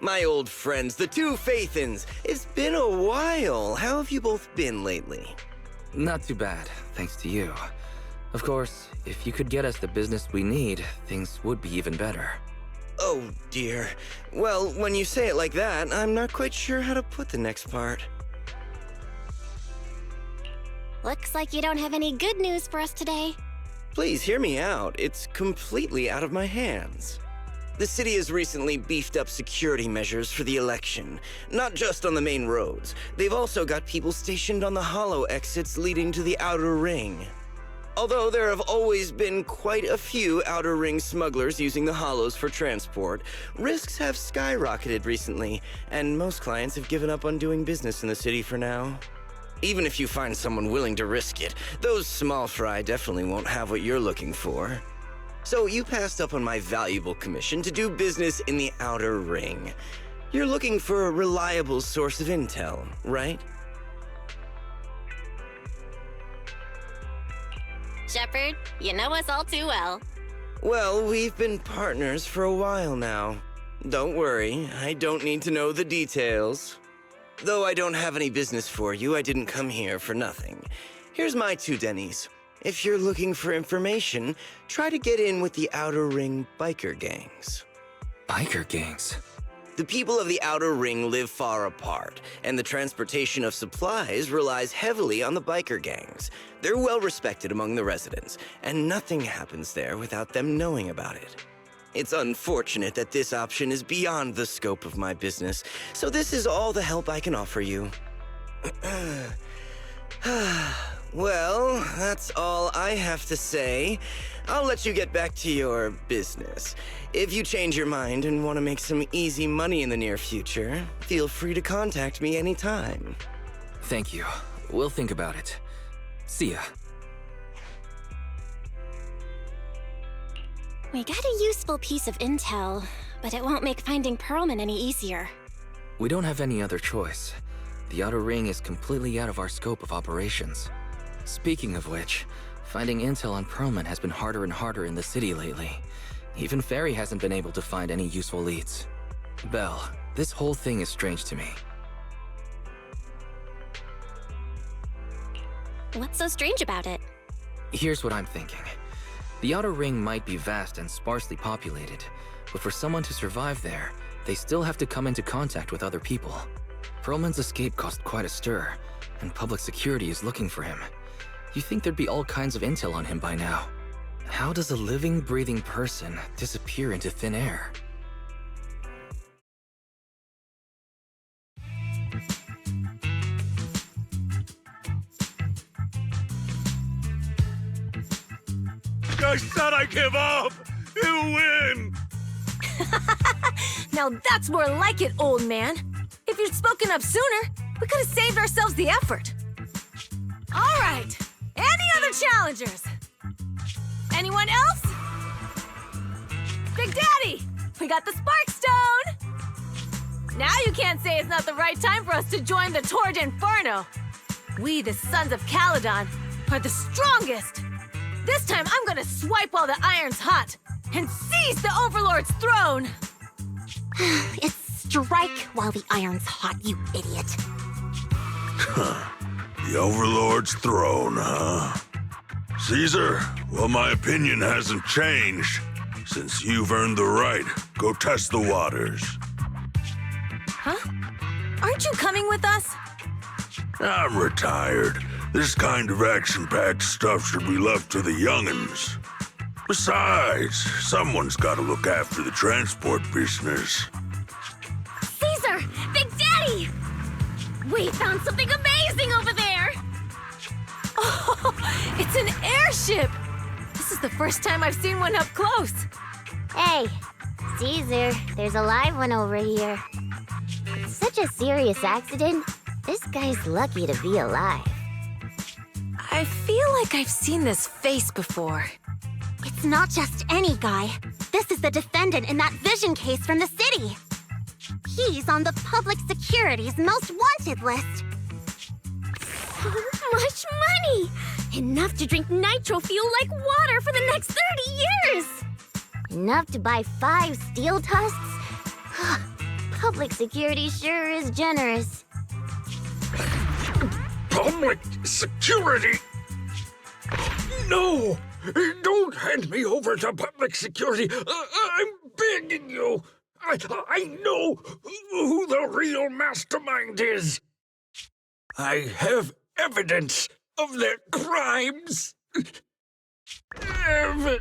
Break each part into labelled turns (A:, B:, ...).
A: My old friends, the two Faithins. It's been a while. How have you both been lately?
B: Not too bad, thanks to you. Of course, if you could get us the business we need, things would be even better.
A: Oh, dear. Well, when you say it like that, I'm not quite sure how to put the next part.
C: Looks like you don't have any good news for us today.
A: Please hear me out. It's completely out of my hands. The city has recently beefed up security measures for the election, not just on the main roads. They've also got people stationed on the hollow exits leading to the outer ring. Although there have always been quite a few outer ring smugglers using the hollows for transport, risks have skyrocketed recently, and most clients have given up on doing business in the city for now. Even if you find someone willing to risk it, those small fry definitely won't have what you're looking for. So you passed up on my valuable commission to do business in the outer ring. You're looking for a reliable source of intel, right?
C: Shepard, you know us all too well.
A: Well, we've been partners for a while now. Don't worry, I don't need to know the details. Though I don't have any business for you, I didn't come here for nothing. Here's my 2 Denny's. If you're looking for information, try to get in with the Outer Ring biker gangs.
B: Biker gangs?
A: The people of the Outer Ring live far apart, and the transportation of supplies relies heavily on the biker gangs. They're well respected among the residents, and nothing happens there without them knowing about it. It's unfortunate that this option is beyond the scope of my business, so this is all the help I can offer you. Well, that's all I have to say. I'll let you get back to your business. If you change your mind and want to make some easy money in the near future, feel free to contact me anytime.
B: Thank you. We'll think about it. See ya.
C: We got a useful piece of intel, but it won't make finding Pearlman any easier.
B: We don't have any other choice. The Outer Ring is completely out of our scope of operations. Speaking of which, finding intel on Pearlman has been harder and harder in the city lately. Even Ferry hasn't been able to find any useful leads. Belle, this whole thing is strange to me.
C: What's so strange about it?
B: Here's what I'm thinking. The Outer Ring might be vast and sparsely populated, but for someone to survive there, they still have to come into contact with other people. Pearlman's escape caused quite a stir, and public security is looking for him. You'd think there'd be all kinds of intel on him by now. How does a living, breathing person disappear into thin air?
D: I said I give up! You win!
E: Now that's more like it, old man. If you'd spoken up sooner, we could have saved ourselves the effort. All right, any other challengers? Anyone else? Big Daddy, we got the Spark Stone! Now you can't say it's not the right time for us to join the Torrid Inferno. We, the Sons of Calydon, are the strongest. This time I'm gonna swipe while the iron's hot and seize the Overlord's throne!
C: It's strike while the iron's hot, you idiot.
D: The Overlord's throne, huh? Caesar, well, my opinion hasn't changed. Since you've earned the right, go test the waters.
E: Huh? Aren't you coming with us?
D: I'm retired. This kind of action-packed stuff should be left to the young'uns. Besides, someone's gotta look after the transport business.
C: Caesar! Big Daddy! We found something amazing over there!
E: Oh, it's an airship! This is the first time I've seen one up close.
F: Hey, Caesar, there's a live one over here. It's such a serious accident. This guy's lucky to be alive.
E: I feel like I've seen this face before.
C: It's not just any guy. This is the defendant in that vision case from the city. He's on the public security's most wanted list. So much money! Enough to drink nitro fuel like water for the next 30 years!
F: Enough to buy 5 steel tusks? Public security sure is generous.
D: Public security? No! Don't hand me over to public security! I'm begging you! I know who the real mastermind is! I have evidence of their crimes! Evidence!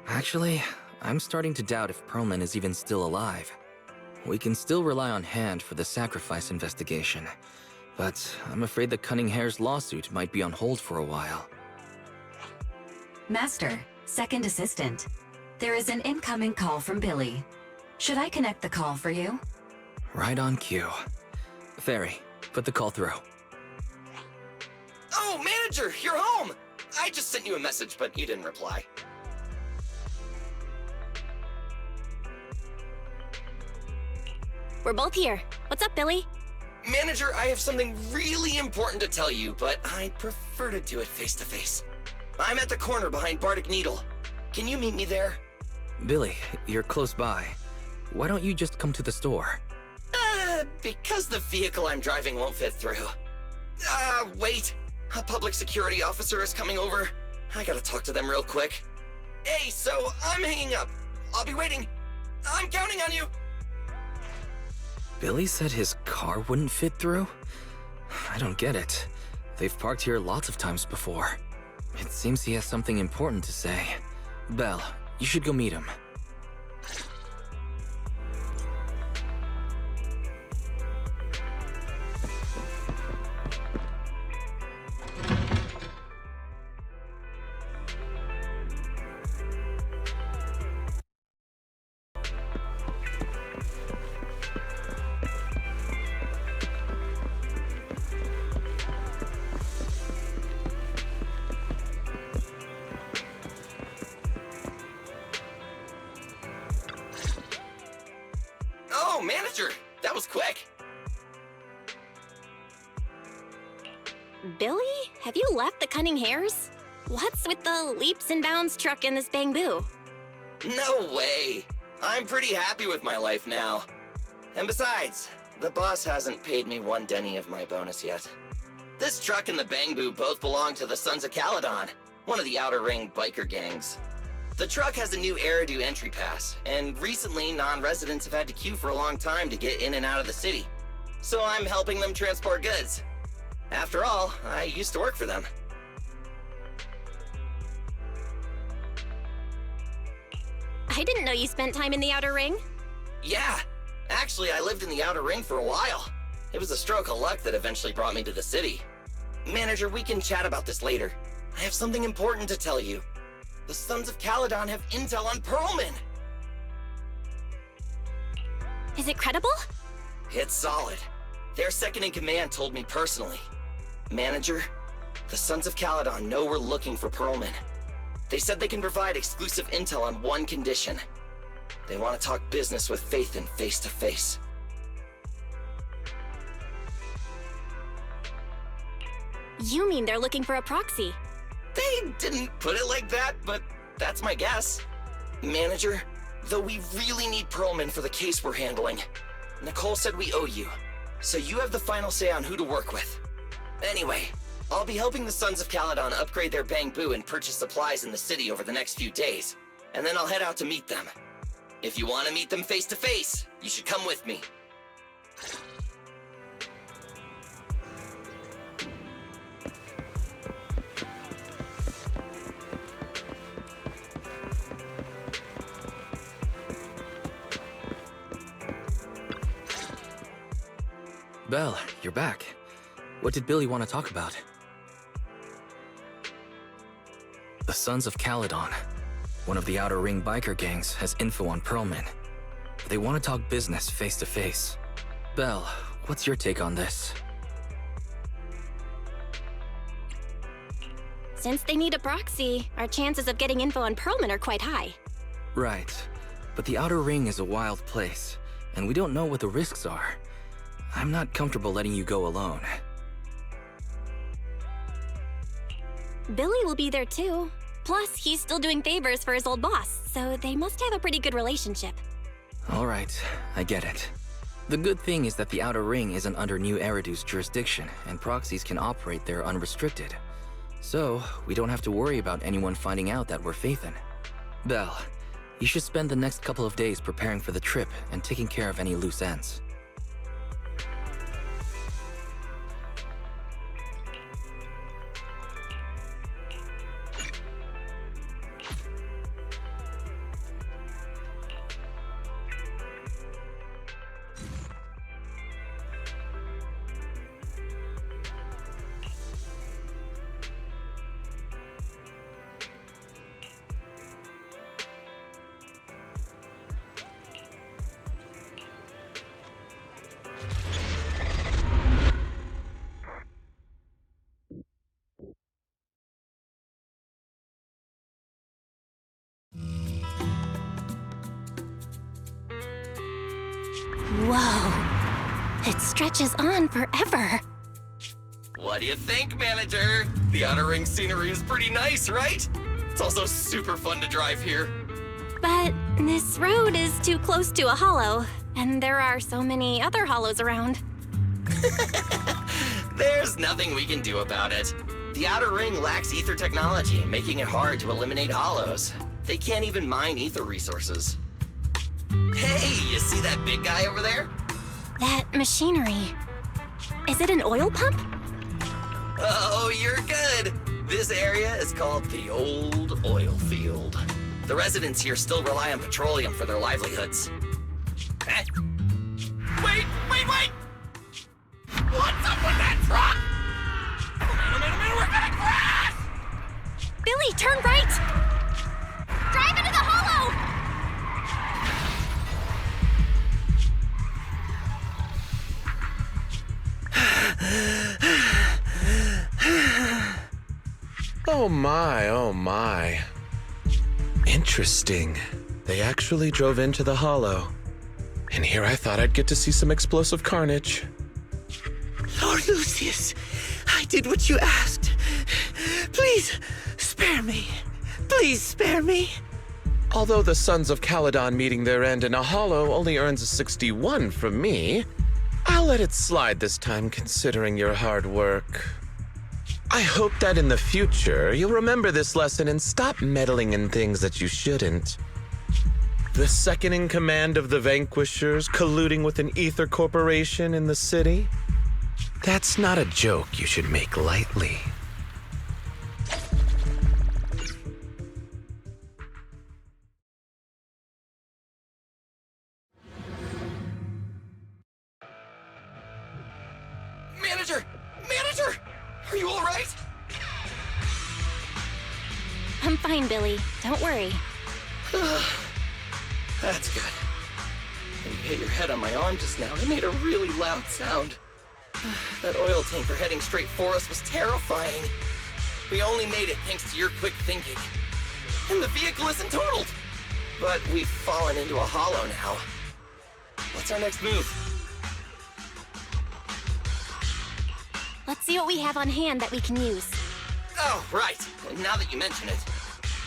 B: Actually, I'm starting to doubt if Perlman is even still alive. We can still rely on Hand for the sacrifice investigation, but I'm afraid the Cunning Hare's lawsuit might be on hold for a while.
G: Master, second assistant. There is an incoming call from Billy. Should I connect the call for you?
B: Right on cue. Fairy, put the call through.
A: Oh, manager, you're home! I just sent you a message, but you didn't reply.
C: We're both here. What's up, Billy?
A: Manager, I have something really important to tell you, but I'd prefer to do it face-to-face. I'm at the corner behind Bardic Needle. Can you meet me there?
B: Billy, you're close by. Why don't you just come to the store?
A: Because the vehicle I'm driving won't fit through. Wait. A public security officer is coming over. I gotta talk to them real quick. Hey, so I'm hanging up. I'll be waiting. I'm counting on you.
B: Billy said his car wouldn't fit through? I don't get it. They've parked here lots of times before. It seems he has something important to say. Belle, you should go meet him.
A: Oh, manager, that was quick.
C: Billy? Have you left the Cunning Hares? What's with the leaps and bounds truck in this bamboo?
A: No way. I'm pretty happy with my life now. And besides, the boss hasn't paid me one denny of my bonus yet. This truck and the Bangbu both belong to the Sons of Calydon, one of the Outer Ring biker gangs. The truck has a new Eridu entry pass, and recently non-residents have had to queue for a long time to get in and out of the city. So I'm helping them transport goods. After all, I used to work for them.
C: I didn't know you spent time in the Outer Ring.
A: Yeah, actually I lived in the Outer Ring for a while. It was a stroke of luck that eventually brought me to the city. Manager, we can chat about this later. I have something important to tell you. The Sons of Calydon have intel on Perlman.
C: Is it credible?
A: It's solid. Their second-in-command told me personally. Manager, the Sons of Calydon know we're looking for Perlman. They said they can provide exclusive intel on one condition. They want to talk business with Phaethon face-to-face.
C: You mean they're looking for a proxy?
A: They didn't put it like that, but that's my guess. Manager, though we really need Perlman for the case we're handling, Nicole said we owe you, so you have the final say on who to work with. Anyway, I'll be helping the Sons of Calydon upgrade their Bangbu and purchase supplies in the city over the next few days, and then I'll head out to meet them. If you want to meet them face to face, you should come with me.
B: Belle, you're back. What did Billy want to talk about? The Sons of Calydon, one of the Outer Ring biker gangs, has info on Perlman. They want to talk business face to face. Belle, what's your take on this?
C: Since they need a proxy, our chances of getting info on Perlman are quite high.
B: Right, but the Outer Ring is a wild place, and we don't know what the risks are. I'm not comfortable letting you go alone.
H: Billy will be there too. Plus, he's still doing favors for his old boss, so they must have a pretty good relationship.
B: All right, I get it. The good thing is that the Outer Ring isn't under New Eridu's jurisdiction, and proxies can operate there unrestricted. So, we don't have to worry about anyone finding out that we're Phaethon. Belle, you should spend the next couple of days preparing for the trip and taking care of any loose ends.
H: Whoa. It stretches on forever.
I: What do you think, manager? The Outer Ring scenery is pretty nice, right? It's also super fun to drive here.
H: But this road is too close to a hollow, and there are so many other hollows around.
I: There's nothing we can do about it. The Outer Ring lacks ether technology, making it hard to eliminate hollows. They can't even mine ether resources. Hey, you see that big guy over there?
H: That machinery. Is it an oil pump?
I: Oh, you're good. This area is called the Old Oil Field. The residents here still rely on petroleum for their livelihoods. Eh? Wait! What's up with that truck? Oh man, we're gonna crash!
H: Billy, turn right! Drive into the hollow!
J: Oh my. Interesting. They actually drove into the hollow. And here I thought I'd get to see some explosive carnage.
A: Lord Lucius, I did what you asked. Please, spare me. Please spare me.
J: Although the Sons of Calydon meeting their end in a hollow only earns a 61 from me, I'll let it slide this time considering your hard work. I hope that in the future, you'll remember this lesson and stop meddling in things that you shouldn't. The second in command of the Vanquishers colluding with an ether corporation in the city? That's not a joke you should make lightly.
I: Manager! Are you all right?
H: I'm fine, Billy. Don't worry.
I: That's good. When you hit your head on my arm just now, it made a really loud sound. That oil tanker heading straight for us was terrifying. We only made it thanks to your quick thinking. And the vehicle isn't totaled. But we've fallen into a hollow now. What's our next move?
H: Let's see what we have on hand that we can use.
I: Oh, right. Now that you mention it.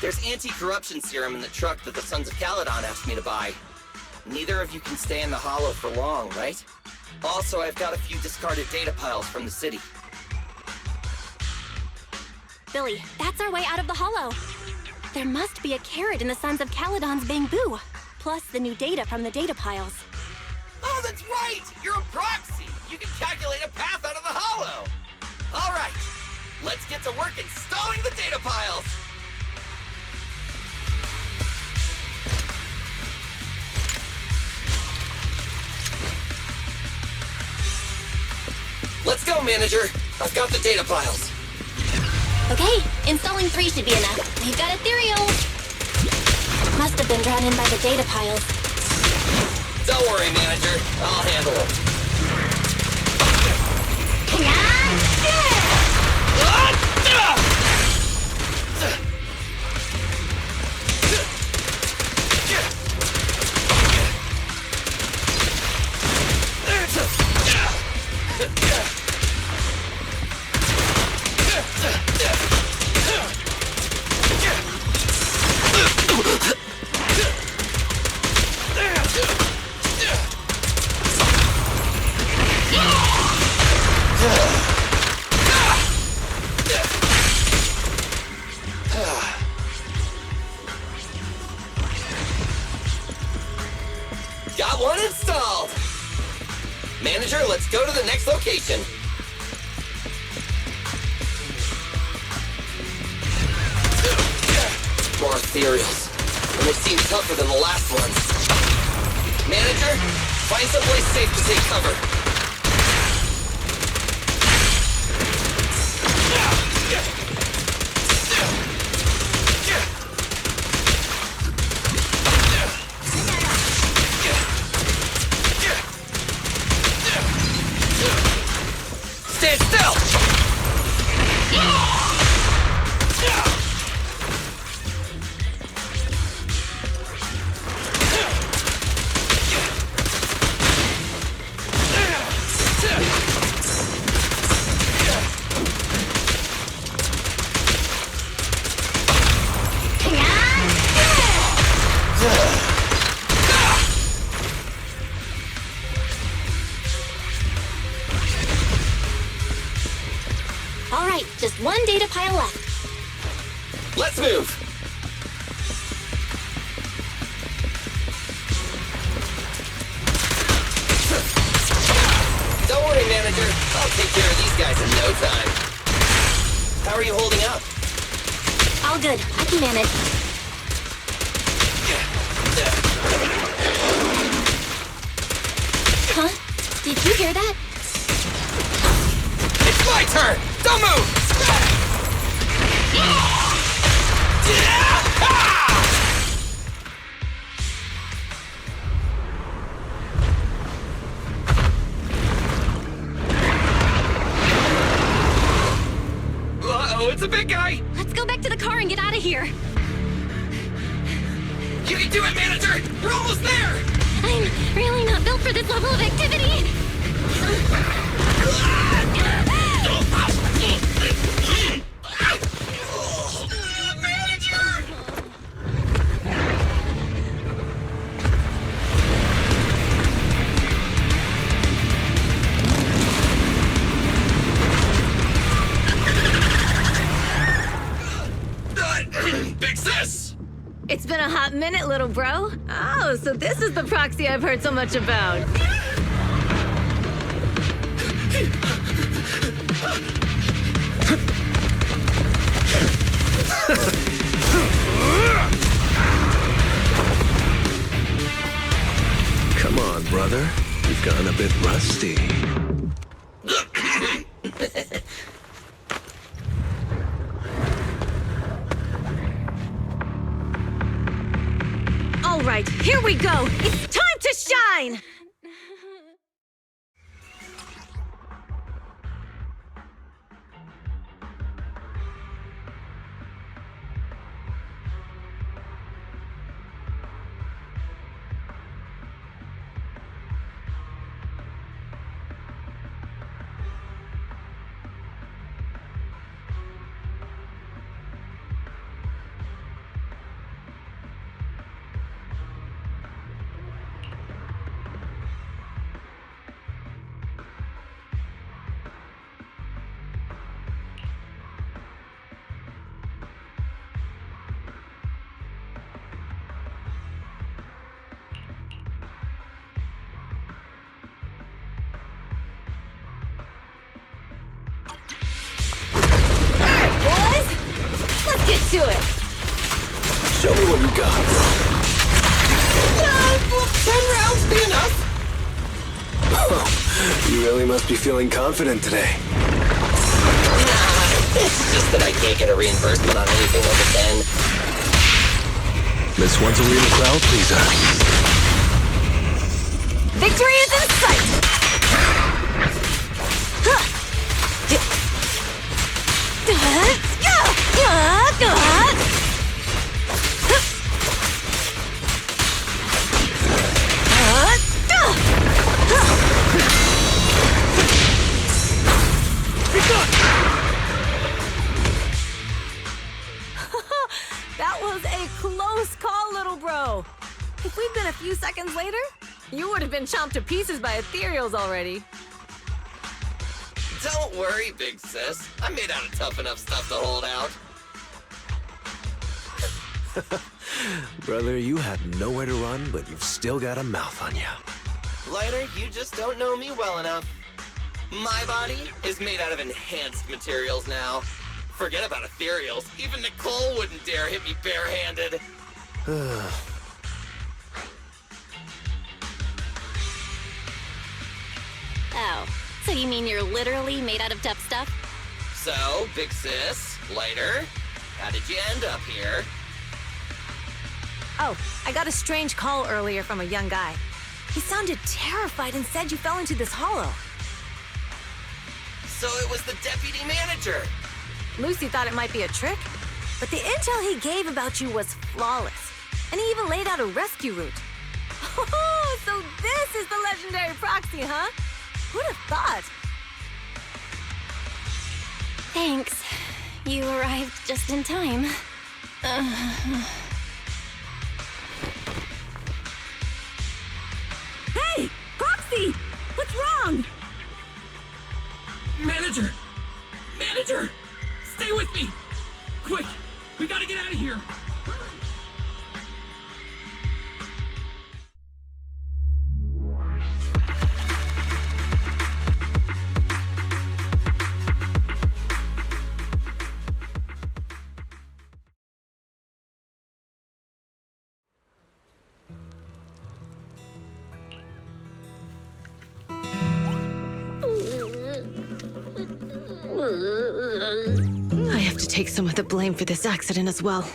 I: There's anti-corruption serum in the truck that the Sons of Calydon asked me to buy. Neither of you can stay in the hollow for long, right? Also, I've got a few discarded data piles from the city.
H: Billy, that's our way out of the hollow. There must be a carrot in the Sons of Calydon's bamboo, plus the new data from the data piles.
I: Oh, that's right! You're a proxy! You can calculate a path out of the hollow! All right, let's get to work installing the data piles! Let's go, manager! I've got the data piles.
H: Okay, installing 3 should be enough. We've got ethereal! Must have been drawn in by the data piles.
I: Don't worry, manager. I'll handle it. Got one installed! Manager, let's go to the next location. More ethereals. And they seem tougher than the last ones. Manager, find someplace safe to take cover. Stand still!
H: All right, just one data pile left.
I: Let's move! Don't worry, Manager. I'll take care of these guys in no time. How are you holding up?
H: All good. I can manage. Huh? Did you hear that?
I: It's my turn! Don't move! Uh-oh, it's a big guy!
H: Let's go back to the car and get out of here.
I: You can do it, Manager! We're almost there!
H: I'm really not built for this level of activity.
I: Big sis!
E: It's been a hot minute, little bro. Oh, so this is the proxy I've heard so much about.
K: Come on, brother. You've gotten a bit rusty.
E: All right, here we go. It's time to shine! Get to it!
K: Show me what you got.
I: Will 10 rounds be enough?
K: Oh, you really must be feeling confident today.
I: Nah, it's just that I can't get a reimbursement on anything over 10.
K: This one's a real crowd pleaser.
E: Victory is in sight! That was a close call, little bro. If we'd been a few seconds later, you would have been chomped to pieces by ethereals already.
I: Don't worry, big sis. I'm made out of tough enough stuff to hold out.
K: Brother, you have nowhere to run, but you've still got a mouth on you.
I: Lighter, you just don't know me well enough. My body is made out of enhanced materials now. Forget about ethereals. Even Nicole wouldn't dare hit me barehanded.
H: Oh, so you mean you're literally made out of tough stuff?
I: So, big sis, Lighter, how did you end up here?
E: Oh, I got a strange call earlier from a young guy. He sounded terrified and said you fell into this hollow.
I: So it was the deputy manager.
E: Lucy thought it might be a trick, but the intel he gave about you was flawless. And he even laid out a rescue route. Oh, so this is the legendary proxy, huh? Who'd have thought?
H: Thanks. You arrived just in time.
E: Hey! Proxy! What's wrong?
L: Manager! Manager! Stay with me! Quick! We gotta get out of here!
E: I have to take some of the blame for this accident as well.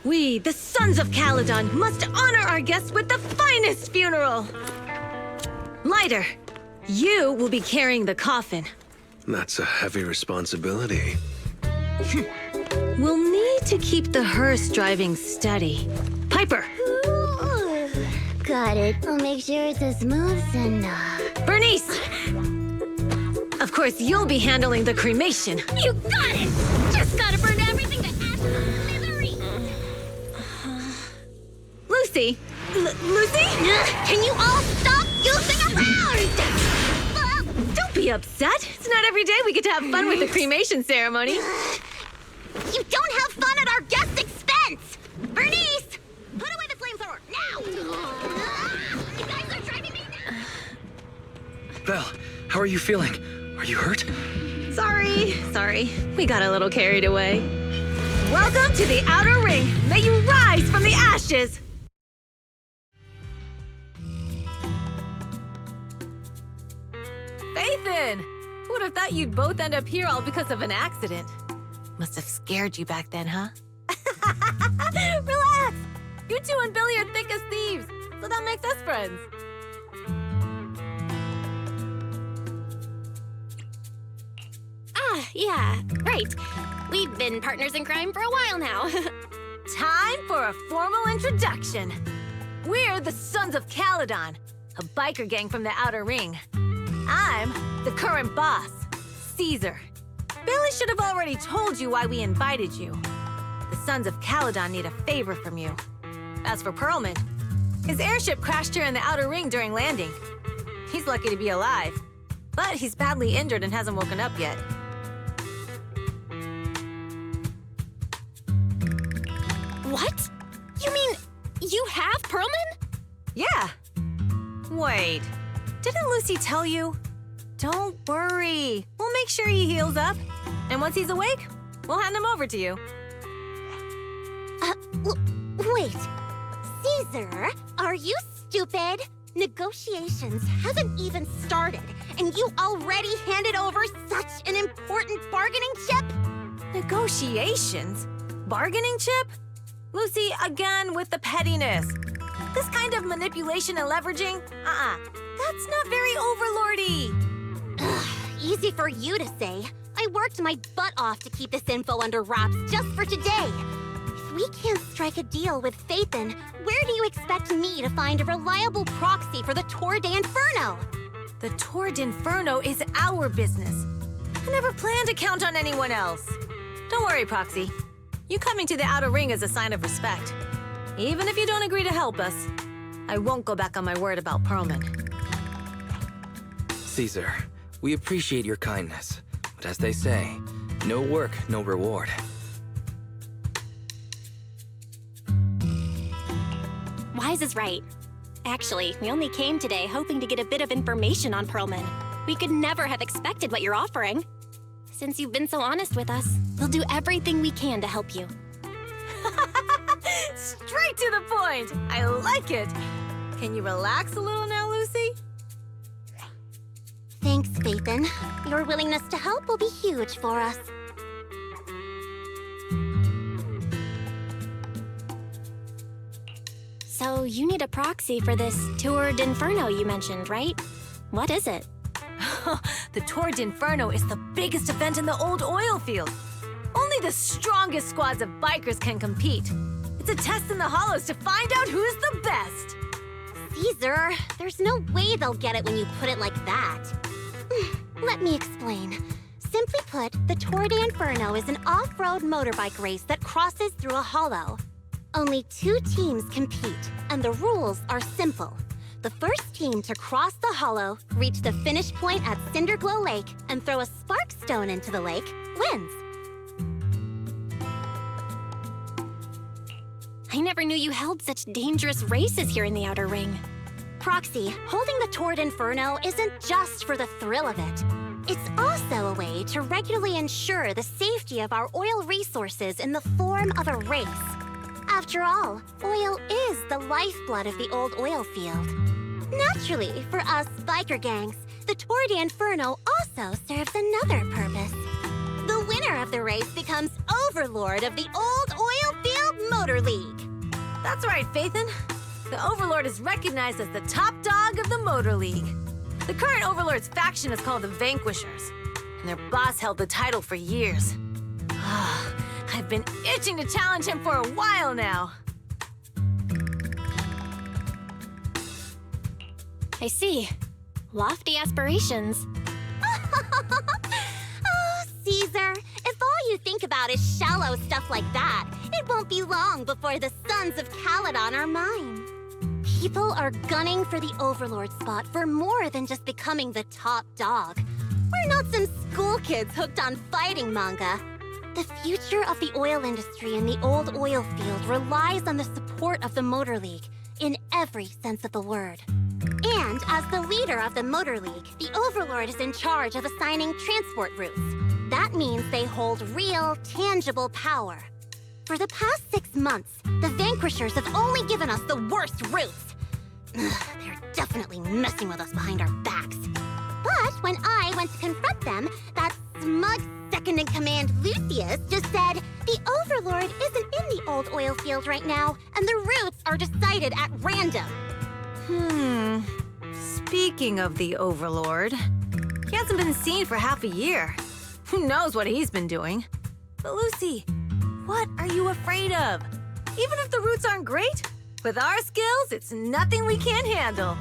E: We, the Sons of Calydon, must honor our guests with the finest funeral! Lighter, you will be carrying the coffin.
K: That's a heavy responsibility.
E: We'll need to keep the hearse driving steady. Piper!
F: Ooh, got it. I'll make sure it's as smooth and,
E: Bernice! Of course, you'll be handling the cremation.
H: You got it! Just gotta burn everything to ashes and misery!
E: Lucy! Lucy?
C: Can you all stop goofing around?
E: Don't be upset. It's not every day we get to have fun with the cremation ceremony.
C: You don't have fun at our guest expense! Bernice! Put away the flamethrower, now! You guys are driving me nuts!
B: Belle, how are you feeling? Are you hurt?
E: Sorry. We got a little carried away. Welcome to the Outer Ring. May you rise from the ashes. Faithin! Who would have thought you'd both end up here all because of an accident? Must have scared you back then, huh? Relax! You two and Billy are thick as thieves, so that makes us friends.
H: Yeah, right. We've been partners in crime for a while now.
E: Time for a formal introduction. We're the Sons of Calydon, a biker gang from the Outer Ring. I'm the current boss, Caesar. Billy should have already told you why we invited you. The Sons of Calydon need a favor from you. As for Perlman, his airship crashed here in the Outer Ring during landing. He's lucky to be alive, but he's badly injured and hasn't woken up yet.
H: What? You mean you have Perlman?
E: Yeah. Wait, didn't Lucy tell you? Don't worry. We'll make sure he heals up. And once he's awake, we'll hand him over to you.
C: Wait. Caesar, are you stupid? Negotiations haven't even started, and you already handed over such an important bargaining chip?
E: Negotiations? Bargaining chip? Lucy, again with the pettiness. This kind of manipulation and leveraging? That's not very overlordy.
C: Easy for you to say. I worked my butt off to keep this info under wraps just for today. If we can't strike a deal with Faithin, where do you expect me to find a reliable proxy for the Tour de Inferno?
E: The Tour de Inferno is our business. I never planned to count on anyone else. Don't worry, Proxy. You coming to the Outer Ring is a sign of respect. Even if you don't agree to help us, I won't go back on my word about Perlman.
B: Caesar, we appreciate your kindness. But as they say, no work, no reward.
H: surprise is right. Actually, we only came today hoping to get a bit of information on Perlman. We could never have expected what you're offering. Since you've been so honest with us, we'll do everything we can to help you.
E: Straight to the point! I like it! Can you relax a little now, Lucy?
C: Thanks, Phaethon. Your willingness to help will be huge for us.
H: So you need a proxy for this Tour d'Inferno you mentioned, right? What is it?
E: The Tour d'Inferno is the biggest event in the old oil field. Only the strongest squads of bikers can compete. It's a test in the hollows to find out who's the best.
C: Caesar, there's no way they'll get it when you put it like that. Let me explain. Simply put, the Tour d'Inferno is an off-road motorbike race that crosses through a hollow. Only 2 teams compete, and the rules are simple. The first team to cross the hollow, reach the finish point at Cinderglow Lake, and throw a spark stone into the lake, wins.
H: I never knew you held such dangerous races here in the Outer Ring.
C: Proxy, holding the Tour d'Inferno isn't just for the thrill of it. It's also a way to regularly ensure the safety of our oil resources in the form of a race. After all, oil is the lifeblood of the old oil field. Naturally, for us biker gangs, the Tour d'Inferno also serves another purpose. The winner of the race becomes overlord of the old oil field motor league.
E: That's right, Phaethon. The Overlord is recognized as the top dog of the Motor League. The current Overlord's faction is called the Vanquishers, and their boss held the title for years. I've been itching to challenge him for a while now.
H: I see. Lofty aspirations.
C: Oh, Caesar, if all you think about is shallow stuff like that, it won't be long before the Sons of Calydon are mine. People are gunning for the Overlord spot for more than just becoming the top dog. We're not some school kids hooked on fighting manga. The future of the oil industry in the old oil field relies on the support of the Motor League, in every sense of the word. And as the leader of the Motor League, the Overlord is in charge of assigning transport routes. That means they hold real, tangible power. For the past 6 months, the Vanquishers have only given us the worst routes. They're definitely messing with us behind our backs. But when I went to confront them, that smug second-in-command Lucius just said, the Overlord isn't in the old oil field right now, and the routes are decided at random.
E: Speaking of the Overlord, he hasn't been seen for half a year. Who knows what he's been doing? But Lucy, what are you afraid of? Even if the routes aren't great, with our skills, it's nothing we can't handle.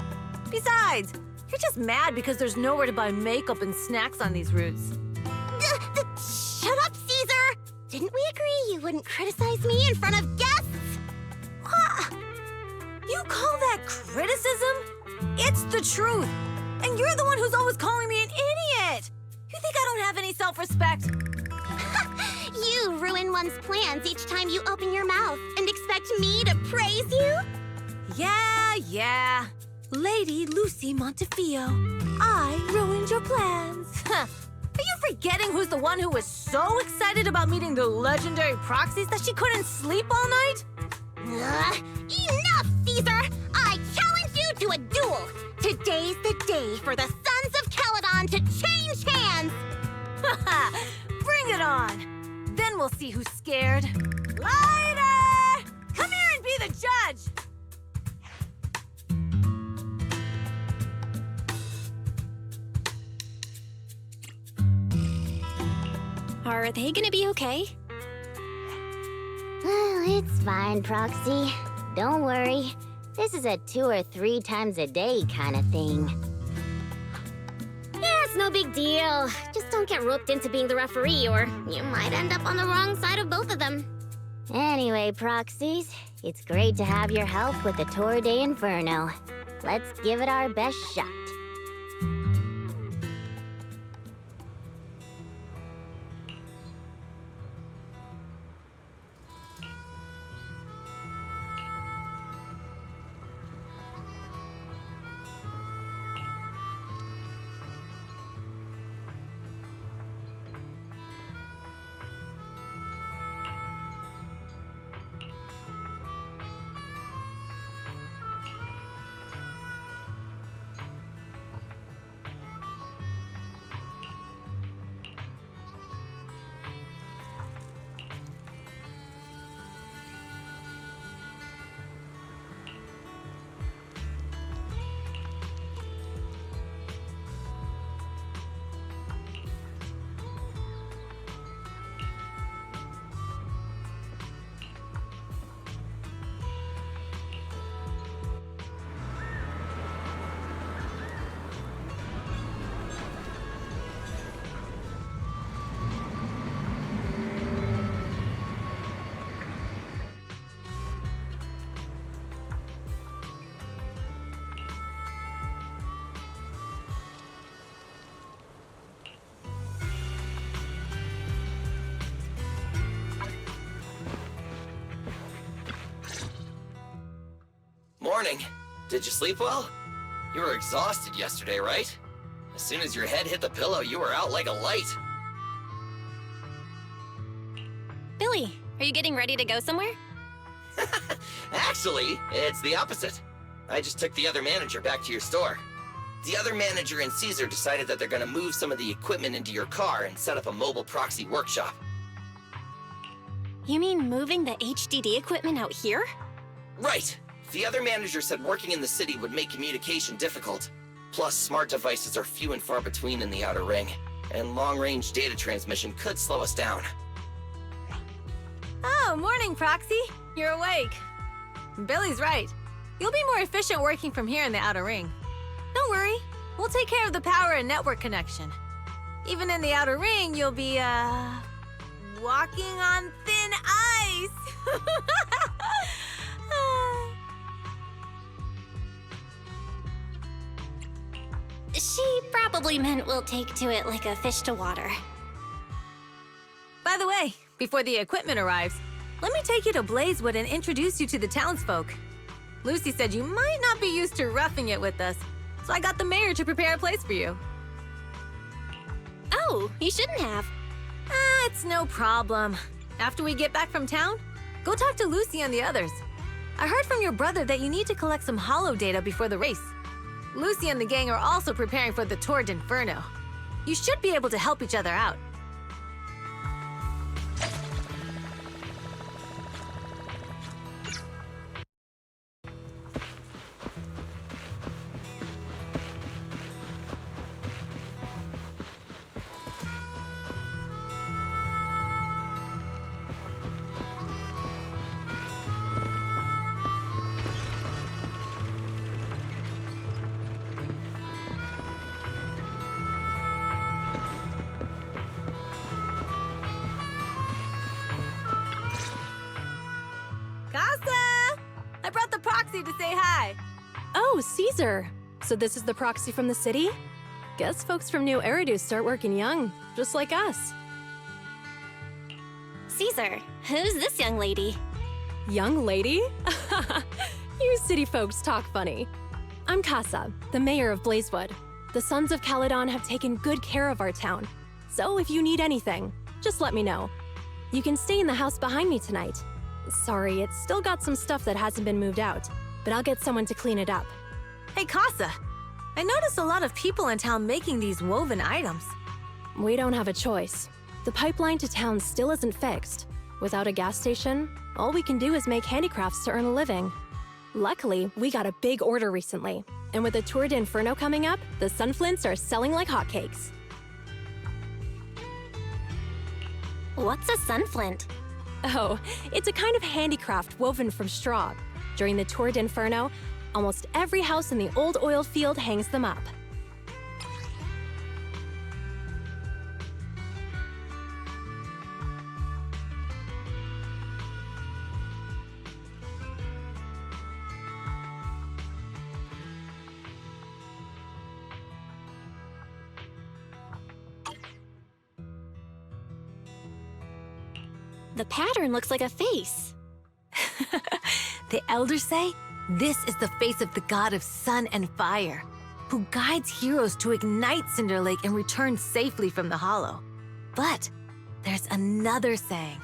E: Besides, you're just mad because there's nowhere to buy makeup and snacks on these routes.
C: Shut up, Caesar! Didn't we agree you wouldn't criticize me in front of guests?
E: What? You call that criticism? It's the truth. And you're the one who's always calling me an idiot. You think I don't have any self-respect?
C: You ruin one's plans each time you open your mouth and expect me to praise you?
E: Yeah. Lady Lucy Montefiore, I ruined your plans. Are you forgetting who's the one who was so excited about meeting the legendary proxies that she couldn't sleep all night?
C: Enough, Caesar! I challenge you to a duel! Today's the day for the Sons of Calydon to change hands!
E: Bring it on! Then we'll see who's scared. Lighter! Come here and be the judge!
H: Are they gonna be okay?
F: Well, it's fine, Proxy. Don't worry. This is a 2 or 3 times a day kind of thing. Yeah, it's no big deal. Just don't get roped into being the referee, or you might end up on the wrong side of both of them. Anyway, Proxies, it's great to have your help with the Tour d'Inferno. Let's give it our best shot.
I: morning. Did you sleep well? You were exhausted yesterday, right? As soon as your head hit the pillow, you were out like a light.
H: Billy, are you getting ready to go somewhere?
I: Actually, it's the opposite. I just took the other manager back to your store. The other manager and Caesar decided that they're gonna move some of the equipment into your car and set up a mobile proxy workshop.
H: You mean moving the HDD equipment out here?
I: Right. The other manager said working in the city would make communication difficult. Plus, smart devices are few and far between in the Outer Ring, and long-range data transmission could slow us down.
E: Oh, morning, Proxy. You're awake. Billy's right. You'll be more efficient working from here in the Outer Ring. Don't worry. We'll take care of the power and network connection. Even in the Outer Ring, you'll be, walking on thin ice.
H: She probably meant we'll take to it like a fish to water.
E: By the way, before the equipment arrives, let me take you to Blazewood and introduce you to the townsfolk. Lucy said you might not be used to roughing it with us, so I got the mayor to prepare a place for you.
H: Oh, you shouldn't have.
E: It's no problem. After we get back from town, go talk to Lucy and the others. I heard from your brother that you need to collect some holo data before the race. Lucy and the gang are also preparing for the Tour d'Inferno. You should be able to help each other out. To say hi.
M: Oh, Caesar. So this is the proxy from the city? Guess folks from New Eridu start working young, just like us.
H: Caesar, who's this young lady?
M: Young lady? You city folks talk funny. I'm Casa, the mayor of Blazewood. The Sons of Calydon have taken good care of our town. So if you need anything, just let me know. You can stay in the house behind me tonight. Sorry, it's still got some stuff that hasn't been moved out, but I'll get someone to clean it up.
E: Hey, Casa. I noticed a lot of people in town making these woven items.
M: We don't have a choice. The pipeline to town still isn't fixed. Without a gas station, all we can do is make handicrafts to earn a living. Luckily, we got a big order recently, and with the Tour d'Inferno coming up, the sunflints are selling like hotcakes.
H: What's a sunflint?
M: Oh, it's a kind of handicraft woven from straw. During the Tour d'Inferno, almost every house in the old oil field hangs them up.
H: The pattern looks like a face.
E: The elders say this is the face of the god of sun and fire, who guides heroes to ignite Cinder Lake and return safely from the hollow. But there's another saying.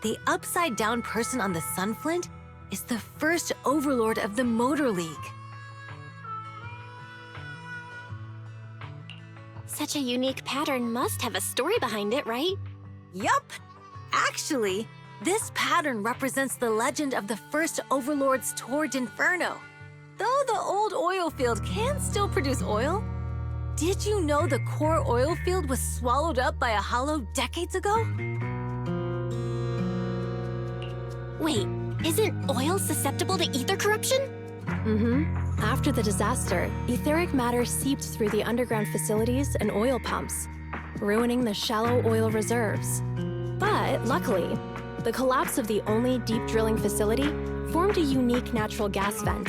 E: The upside-down person on the Sunflint is the first overlord of the Motor League.
H: Such a unique pattern must have a story behind it, right?
E: Yup! Actually, this pattern represents the legend of the first Overlord's Tour d'Inferno. Though the old oil field can still produce oil, did you know the core oil field was swallowed up by a hollow decades ago?
H: Wait, isn't oil susceptible to ether corruption?
M: Mm-hmm. After the disaster, etheric matter seeped through the underground facilities and oil pumps, ruining the shallow oil reserves. But luckily, the collapse of the only deep drilling facility formed a unique natural gas vent.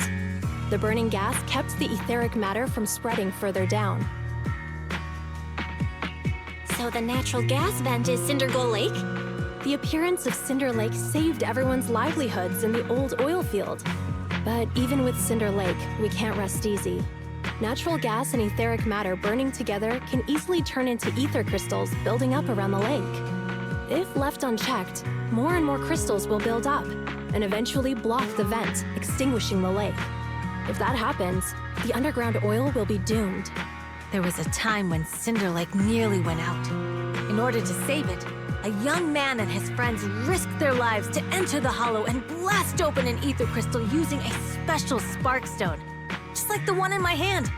M: The burning gas kept the etheric matter from spreading further down.
H: So the natural gas vent is Cinder Lake?
M: The appearance of Cinder Lake saved everyone's livelihoods in the old oil field. But even with Cinder Lake, we can't rest easy. Natural gas and etheric matter burning together can easily turn into ether crystals building up around the lake. If left unchecked, more and more crystals will build up and eventually block the vent, extinguishing the lake. If that happens, the underground oil will be doomed.
E: There was a time when Cinder Lake nearly went out. In order to save it, a young man and his friends risked their lives to enter the hollow and blast open an ether crystal using a special spark stone, just like the one in my hand.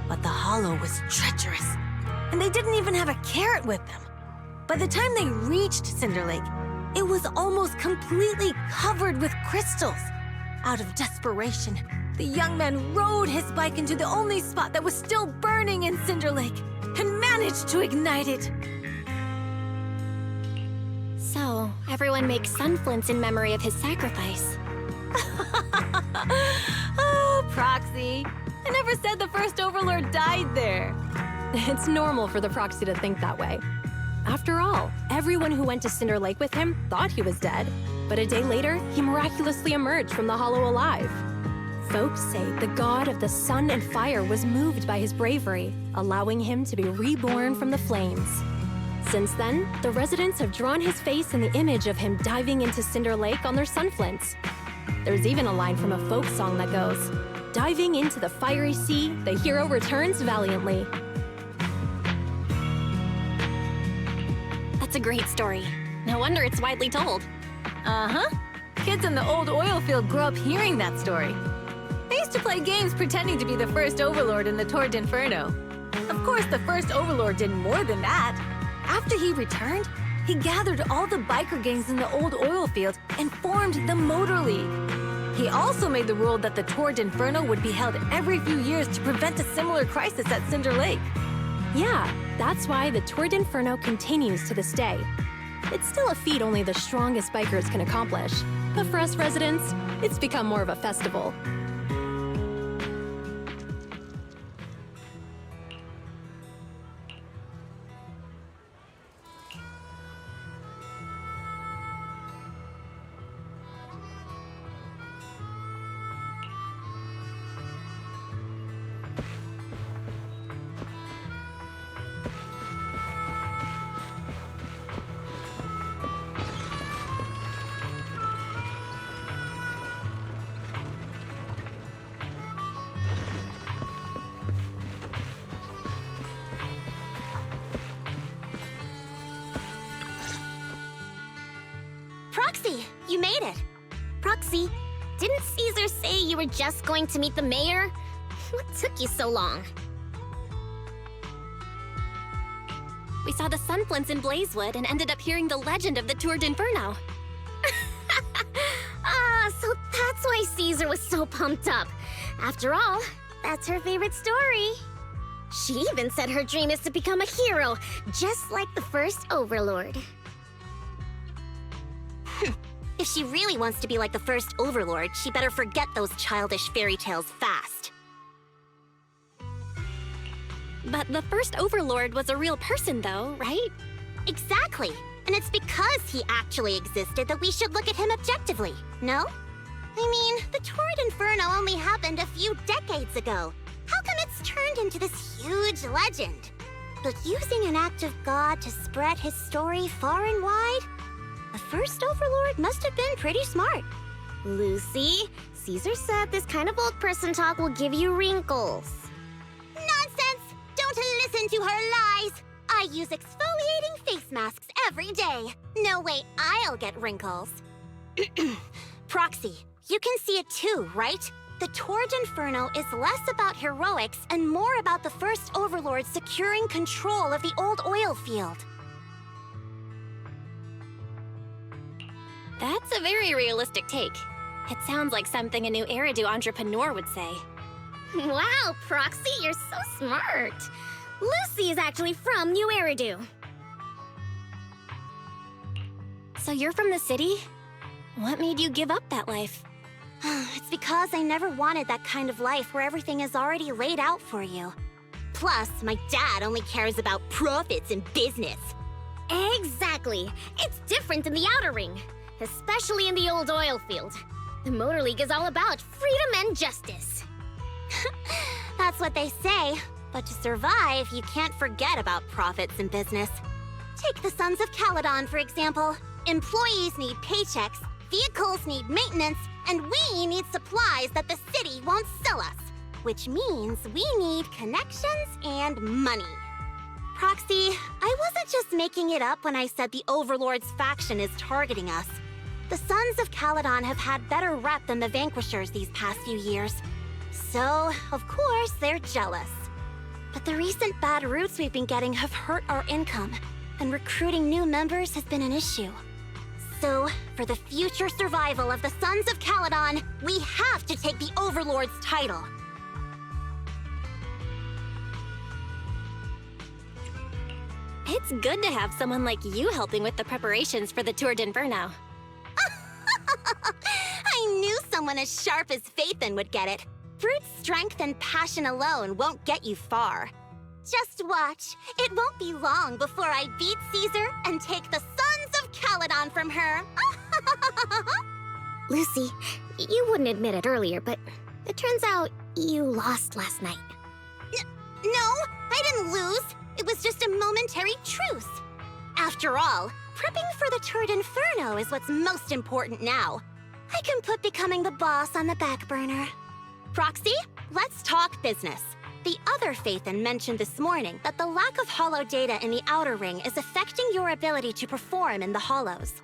E: But the hollow was treacherous, and they didn't even have a carrot with them. By the time they reached Cinder Lake, it was almost completely covered with crystals. Out of desperation, the young man rode his bike into the only spot that was still burning in Cinder Lake and managed to ignite it.
H: So, everyone makes sunflints in memory of his sacrifice.
E: Oh, Proxy. I never said the first Overlord died there.
M: It's normal for the Proxy to think that way. After all, everyone who went to Cinder Lake with him thought he was dead, but a day later, he miraculously emerged from the hollow alive. Folks say the god of the sun and fire was moved by his bravery, allowing him to be reborn from the flames. Since then, the residents have drawn his face in the image of him diving into Cinder Lake on their sunflints. There's even a line from a folk song that goes, "Diving into the fiery sea, the hero returns valiantly."
H: That's a great story. No wonder it's widely told.
E: Uh-huh. Kids in the old oil field grew up hearing that story. They used to play games pretending to be the first Overlord in the Tour d'Inferno. Of course, the first Overlord did more than that. After he returned, he gathered all the biker gangs in the old oil field and formed the Motor League. He also made the rule that the Tour d'Inferno would be held every few years to prevent a similar crisis at Cinder Lake.
M: Yeah, that's why the Tour d'Inferno continues to this day. It's still a feat only the strongest bikers can accomplish, but for us residents, it's become more of a festival.
C: Proxy, you made it.
F: Proxy, didn't Caesar say you were just going to meet the mayor? What took you so long?
H: We saw the sunflints in Blazewood and ended up hearing the legend of the Tour d'Inferno.
F: So that's why Caesar was so pumped up. After all, that's her favorite story. She even said her dream is to become a hero, just like the first Overlord.
C: If she really wants to be like the first Overlord, she better forget those childish fairy tales fast.
H: But the first Overlord was a real person, though, right?
C: Exactly. And it's because he actually existed that we should look at him objectively, no? I mean, the Tour d'Inferno only happened a few decades ago. How come it's turned into this huge legend? But using an act of God to spread his story far and wide? The first Overlord must have been pretty smart.
F: Lucy, Caesar said this kind of old person talk will give you wrinkles.
C: Nonsense! Don't listen to her lies! I use exfoliating face masks every day. No way I'll get wrinkles. Proxy, you can see it too, right? The Tour d'Inferno is less about heroics and more about the first Overlord securing control of the old oil field.
H: That's a very realistic take. It sounds like something a new Eridu entrepreneur would say.
F: Wow, Proxy, you're so smart. Lucy is actually from New Eridu.
H: So you're from the city? What made you give up that life?
C: It's because I never wanted that kind of life where everything is already laid out for you. Plus, my dad only cares about profits and business.
F: Exactly. It's different in the Outer Ring, especially in the old oil field. The Motor League is all about freedom and justice.
C: That's what they say. But to survive, you can't forget about profits and business. Take the Sons of Calydon, for example. Employees need paychecks, vehicles need maintenance, and we need supplies that the city won't sell us. Which means we need connections and money. Proxy, I wasn't just making it up when I said the Overlord's faction is targeting us. The Sons of Calydon have had better rep than the Vanquishers these past few years. So, of course, they're jealous. But the recent bad routes we've been getting have hurt our income, and recruiting new members has been an issue. So, for the future survival of the Sons of Calydon, we have to take the Overlord's title.
H: It's good to have someone like you helping with the preparations for the Tour d'Inferno.
C: I knew someone as sharp as Phaethon would get it. Brute strength and passion alone won't get you far. Just watch. It won't be long before I beat Caesar and take the Sons of Calydon from her.
F: Lucy, you wouldn't admit it earlier, but it turns out you lost last night.
C: No, I didn't lose. It was just a momentary truce. After all, prepping for the Tour d'Inferno is what's most important now. I can put becoming the boss on the back burner. Proxy, let's talk business. The other Phaethon mentioned this morning that the lack of holo data in the Outer Ring is affecting your ability to perform in the Hollows.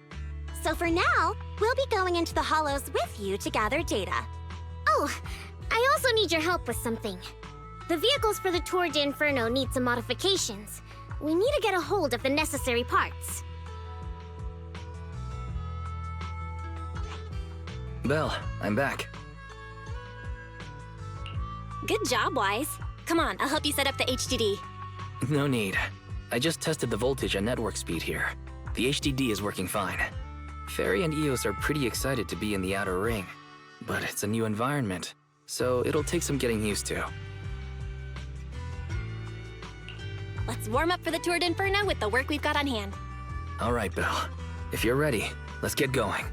C: So for now, we'll be going into the Hollows with you to gather data.
F: Oh, I also need your help with something. The vehicles for the Tour d'Inferno need some modifications. We need to get a hold of the necessary parts.
B: Belle, I'm back.
H: Good job, Wise. Come on, I'll help you set up the HDD.
B: No need. I just tested the voltage and network speed here. The HDD is working fine. Fairy and Eos are pretty excited to be in the Outer Ring, but it's a new environment, so it'll take some getting used to.
H: Let's warm up for the Tour d'Inferno with the work we've got on hand.
B: All right, Belle. If you're ready, let's get going.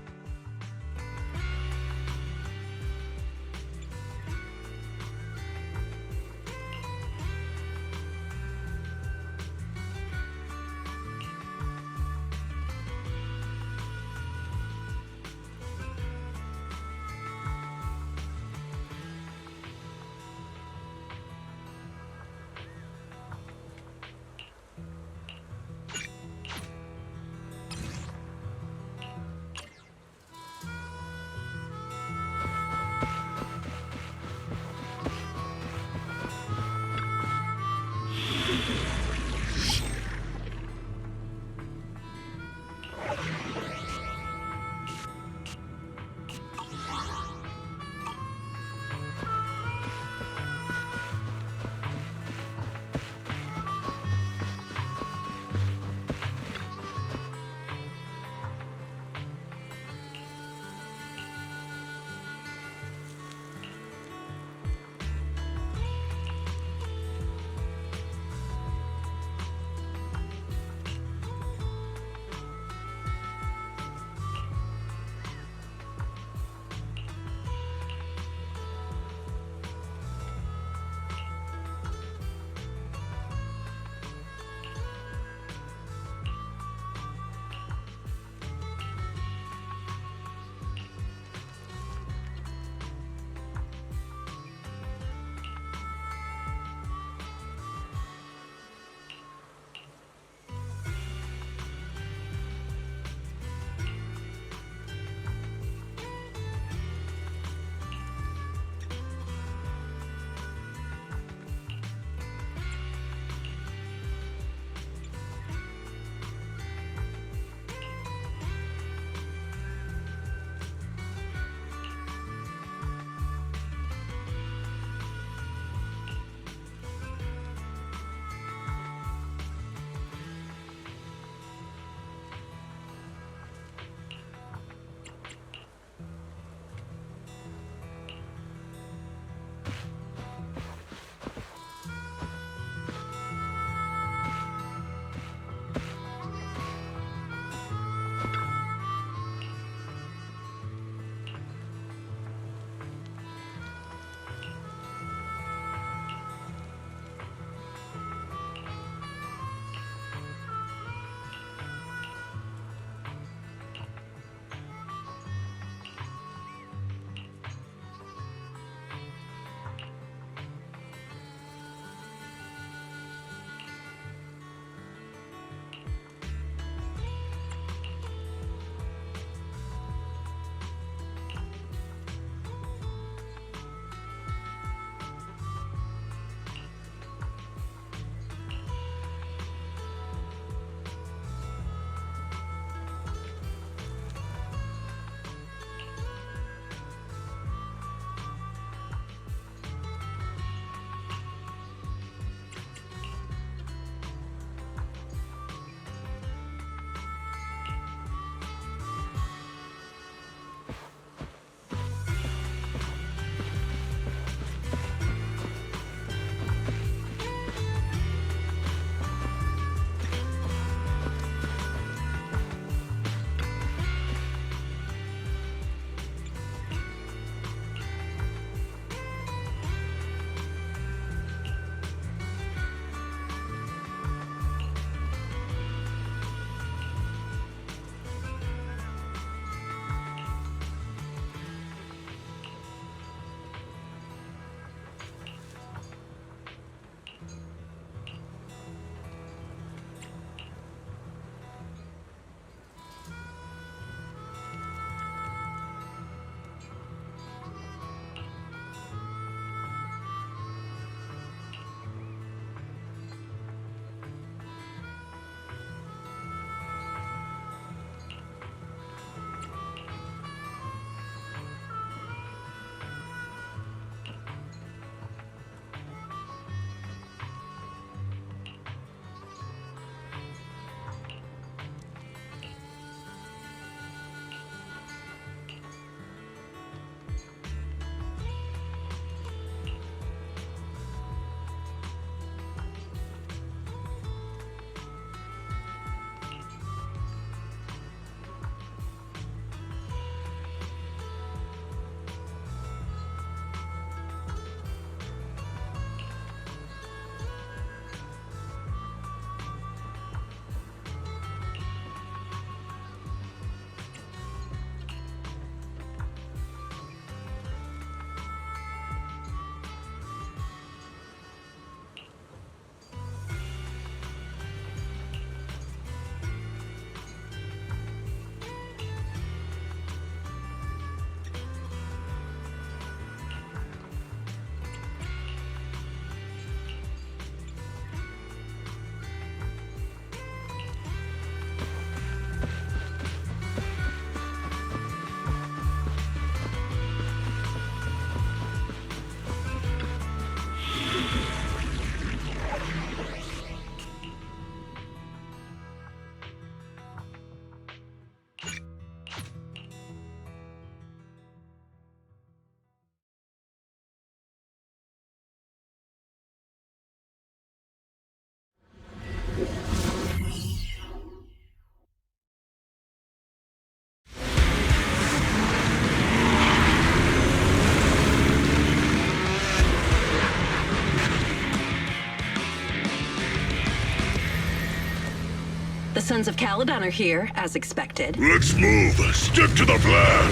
N: Sons of Calydon are here, as expected.
D: Let's move. Stick to the plan.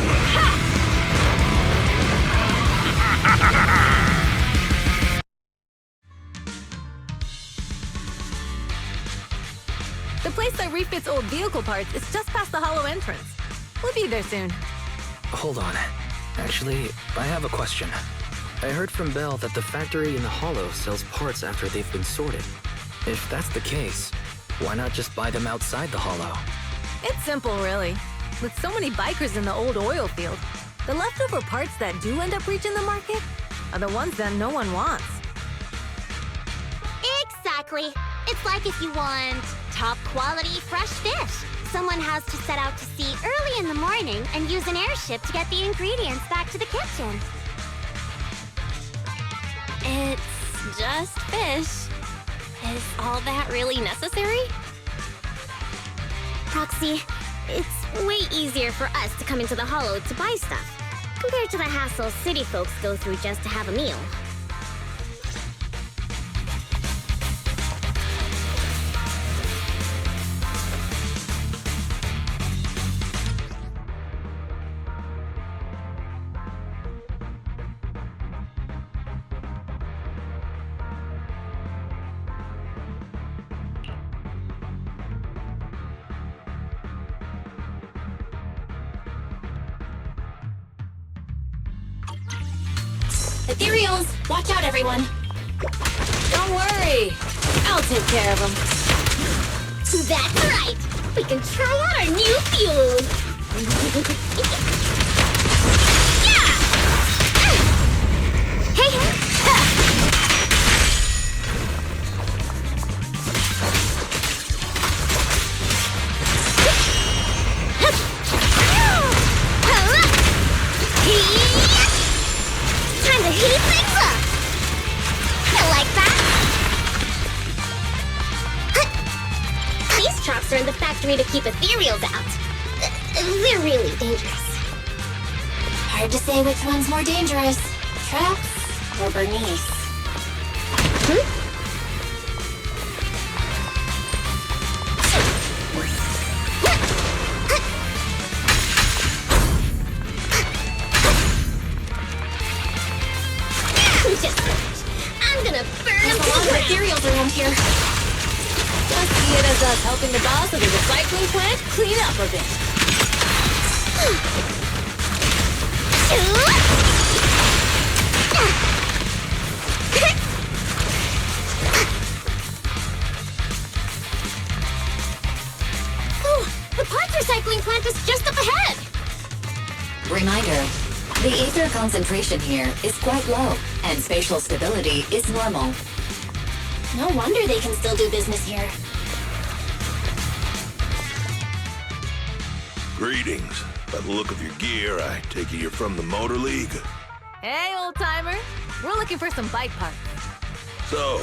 E: The place that refits old vehicle parts is just past the hollow entrance. We'll be there soon.
B: Hold on. Actually, I have a question. I heard from Belle that the factory in the hollow sells parts after they've been sorted. If that's the case, why not just buy them outside the hollow?
E: It's simple, really. With so many bikers in the old oil field, the leftover parts that do end up reaching the market are the ones that no one wants.
C: Exactly. It's like if you want top quality fresh fish. Someone has to set out to sea early in the morning and use an airship to get the ingredients back to the kitchen.
H: It's just fish. Is all that really necessary?
F: Proxy, it's way easier for us to come into the hollow to buy stuff, compared to the hassle city folks go through just to have a meal.
H: Ethereals! Watch out, everyone!
E: Don't worry! I'll take care of them.
F: That's right! We can try out our new fuel! Yeah! Hey, hey! Time to heat things up! I like that! These trucks are in the factory to keep ethereals out. They're really dangerous.
H: Hard to say which one's more dangerous. Traps or Bernice?
F: I'm gonna burn
H: There's a lot of ethereals around here.
E: Just see it as us helping the boss of the recycling plant clean up a bit.
F: Oh, the parts recycling plant is just up ahead!
G: Reminder, the ether concentration here is quite low, and spatial stability is normal.
H: No wonder they can still do business here.
D: Greetings. By the look of your gear, I take it you're from the Motor League.
E: Hey, old-timer. We're looking for some bike parts.
D: So,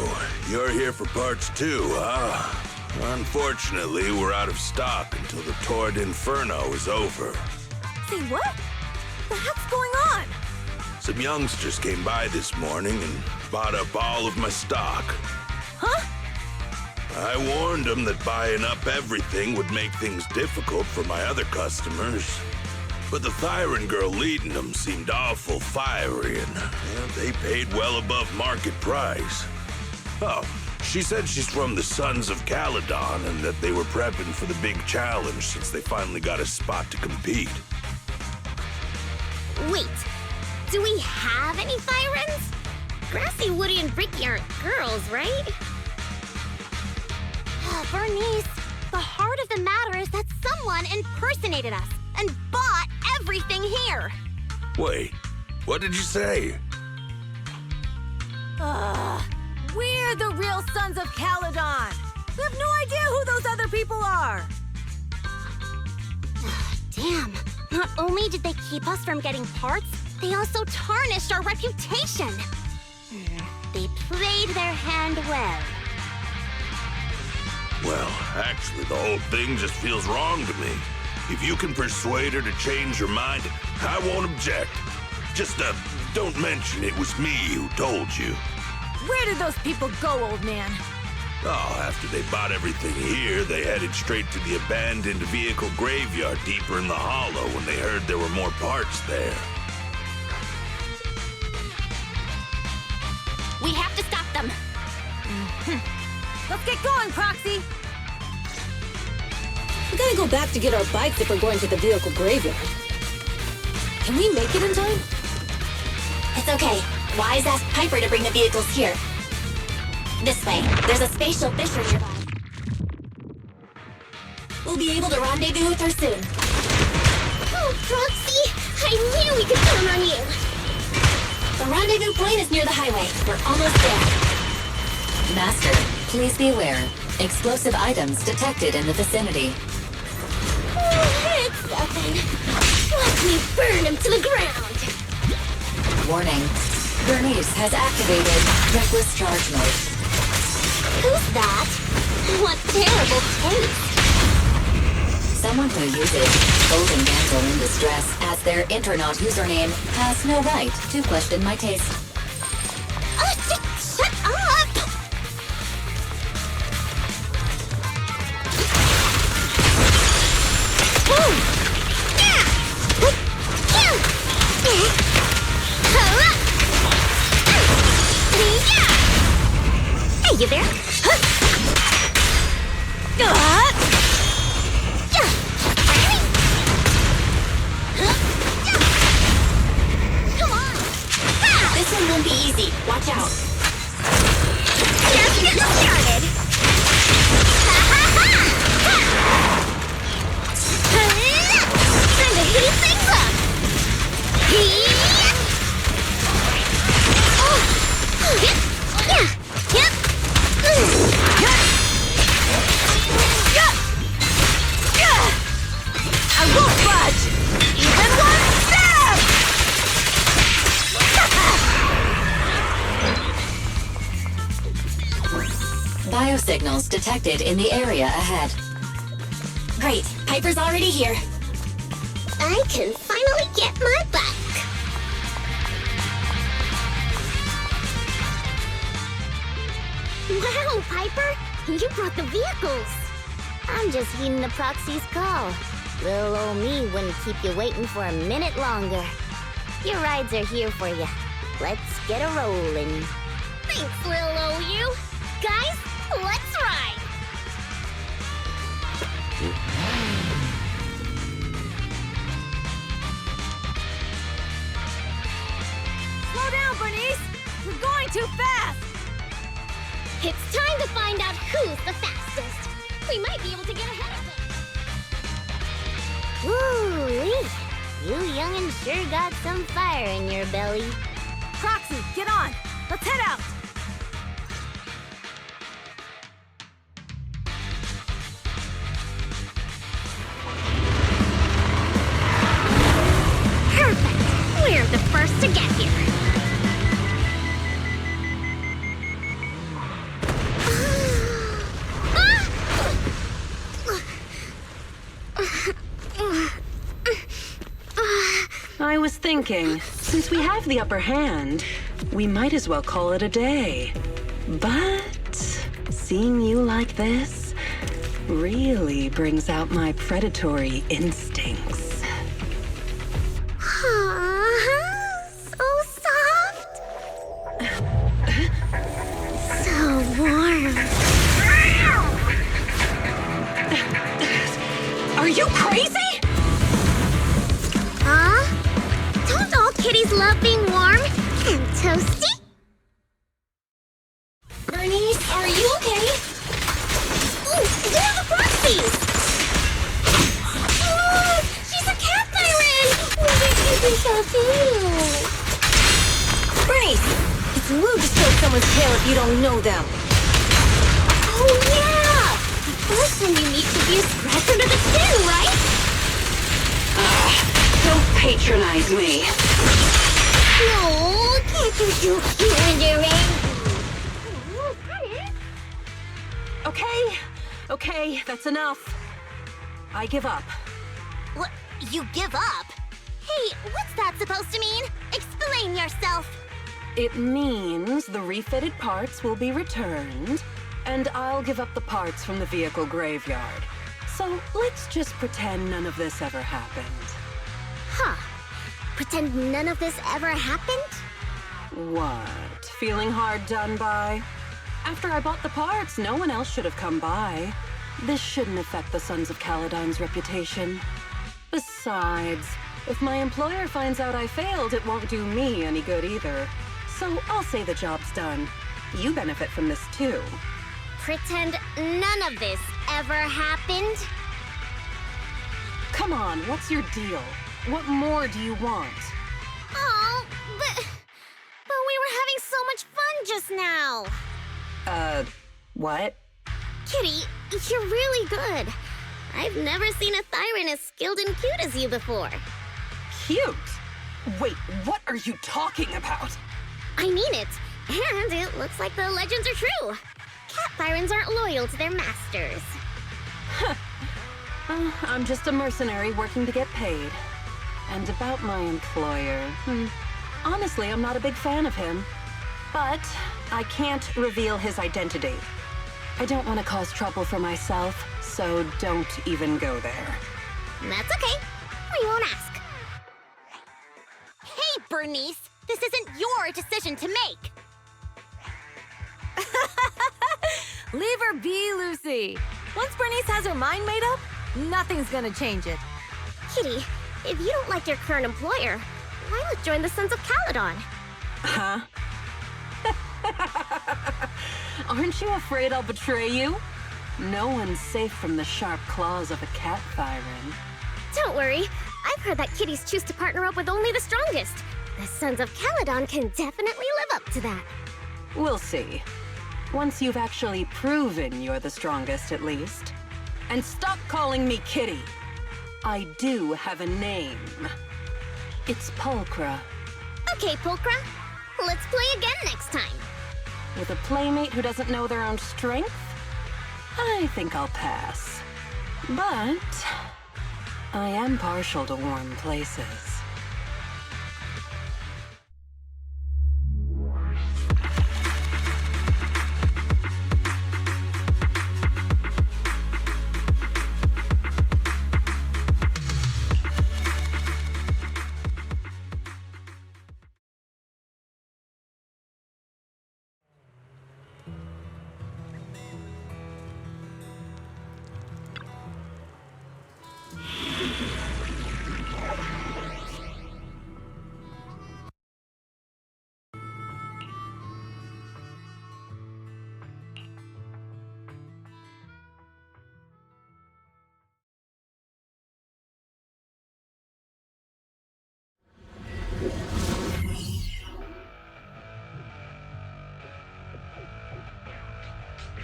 D: you're here for parts too, huh? Unfortunately, we're out of stock until the Tour d'Inferno is over.
E: Say what? The heck's going on?
D: Some youngsters came by this morning and bought up all of my stock.
E: Huh?
D: I warned them that buying up everything would make things difficult for my other customers. But the Thyron girl leading them seemed awful fiery, and they paid well above market price. Oh, she said she's from the Sons of Calydon and that they were prepping for the big challenge since they finally got a spot to compete.
F: Wait, do we have any Thyrans? Grassy, Woody, and Bricky aren't girls, right?
C: Bernice, the heart of the matter is that someone impersonated us and bought everything here.
D: Wait, what did you say?
E: We're the real Sons of Calydon. We have no idea who those other people are.
C: Damn. Not only did they keep us from getting parts, they also tarnished our reputation. They played their hand well.
D: Well, actually, the whole thing just feels wrong to me. If you can persuade her to change her mind, I won't object. Just, don't mention it was me who told you.
E: Where did those people go, old man?
D: Oh, after they bought everything here, they headed straight to the abandoned vehicle graveyard deeper in the hollow when they heard there were more parts there.
H: We have to stop them.
E: Let's get going, Proxy! We gotta go back to get our bikes if we're going to the vehicle graveyard. Can we make it in time?
H: It's okay. Wise asked Piper to bring the vehicles here. This way. There's a spatial fissure nearby. We'll be able to rendezvous with her soon.
F: Oh, Proxy! I knew we could count on you!
H: The rendezvous point is near the highway. We're almost there.
G: Master, please be aware. Explosive items detected in the vicinity.
F: Oh, it's nothing. Watch me burn him to the ground!
G: Warning. Bernice has activated reckless charge mode.
F: Who's that? What terrible taste!
G: Someone who uses Golden Damsel in Distress as their Internaut username has no right to question my taste.
F: Shut up!
C: Hey, you there?
F: Come on!
H: This one won't be easy. Watch out.
C: Just getting started. Time to heat things up.
E: I won't budge! Even one step!
G: Biosignals detected in the area ahead.
H: Great. Piper's already here.
F: I can finally get my bike. Wow, Piper! You brought the vehicles!
C: I'm just heeding the Proxy's call. Little old me wouldn't keep you waiting for a minute longer. Your rides are here for you. Let's get a rolling.
F: Thanks, little old you! Guys, let's ride!
E: Slow down, Bernice! You're going too fast!
F: It's time to find out who's the fastest. We might be able to get ahead of them.
C: Woo-wee! You young'un sure got some fire in your belly.
E: Proxy, get on! Let's head out!
C: Perfect! We're the first to get here.
N: I was thinking, since we have the upper hand, we might as well call it a day. But seeing you like this really brings out my predatory instincts.
C: So soft. So warm.
N: Are you crazy?
C: Huh? Don't all kitties love being warm and toasty?
H: Bernice, are you okay?
F: Ooh, they're the Proxies! Oh, she's a cat siren! What did you think of you?
E: Bernice! It's rude to stroke someone's tail if you don't know them.
F: Oh, yeah! The first time you meet should be a scratch under the chin, right?
N: Don't patronize me.
F: No, can't you do cute when you're angry?
N: Okay, that's enough. I give up.
C: What? You give up? Hey, what's that supposed to mean? Explain yourself.
N: It means the refitted parts will be returned, and I'll give up the parts from the vehicle graveyard. So let's just pretend none of this ever happened.
F: Huh. Pretend none of this ever happened?
N: What? Feeling hard done by? After I bought the parts, no one else should have come by. This shouldn't affect the Sons of Calydon's reputation. Besides, if my employer finds out I failed, it won't do me any good either. So I'll say the job's done. You benefit from this too.
F: Pretend none of this ever happened?
N: Come on, what's your deal? What more do you want?
F: Oh, but we were having so much fun just now.
N: What?
F: Kitty, you're really good. I've never seen a Thyran as skilled and cute as you before.
N: Cute? Wait, what are you talking about?
F: I mean it. And it looks like the legends are true. Cat Thyrans aren't loyal to their masters.
N: I'm just a mercenary working to get paid. And about my employer, honestly, I'm not a big fan of him. But I can't reveal his identity. I don't want to cause trouble for myself, so don't even go there.
F: That's okay. We won't ask. Hey, Bernice! This isn't your decision to make!
E: Leave her be, Lucy. Once Bernice has her mind made up, nothing's gonna change it.
F: Kitty, if you don't like your current employer, why not join the Sons of Calydon?
N: Huh? Aren't you afraid I'll betray you? No one's safe from the sharp claws of a cat Thyran.
F: Don't worry. I've heard that kitties choose to partner up with only the strongest. The Sons of Calydon can definitely live up to that.
N: We'll see. Once you've actually proven you're the strongest, at least. And stop calling me Kitty. I do have a name. It's Pulchra.
F: Okay, Pulchra. Let's play again next time.
N: With a playmate who doesn't know their own strength? I think I'll pass. But I am partial to warm places.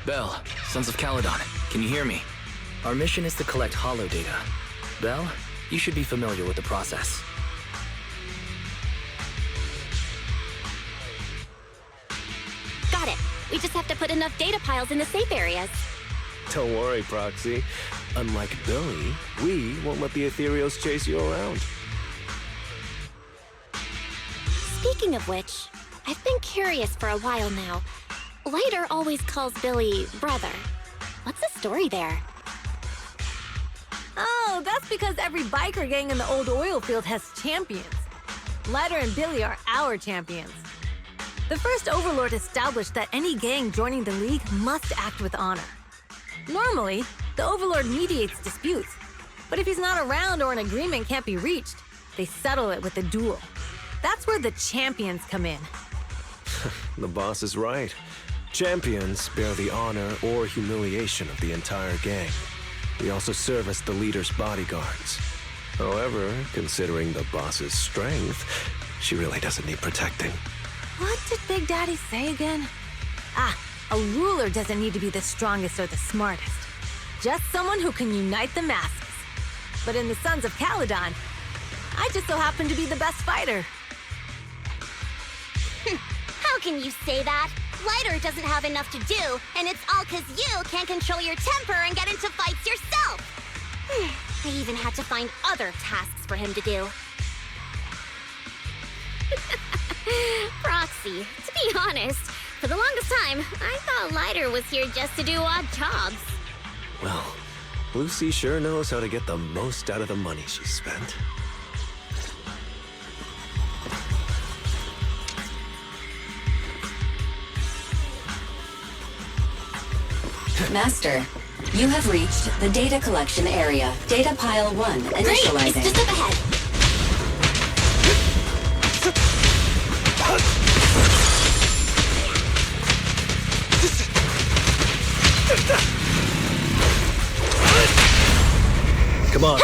B: Belle, Sons of Calydon, can you hear me? Our mission is to collect holo data. Belle, you should be familiar with the process.
H: Got it. We just have to put enough data piles in the safe areas.
K: Don't worry, Proxy. Unlike Billy, we won't let the ethereals chase you around.
H: Speaking of which, I've been curious for a while now. Lighter always calls Billy brother. What's the story there?
E: Oh, that's because every biker gang in the old oil field has champions. Lighter and Billy are our champions. The first Overlord established that any gang joining the League must act with honor. Normally, the Overlord mediates disputes, but if he's not around or an agreement can't be reached, they settle it with a duel. That's where the champions come in.
K: The boss is right. Champions bear the honor or humiliation of the entire gang. We also serve as the leader's bodyguards. However, considering the boss's strength, she really doesn't need protecting.
E: What did Big Daddy say again? Ah, a ruler doesn't need to be the strongest or the smartest. Just someone who can unite the masses. But in the Sons of Calydon, I just so happen to be the best fighter.
F: How can you say that? Lighter doesn't have enough to do, and it's all because you can't control your temper and get into fights yourself. I even had to find other tasks for him to do. Proxy, to be honest, for the longest time, I thought thought Lighter was here just to do odd jobs.
K: Well, Lucy sure knows how to get the most out of the money she spent.
G: Master, you have reached the data collection area. Data pile 1 initializing.
F: Great, it's just up ahead.
K: Come on.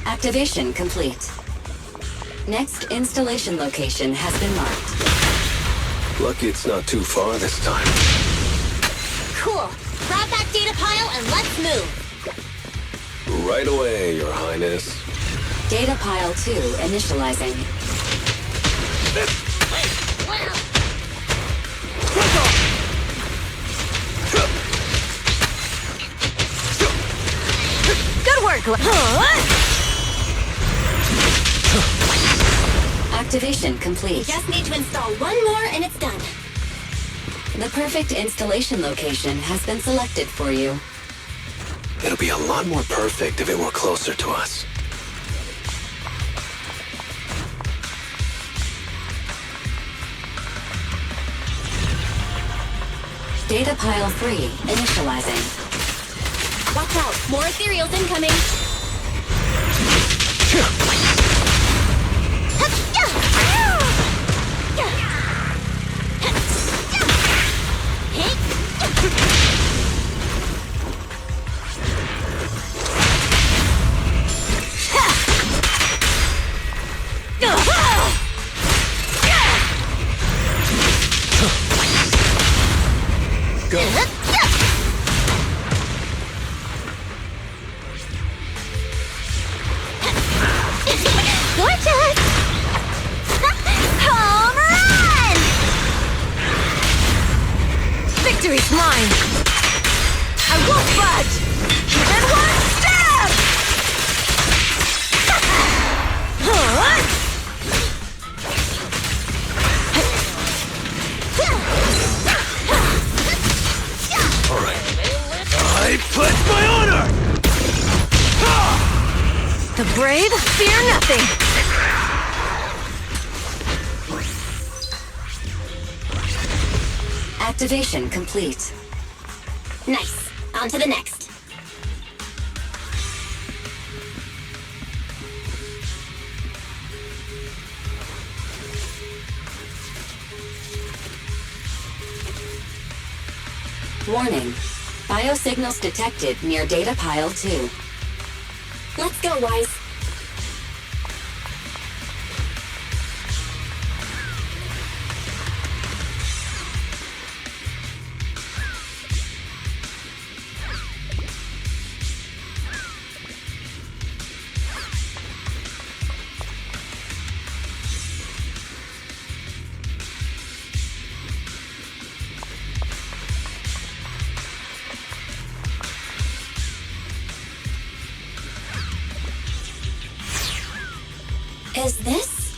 G: Activation complete. Next installation location has been marked.
K: Lucky it's not too far this time.
F: Cool. Grab that data pile and let's move.
K: Right away, Your Highness.
G: Data pile 2 initializing.
E: Good work.
G: Activation complete.
F: We just need to install one more and it's done.
G: The perfect installation location has been selected for you.
K: It'll be a lot more perfect if it were closer to us.
G: Data pile 3 initializing.
F: Watch out, more ethereals incoming.
K: Go.
C: Gorgeous! Home run!
E: Victory's mine! I won't budge! Even one step!
K: All right. I pledge my honor!
E: The brave fear nothing!
G: Activation complete.
F: Nice. On to the next.
G: Warning. Biosignals detected near data pile 2.
F: Let's go, Wise. Is this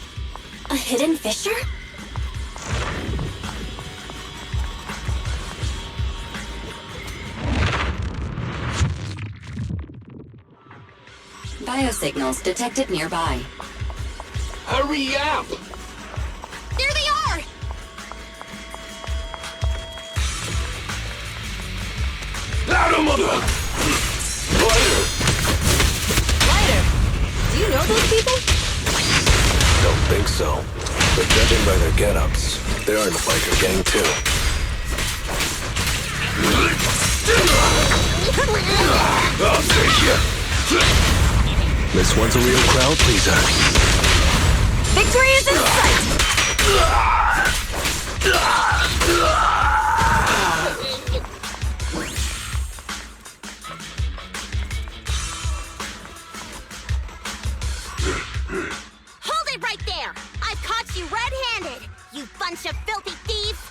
F: a hidden fissure?
G: Biosignals detected nearby.
D: Hurry up!
F: There they are!
D: Out of mother! Lighter!
E: Lighter! Do you know those people?
K: Don't think so. But judging by their get-ups, they're in the biker gang too. This one's a real crowd pleaser.
E: Victory is in sight!
C: Hold it right there! I've caught you red-handed, you bunch of filthy thieves!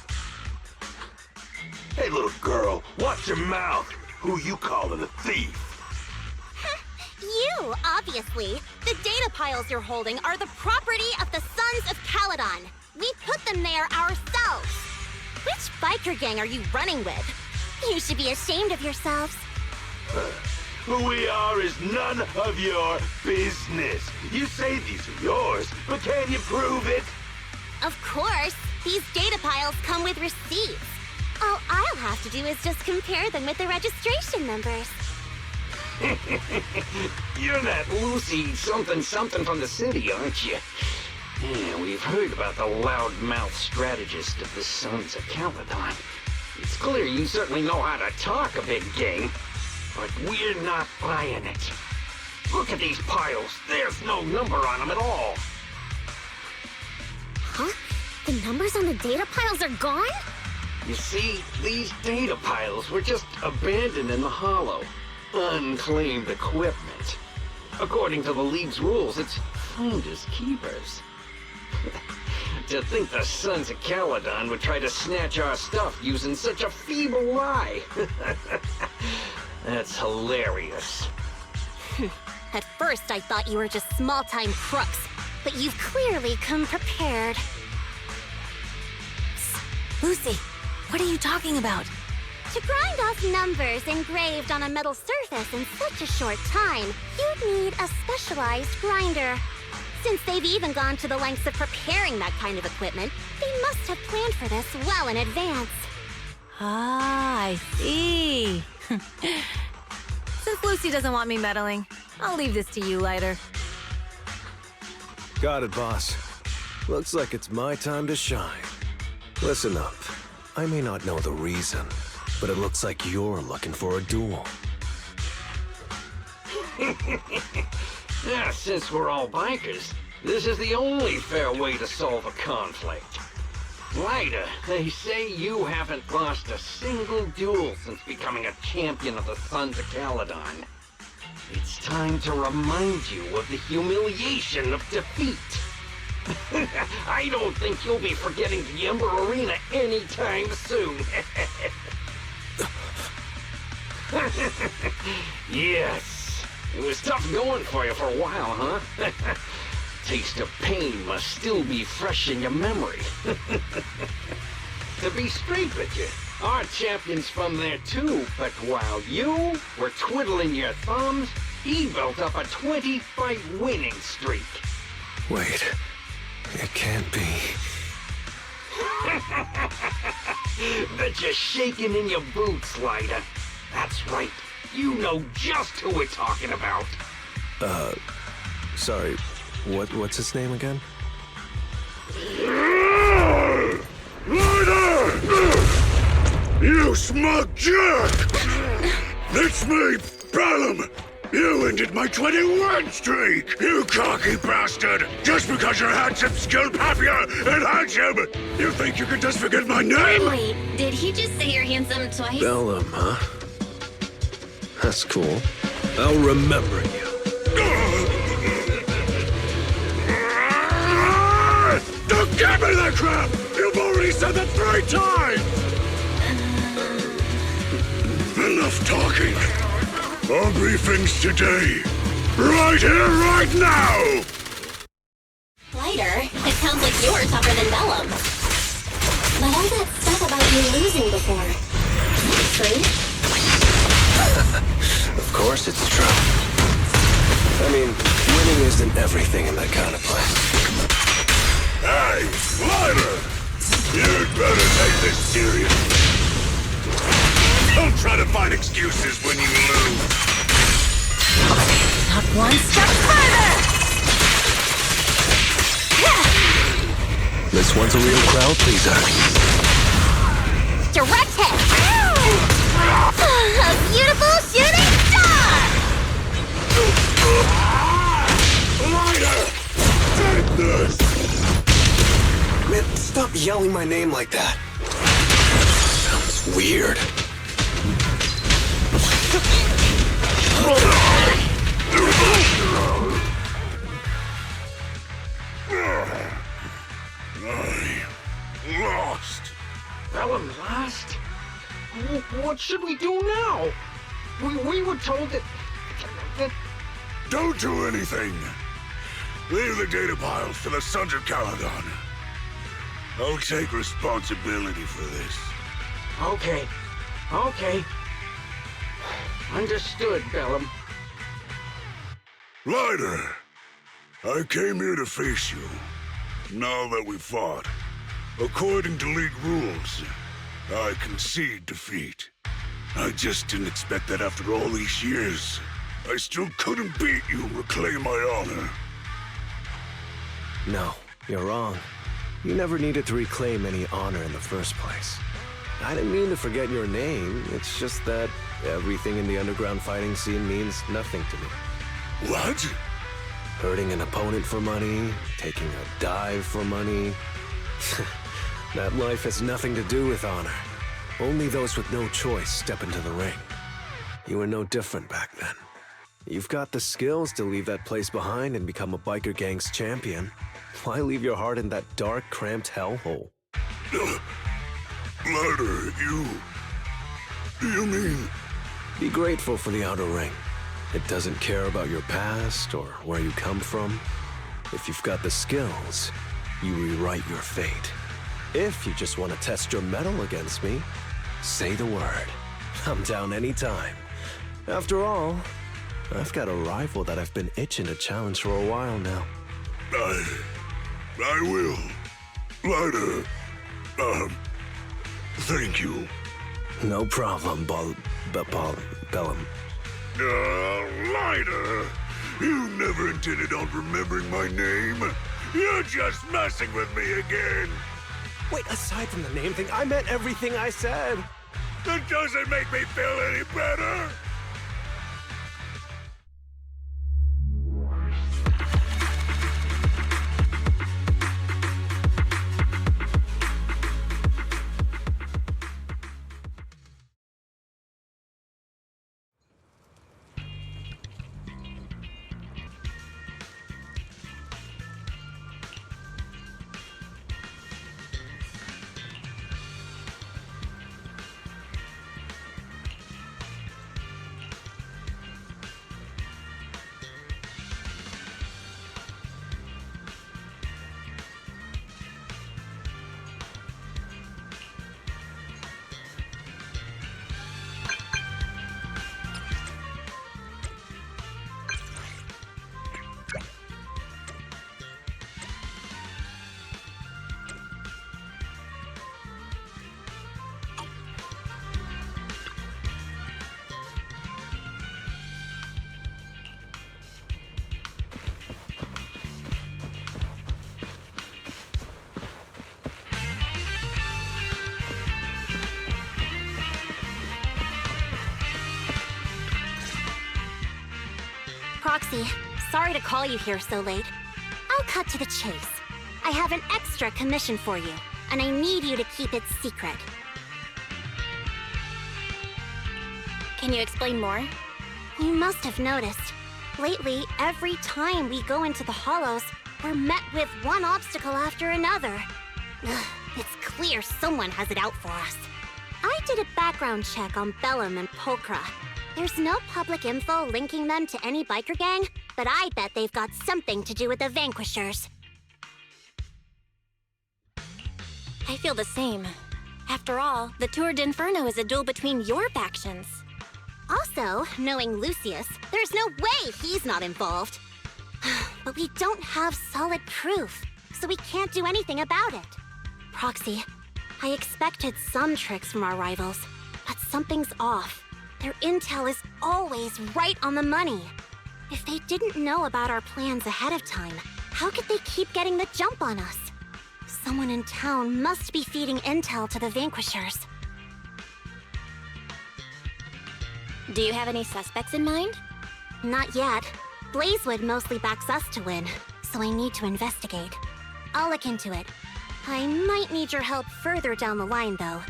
D: Hey, little girl, watch your mouth. Who you calling a thief?
C: You, obviously. The data piles you're holding are the property of the Sons of Calydon. We put them there ourselves. Which biker gang are you running with? You should be ashamed of yourselves.
D: Who we are is none of your business. You say these are yours, but can you prove it?
C: Of course. These data piles come with receipts. All I'll have to do is just compare them with the registration numbers.
O: You're that Lucy something from the city, aren't you? Yeah, we've heard about the loudmouth strategist of the Sons of Calydon. It's clear you certainly know how to talk a big game, but we're not buying it. Look at these piles. There's no number on them at all.
F: Huh? The numbers on the data piles are gone?
O: You see, these data piles were just abandoned in the hollow. Unclaimed equipment. According to the League's rules, it's finders keepers. To think the Sons of Calydon would try to snatch our stuff using such a feeble lie. That's hilarious.
C: At first, I thought you were just small-time crooks, but you've clearly come prepared.
E: Lucy, what are you talking about?
C: To grind off numbers engraved on a metal surface in such a short time, you'd need a specialized grinder. Since they've even gone to the lengths of preparing that kind of equipment, they must have planned for this well in advance.
E: Ah, I see. Since Lucy doesn't want me meddling, I'll leave this to you, Lighter.
K: Got it, boss. Looks like it's my time to shine. Listen up. I may not know the reason, but it looks like you're looking for a duel.
O: Yeah, since we're all bikers, this is the only fair way to solve a conflict. Lighter, they say you haven't lost a single duel since becoming a champion of the Sons of Calydon. It's time to remind you of the humiliation of defeat. I don't think you'll be forgetting the Ember Arena anytime soon. Yes, it was tough going for you for a while, huh? Taste of pain must still be fresh in your memory. To be straight with you, our champion's from there too, but while you were twiddling your thumbs, he built up a 20-fight winning streak.
K: Wait, it can't be.
O: Bet you're shaking in your boots, Lighter. That's right. You know just who we're talking about.
K: Sorry. What's his name again?
D: Lighter! You smug jerk! It's me, Bellum! You ended my 21 streak, you cocky bastard! Just because you're handsome, skilled, happier, and handsome! You think you can just forget my name?
F: Wait, did he just say you're handsome twice?
K: Bellum, huh? That's cool. I'll remember you.
D: Don't give me that crap! You've already said that 3 times! Enough talking. Our briefings today. Right here, right now!
F: Lighter, it sounds like you were tougher than Bellum. But all that stuff about you losing before, is that true?
K: Of course it's true. I mean, winning isn't everything in that kind of place.
D: Hey, Lighter! You'd better take this seriously. Don't try to find excuses when you lose.
E: Not one step further!
K: This one's a real crowd pleaser.
C: Direct hit! A beautiful shooting star!
K: yelling my name like that. Sounds weird.
D: I lost.
O: Bellum lost? What should we do now? We were told that...
D: Don't do anything. Leave the data piles to the Sons of Calydon. I'll take responsibility for this.
O: Okay. Understood, Bellum.
D: Lighter, I came here to face you. Now that we fought, according to League rules, I concede defeat. I just didn't expect that after all these years, I still couldn't beat you and reclaim my honor.
K: No, you're wrong. You never needed to reclaim any honor in the first place. I didn't mean to forget your name. It's just that everything in the underground fighting scene means nothing to me.
D: What?
K: Hurting an opponent for money, taking a dive for money. That life has nothing to do with honor. Only those with no choice step into the ring. You were no different back then. You've got the skills to leave that place behind and become a biker gang's champion. Why leave your heart in that dark, cramped hellhole?
D: Lighter, you mean...
K: Be grateful for the outer ring. It doesn't care about your past or where you come from. If you've got the skills, you rewrite your fate. If you just want to test your mettle against me, say the word. I'm down anytime. After all, I've got a rival that I've been itching to challenge for a while now.
D: I will. Lighter, thank you.
K: No problem, Bellum.
D: Lighter, you never intended on remembering my name. You're just messing with me again.
K: Wait, aside from the name thing, I meant everything I said.
D: That doesn't make me feel any better.
C: Proxy, sorry to call you here so late. I'll cut to the chase. I have an extra commission for you, and I need you to keep it secret.
H: Can you explain more?
C: You must have noticed. Lately, every time we go into the Hollows, we're met with one obstacle after another. Ugh, it's clear someone has it out for us. I did a background check on Bellum and Pulchra. There's no public info linking them to any biker gang, but I bet they've got something to do with the Vanquishers.
H: I feel the same. After all, the Tour d'Inferno is a duel between your factions.
C: Also, knowing Lucius, there's no way he's not involved. But we don't have solid proof, so we can't do anything about it. Proxy, I expected some tricks from our rivals, but something's off. Their intel is always right on the money. If they didn't know about our plans ahead of time, how could they keep getting the jump on us? Someone in town must be feeding intel to the Vanquishers.
H: Do you have any suspects in mind?
C: Not yet. Blazewood mostly backs us to win, so I need to investigate. I'll look into it. I might need your help further down the line, though.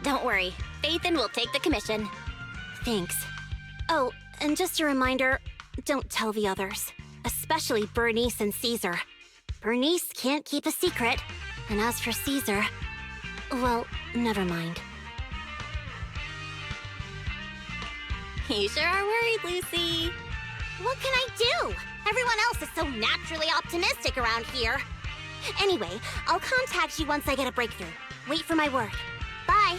H: Don't worry, Phaethon will take the commission.
C: Thanks. Oh, and just a reminder, don't tell the others. Especially Bernice and Caesar. Bernice can't keep a secret. And as for Caesar, well, never mind.
H: You sure are worried, Lucy.
C: What can I do? Everyone else is so naturally optimistic around here. Anyway, I'll contact you once I get a breakthrough. Wait for my word. Bye.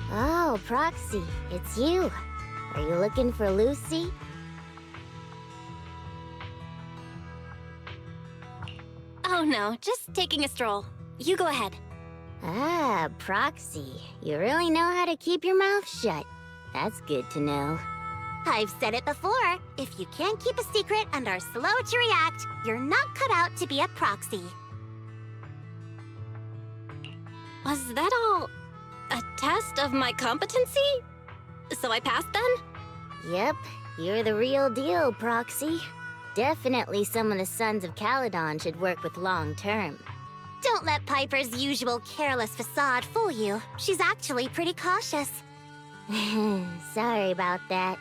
F: Oh, Proxy, it's you. Are you looking for Lucy?
H: Oh no, just taking a stroll. You go ahead.
F: Ah, Proxy. You really know how to keep your mouth shut. That's good to know.
C: I've said it before. If you can't keep a secret and are slow to react, you're not cut out to be a proxy.
H: Was that all a test of my competency? So I passed then?
F: Yep, you're the real deal, Proxy. Definitely some of the Sons of Calydon should work with long term.
C: Don't let Piper's usual careless facade fool you. She's actually pretty cautious.
F: Sorry about that.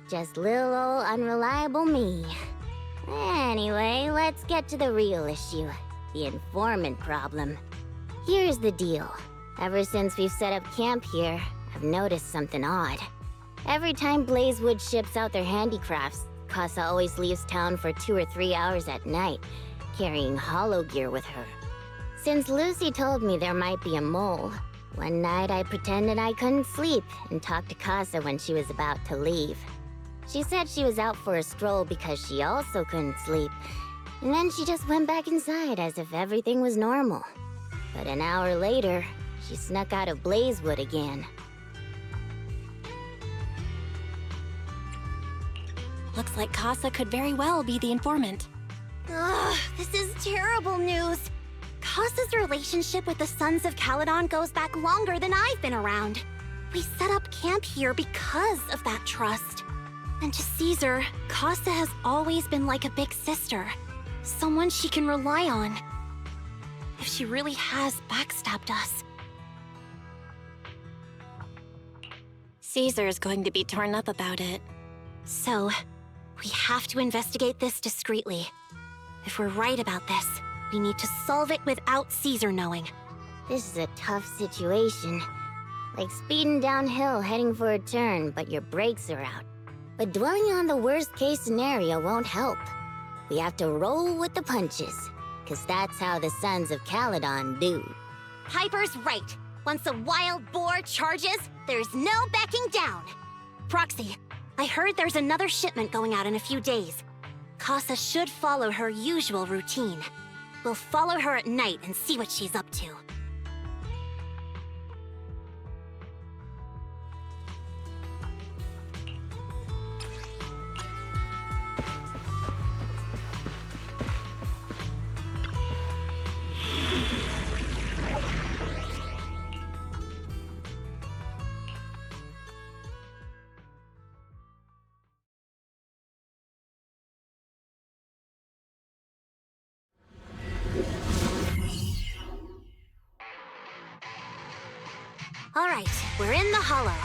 F: Just little old unreliable me. Anyway, let's get to the real issue. The informant problem. Here's the deal. Ever since we've set up camp here, I've noticed something odd. Every time Blazewood ships out their handicrafts, Casa always leaves town for 2 or 3 hours at night, carrying hollow gear with her. Since Lucy told me there might be a mole, one night I pretended I couldn't sleep and talked to Casa when she was about to leave. She said she was out for a stroll because she also couldn't sleep, and then she just went back inside as if everything was normal. But an hour later, she snuck out of Blazewood again.
H: Looks like Casa could very well be the informant.
C: Ugh, this is terrible news. Casa's relationship with the Sons of Calydon goes back longer than I've been around. We set up camp here because of that trust. And to Caesar, Casa has always been like a big sister. Someone she can rely on. If she really has backstabbed us.
H: Caesar's going to be torn up about it.
C: So, we have to investigate this discreetly. If we're right about this, we need to solve it without Caesar knowing.
F: This is a tough situation. Like speeding downhill heading for a turn, but your brakes are out. But dwelling on the worst-case scenario won't help. We have to roll with the punches, 'cause that's how the Sons of Calydon do.
C: Piper's right. Once a wild boar charges, there's no backing down. Proxy, I heard there's another shipment going out in a few days. Casa should follow her usual routine. We'll follow her at night and see what she's up to. All right, we're in the hollow.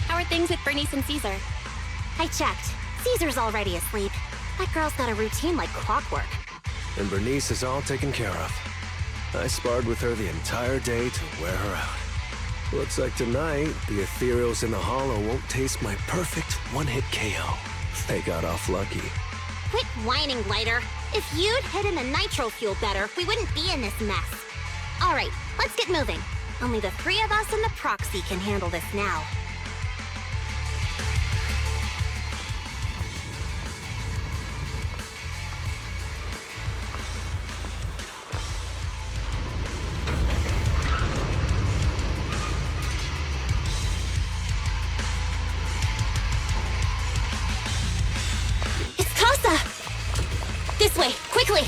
H: How are things with Bernice and Caesar?
C: I checked. Caesar's already asleep. That girl's got a routine like clockwork.
K: And Bernice is all taken care of. I sparred with her the entire day to wear her out. Looks like tonight, the ethereals in the hollow won't taste my perfect one-hit KO. They got off lucky.
C: Quit whining, Lighter. If you'd hidden the nitro fuel better, we wouldn't be in this mess. All right, let's get moving. Only the three of us and the proxy can handle this now. It's Casa! This way, quickly!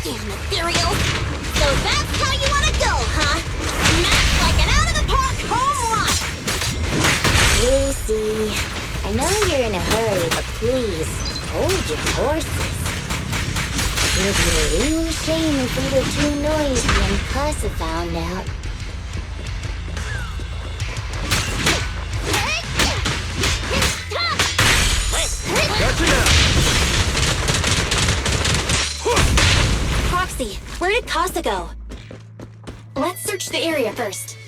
C: Damn ethereal! So that's how you want to go, huh? Smash like an out-of-the-park home run!
F: Lucy, I know you're in a hurry, but please, hold your horses. It would be a real shame if we were too noisy and Casa found out.
K: Gotcha now!
C: Proxy, where did Casa go?
H: Let's search the area first.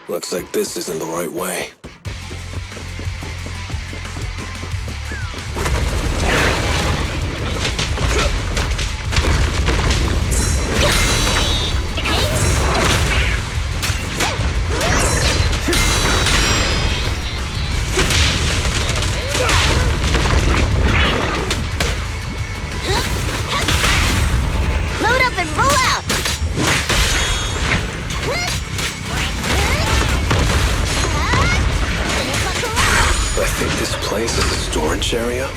K: Looks like this isn't the right way.
C: Load up and roll out!
K: I think this place is a storage area.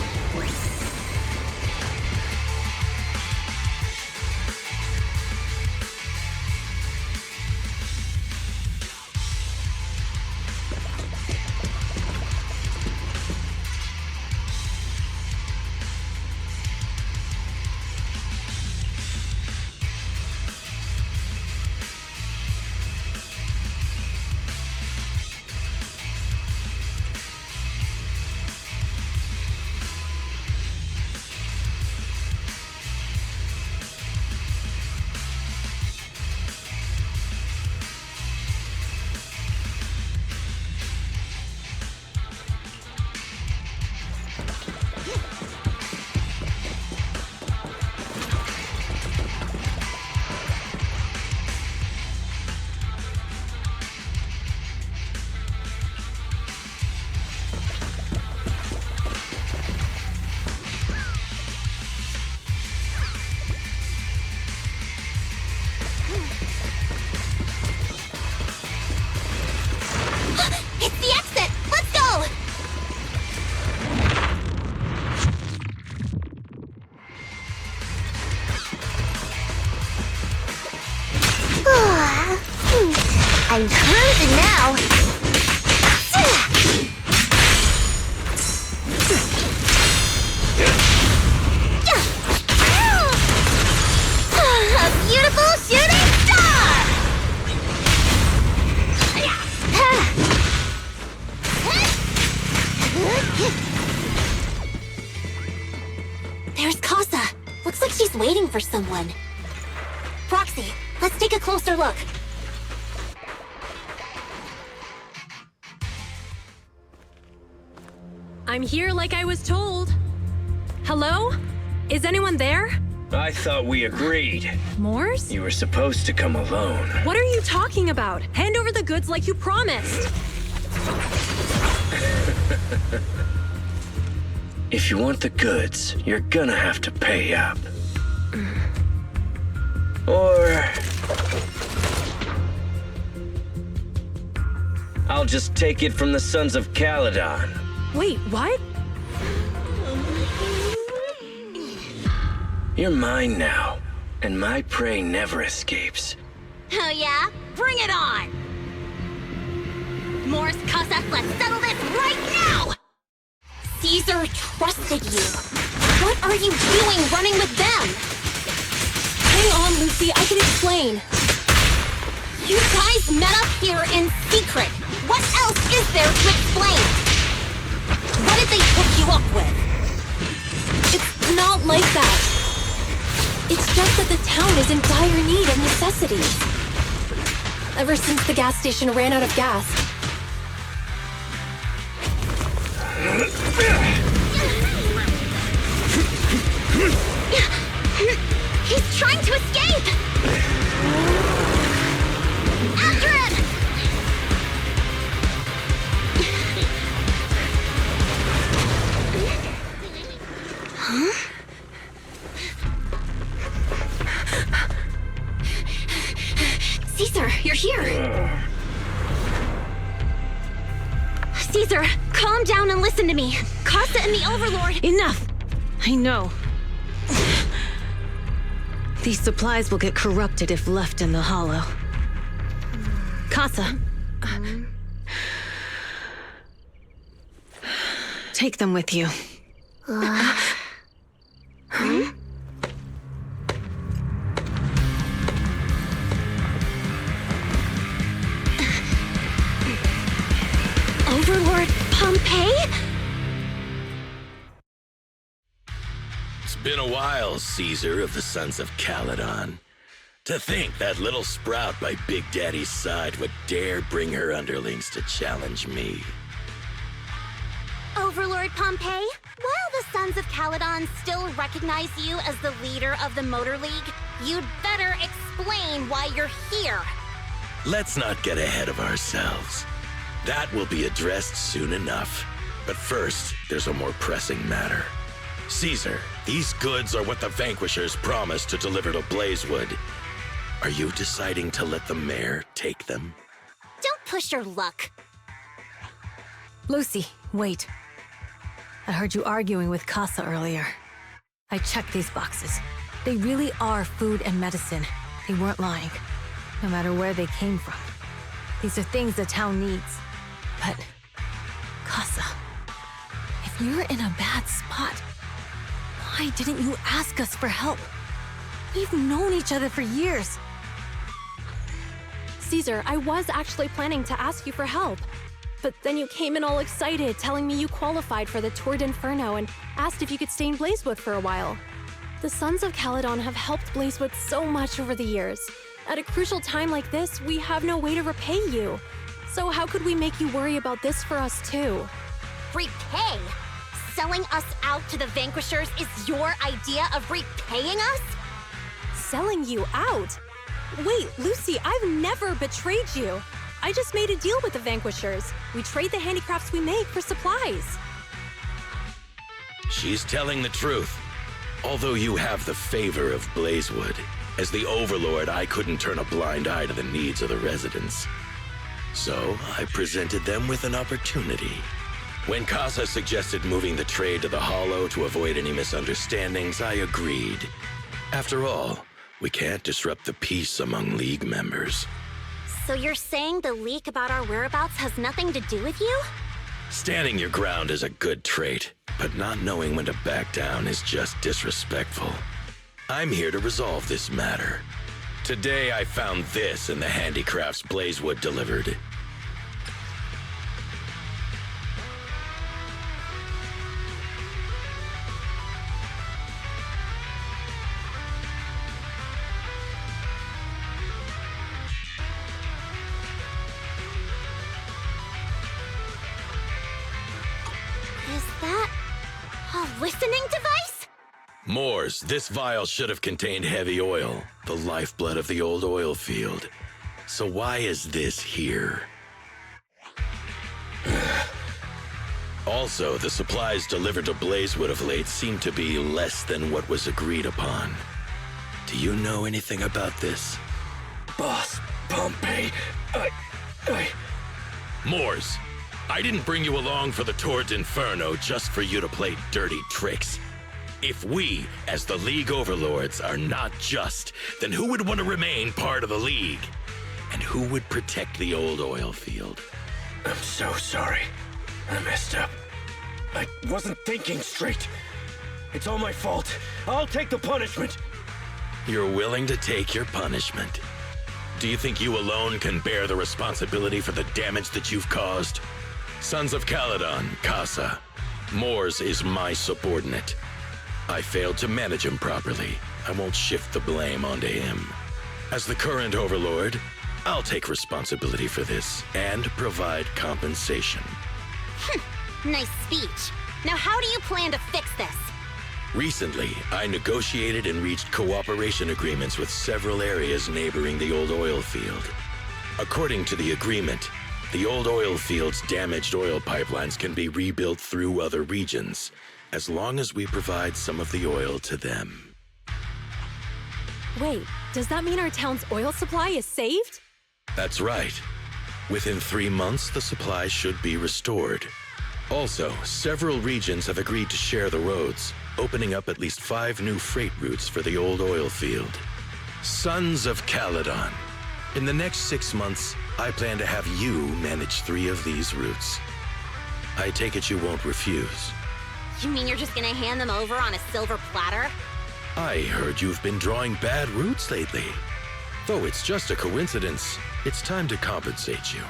C: for someone. Proxy, let's take a closer look.
M: I'm here like I was told. Hello? Is anyone there?
P: I thought we agreed.
M: Mors?
P: You were supposed to come alone.
M: What are you talking about? Hand over the goods like you promised.
P: If you want the goods, you're gonna have to pay up. Or... I'll just take it from the Sons of Calydon.
M: Wait, what?
P: You're mine now, and my prey never escapes.
C: Oh yeah? Bring it on! Morris Kosef, let's settle this right now! Caesar trusted you. What are you doing running with them?
M: Hang on, Lucy, I can explain.
C: You guys met up here in secret. What else is there to explain? What did they hook you up with?
M: It's not like that. It's just that the town is in dire need of necessities. Ever since the gas station ran out of gas.
C: He's trying to escape! After him! Huh? Caesar, you're here! Caesar, calm down and listen to me. Costa and the Overlord—
E: Enough! I know. These supplies will get corrupted if left in the hollow. Casa. Take them with you.
C: Overlord Pompeii?
Q: It's been a while, Caesar of the Sons of Calydon. To think that little sprout by Big Daddy's side would dare bring her underlings to challenge me.
C: Overlord Pompeii, while the Sons of Calydon still recognize you as the leader of the Motor League, you'd better explain why you're here.
Q: Let's not get ahead of ourselves. That will be addressed soon enough. But first, there's a more pressing matter. Caesar, these goods are what the Vanquishers promised to deliver to Blazewood. Are you deciding to let the mayor take them?
C: Don't push your luck.
E: Lucy, wait. I heard you arguing with Casa earlier. I checked these boxes. They really are food and medicine. They weren't lying, no matter where they came from. These are things the town needs. But, Casa, if you're in a bad spot, why didn't you ask us for help? We've known each other for years.
M: Caesar, I was actually planning to ask you for help. But then you came in all excited, telling me you qualified for the Tour d'Inferno and asked if you could stay in Blazewood for a while. The Sons of Calydon have helped Blazewood so much over the years. At a crucial time like this, we have no way to repay you. So how could we make you worry about this for us too?
C: Repay? Selling us out to the Vanquishers is your idea of repaying us?
M: Selling you out? Wait, Lucy, I've never betrayed you. I just made a deal with the Vanquishers. We trade the handicrafts we make for supplies.
Q: She's telling the truth. Although you have the favor of Blazewood, as the Overlord, I couldn't turn a blind eye to the needs of the residents. So I presented them with an opportunity. When Casa suggested moving the trade to the Hollow to avoid any misunderstandings, I agreed. After all, we can't disrupt the peace among League members.
C: So you're saying the leak about our whereabouts has nothing to do with you?
Q: Standing your ground is a good trait, but not knowing when to back down is just disrespectful. I'm here to resolve this matter. Today I found this in the handicrafts Blazewood delivered.
C: listening device?
Q: Moors, this vial should have contained heavy oil, the lifeblood of the old oil field. So why is this here? Also, the supplies delivered to Blazewood of late seem to be less than what was agreed upon. Do you know anything about this?
P: Boss, Pompey,
Q: Moors, I didn't bring you along for the Tour d'Inferno just for you to play dirty tricks. If we, as the League Overlords, are not just, then who would want to remain part of the League? And who would protect the old oil field?
P: I'm so sorry. I messed up. I wasn't thinking straight. It's all my fault. I'll take the punishment.
Q: You're willing to take your punishment. Do you think you alone can bear the responsibility for the damage that you've caused? Sons of Calydon, Casa. Moors is my subordinate. I failed to manage him properly. I won't shift the blame onto him. As the current Overlord, I'll take responsibility for this and provide compensation.
C: Nice speech. Now how do you plan to fix this?
Q: Recently, I negotiated and reached cooperation agreements with several areas neighboring the old oil field. According to the agreement, the old oil field's damaged oil pipelines can be rebuilt through other regions, as long as we provide some of the oil to them.
M: Wait, does that mean our town's oil supply is saved?
Q: That's right. Within 3 months, the supply should be restored. Also, several regions have agreed to share the roads, opening up at least 5 new freight routes for the old oil field. Sons of Calydon. In the next 6 months, I plan to have you manage 3 of these routes. I take it you won't refuse.
C: You mean you're just gonna hand them over on a silver platter?
Q: I heard you've been drawing bad routes lately. Though it's just a coincidence, it's time to compensate you.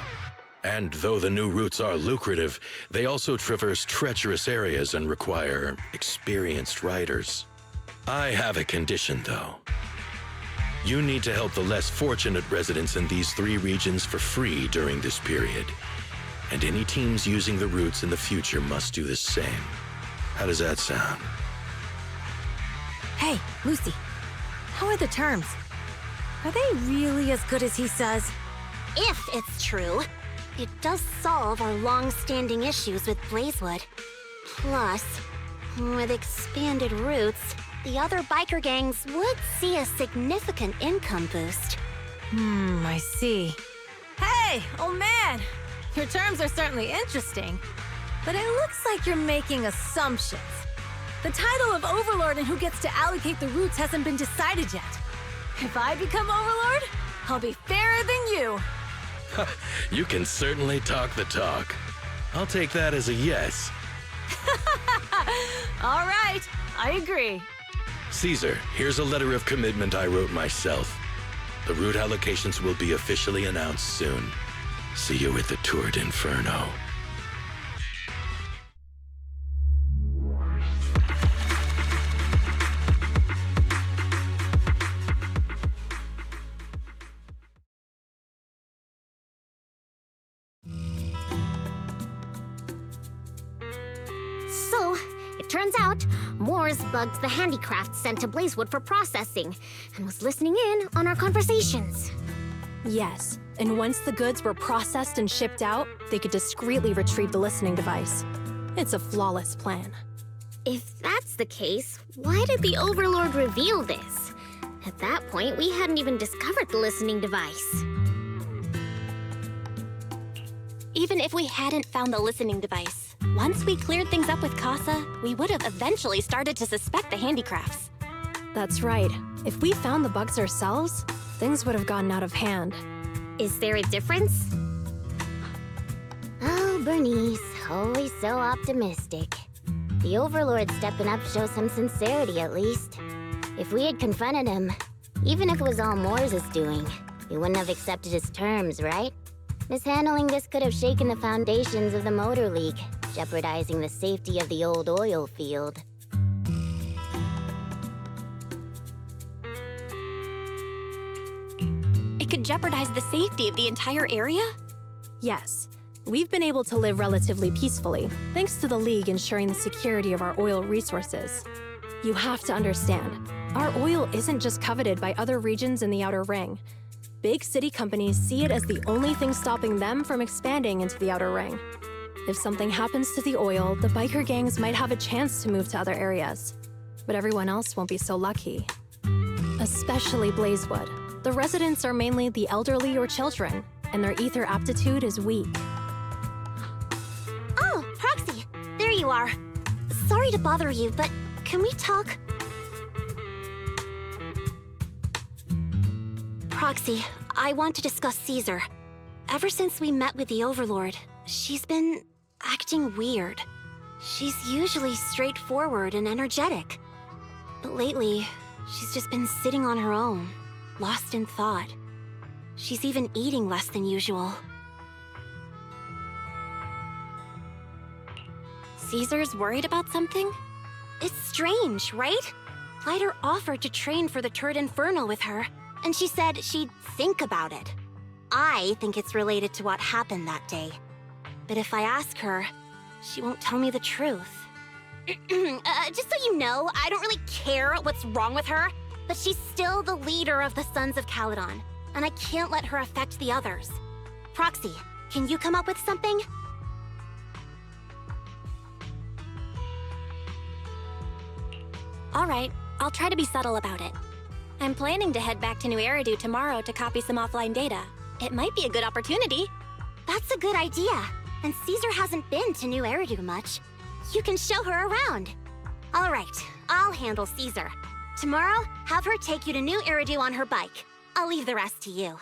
Q: And though the new routes are lucrative, they also traverse treacherous areas and require experienced riders. I have a condition, though. You need to help the less fortunate residents in these 3 regions for free during this period. And any teams using the routes in the future must do the same. How does that sound?
E: Hey, Lucy. How are the terms? Are they really as good as he says?
C: If it's true, it does solve our long-standing issues with Blazewood. Plus, with expanded routes, the other biker gangs would see a significant income boost.
E: I see. Hey, old man! Your terms are certainly interesting, but it looks like you're making assumptions. The title of Overlord and who gets to allocate the routes hasn't been decided yet. If I become Overlord, I'll be fairer than you.
Q: You can certainly talk the talk. I'll take that as a yes.
E: All right, I agree.
Q: Caesar, here's a letter of commitment I wrote myself. The route allocations will be officially announced soon. See you at the Tour d'Inferno.
F: So, it turns out, Moors bugged the handicrafts sent to Blazewood for processing, and was listening in on our conversations.
M: Yes, and once the goods were processed and shipped out, they could discreetly retrieve the listening device. It's a flawless plan.
F: If that's the case, why did the Overlord reveal this? At that point, we hadn't even discovered the listening device.
H: Even if we hadn't found the listening device, once we cleared things up with Casa, we would have eventually started to suspect the handicrafts.
M: That's right. If we found the bugs ourselves, things would have gotten out of hand.
F: Is there a difference? Oh, Bernice, always so optimistic. The Overlord stepping up shows some sincerity, at least. If we had confronted him, even if it was all Moors' doing, we wouldn't have accepted his terms, right? Mishandling this could have shaken the foundations of the Motor League, jeopardizing the safety of the old oil field.
H: It could jeopardize the safety of the entire area?
M: Yes, We've been able to live relatively peacefully, thanks to the League ensuring the security of our oil resources. You have to understand, our oil isn't just coveted by other regions in the Outer Ring. Big city companies see it as the only thing stopping them from expanding into the Outer Ring. If something happens to the oil, the biker gangs might have a chance to move to other areas. But everyone else won't be so lucky. Especially Blazewood. The residents are mainly the elderly or children, and their ether aptitude is weak.
C: Oh, Proxy! There you are. Sorry to bother you, but can we talk? Proxy, I want to discuss Caesar. Ever since we met with the Overlord, she's been acting weird. She's usually straightforward and energetic. But lately, she's just been sitting on her own, lost in thought. She's even eating less than usual.
H: Caesar's worried about something?
C: It's strange, right? Lighter offered to train for the Turd Inferno with her, and she said she'd think about it. I think it's related to what happened that day. But if I ask her, she won't tell me the truth. Just so you know, I don't really care what's wrong with her, but she's still the leader of the Sons of Calydon, and I can't let her affect the others. Proxy, can you come up with something?
H: All right, I'll try to be subtle about it. I'm planning to head back to New Eridu tomorrow to copy some offline data. It might be a good opportunity.
C: That's a good idea. And Caesar hasn't been to New Eridu much. You can show her around. All right, I'll handle Caesar. Tomorrow, have her take you to New Eridu on her bike. I'll leave the rest to you.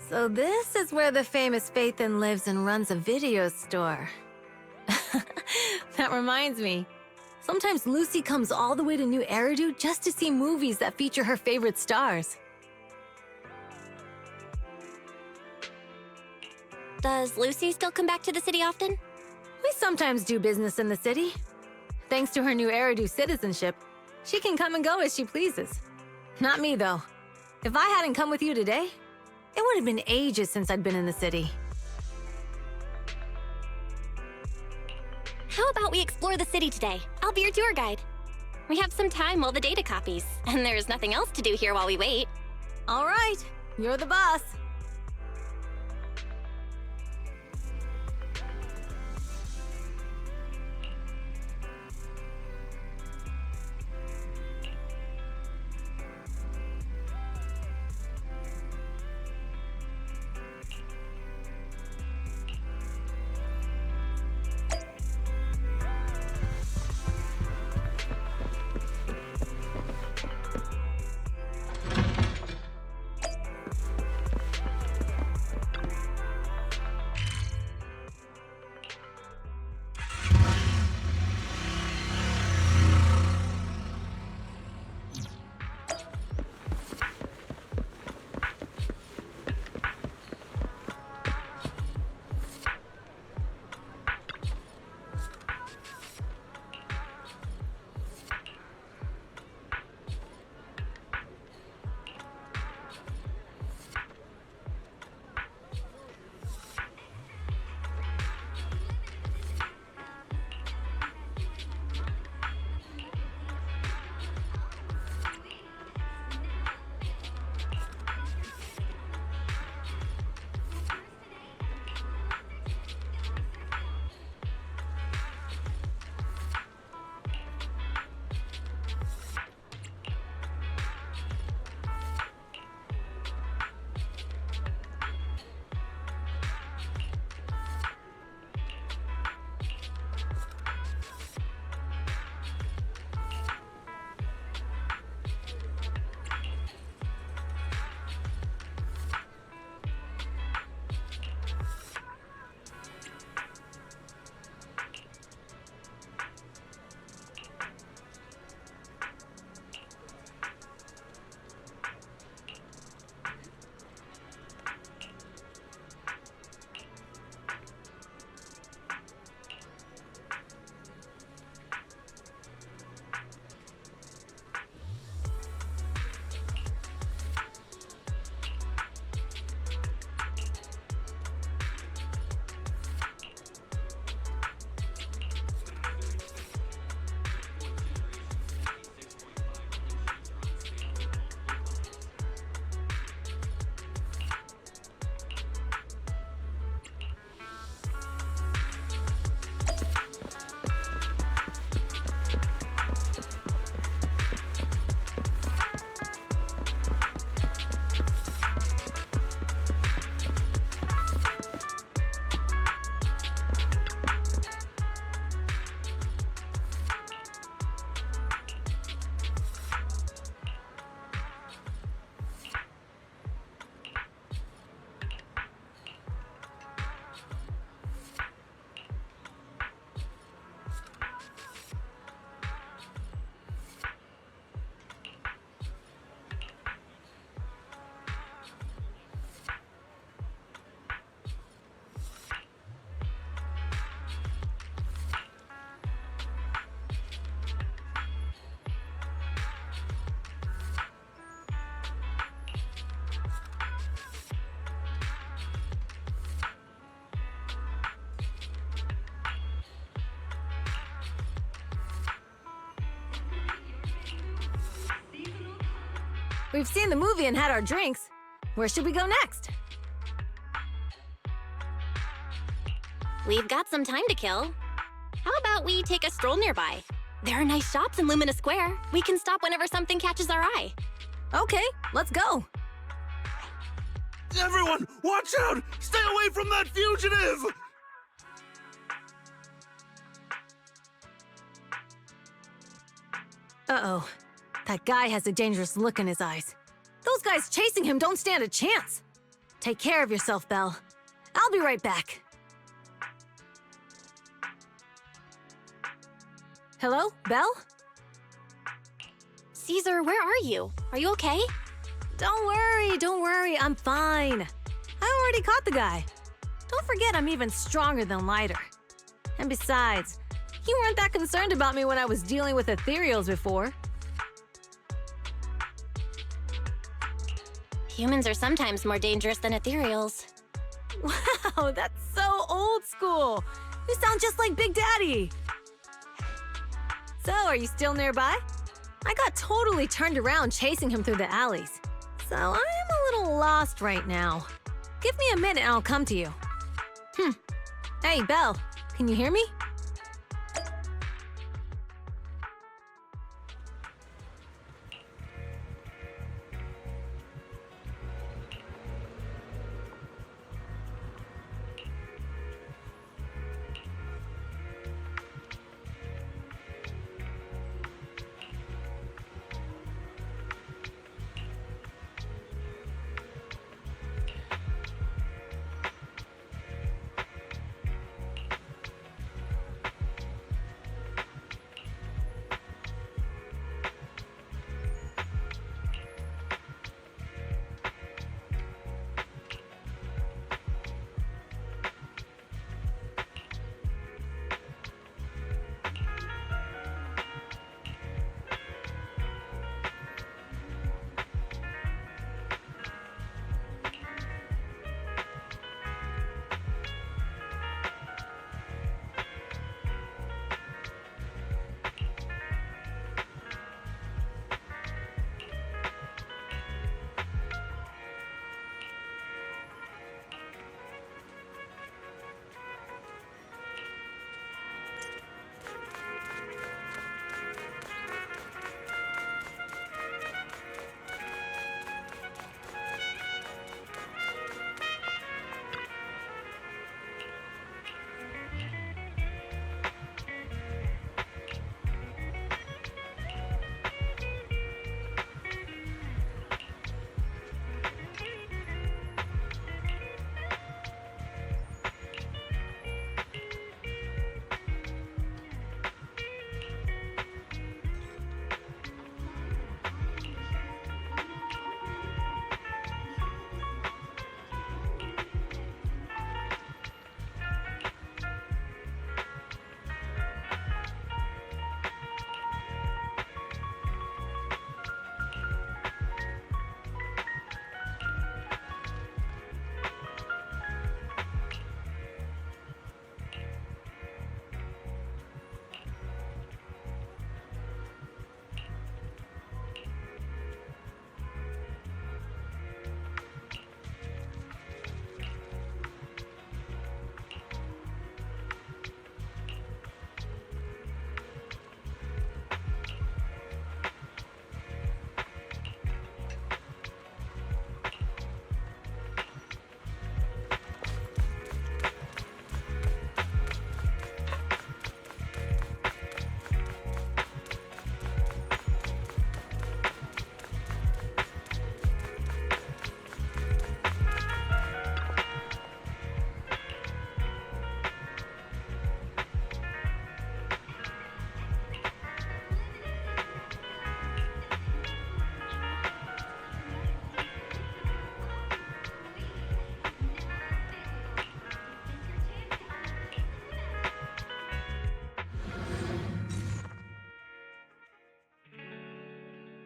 E: So this is where the famous Phaethon lives and runs a video store. That reminds me. Sometimes Lucy comes all the way to New Eridu just to see movies that feature her favorite stars.
H: Does Lucy still come back to the city often?
E: We sometimes do business in the city. Thanks to her New Eridu citizenship, she can come and go as she pleases. Not me, though. If I hadn't come with you today, it would have been ages since I'd been in the city.
H: How about we explore the city today? I'll be your tour guide. We have some time while the data copies, and there's nothing else to do here while we wait.
E: All right, you're the boss. We've seen the movie and had our drinks. Where should we go next?
H: We've got some time to kill. How about we take a stroll nearby? There are nice shops in Lumina Square. We can stop whenever something catches our eye.
E: Okay, let's go.
D: Everyone, watch out! Stay away from that fugitive!
E: Uh-oh. That guy has a dangerous look in his eyes. Those guys chasing him don't stand a chance. Take care of yourself, Belle. I'll be right back. Hello, Belle?
H: Caesar, where are you? Are you okay?
E: Don't worry, I'm fine. I already caught the guy. Don't forget I'm even stronger than Lighter. And besides, you weren't that concerned about me when I was dealing with ethereals before.
H: Humans are sometimes more dangerous than ethereals.
E: Wow, that's so old school. You sound just like Big Daddy. So, are you still nearby? I got totally turned around chasing him through the alleys. So, I am a little lost right now. Give me a minute and I'll come to you. Hey, Belle, can you hear me?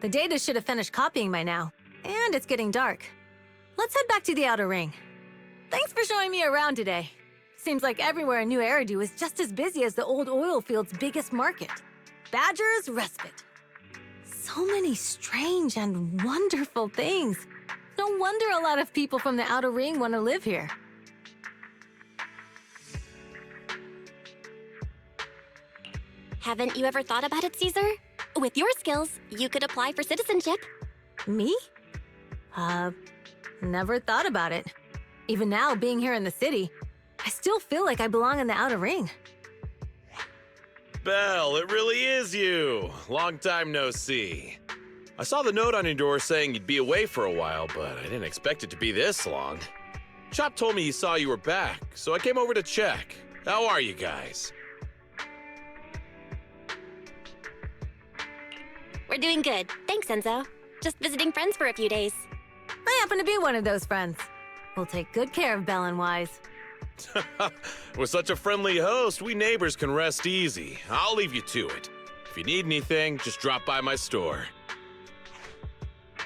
E: The data should have finished copying by now. And it's getting dark. Let's head back to the Outer Ring. Thanks for showing me around today. Seems like everywhere in New Eridu is just as busy as the old oil field's biggest market. Badger's Respite. So many strange and wonderful things. No wonder a lot of people from the Outer Ring want to live here.
H: Haven't you ever thought about it, Caesar? With your skills, you could apply for citizenship.
E: Me? Never thought about it. Even now, being here in the city, I still feel like I belong in the Outer Ring.
J: Belle, it really is you. Long time no see. I saw the note on your door saying you'd be away for a while, but I didn't expect it to be this long. Chop told me he saw you were back, so I came over to check. How are you guys?
H: We're doing good. Thanks, Enzo. Just visiting friends for a few days.
E: I happen to be one of those friends. We'll take good care of Belle and Wise.
J: With such a friendly host, we neighbors can rest easy. I'll leave you to it. If you need anything, just drop by my store.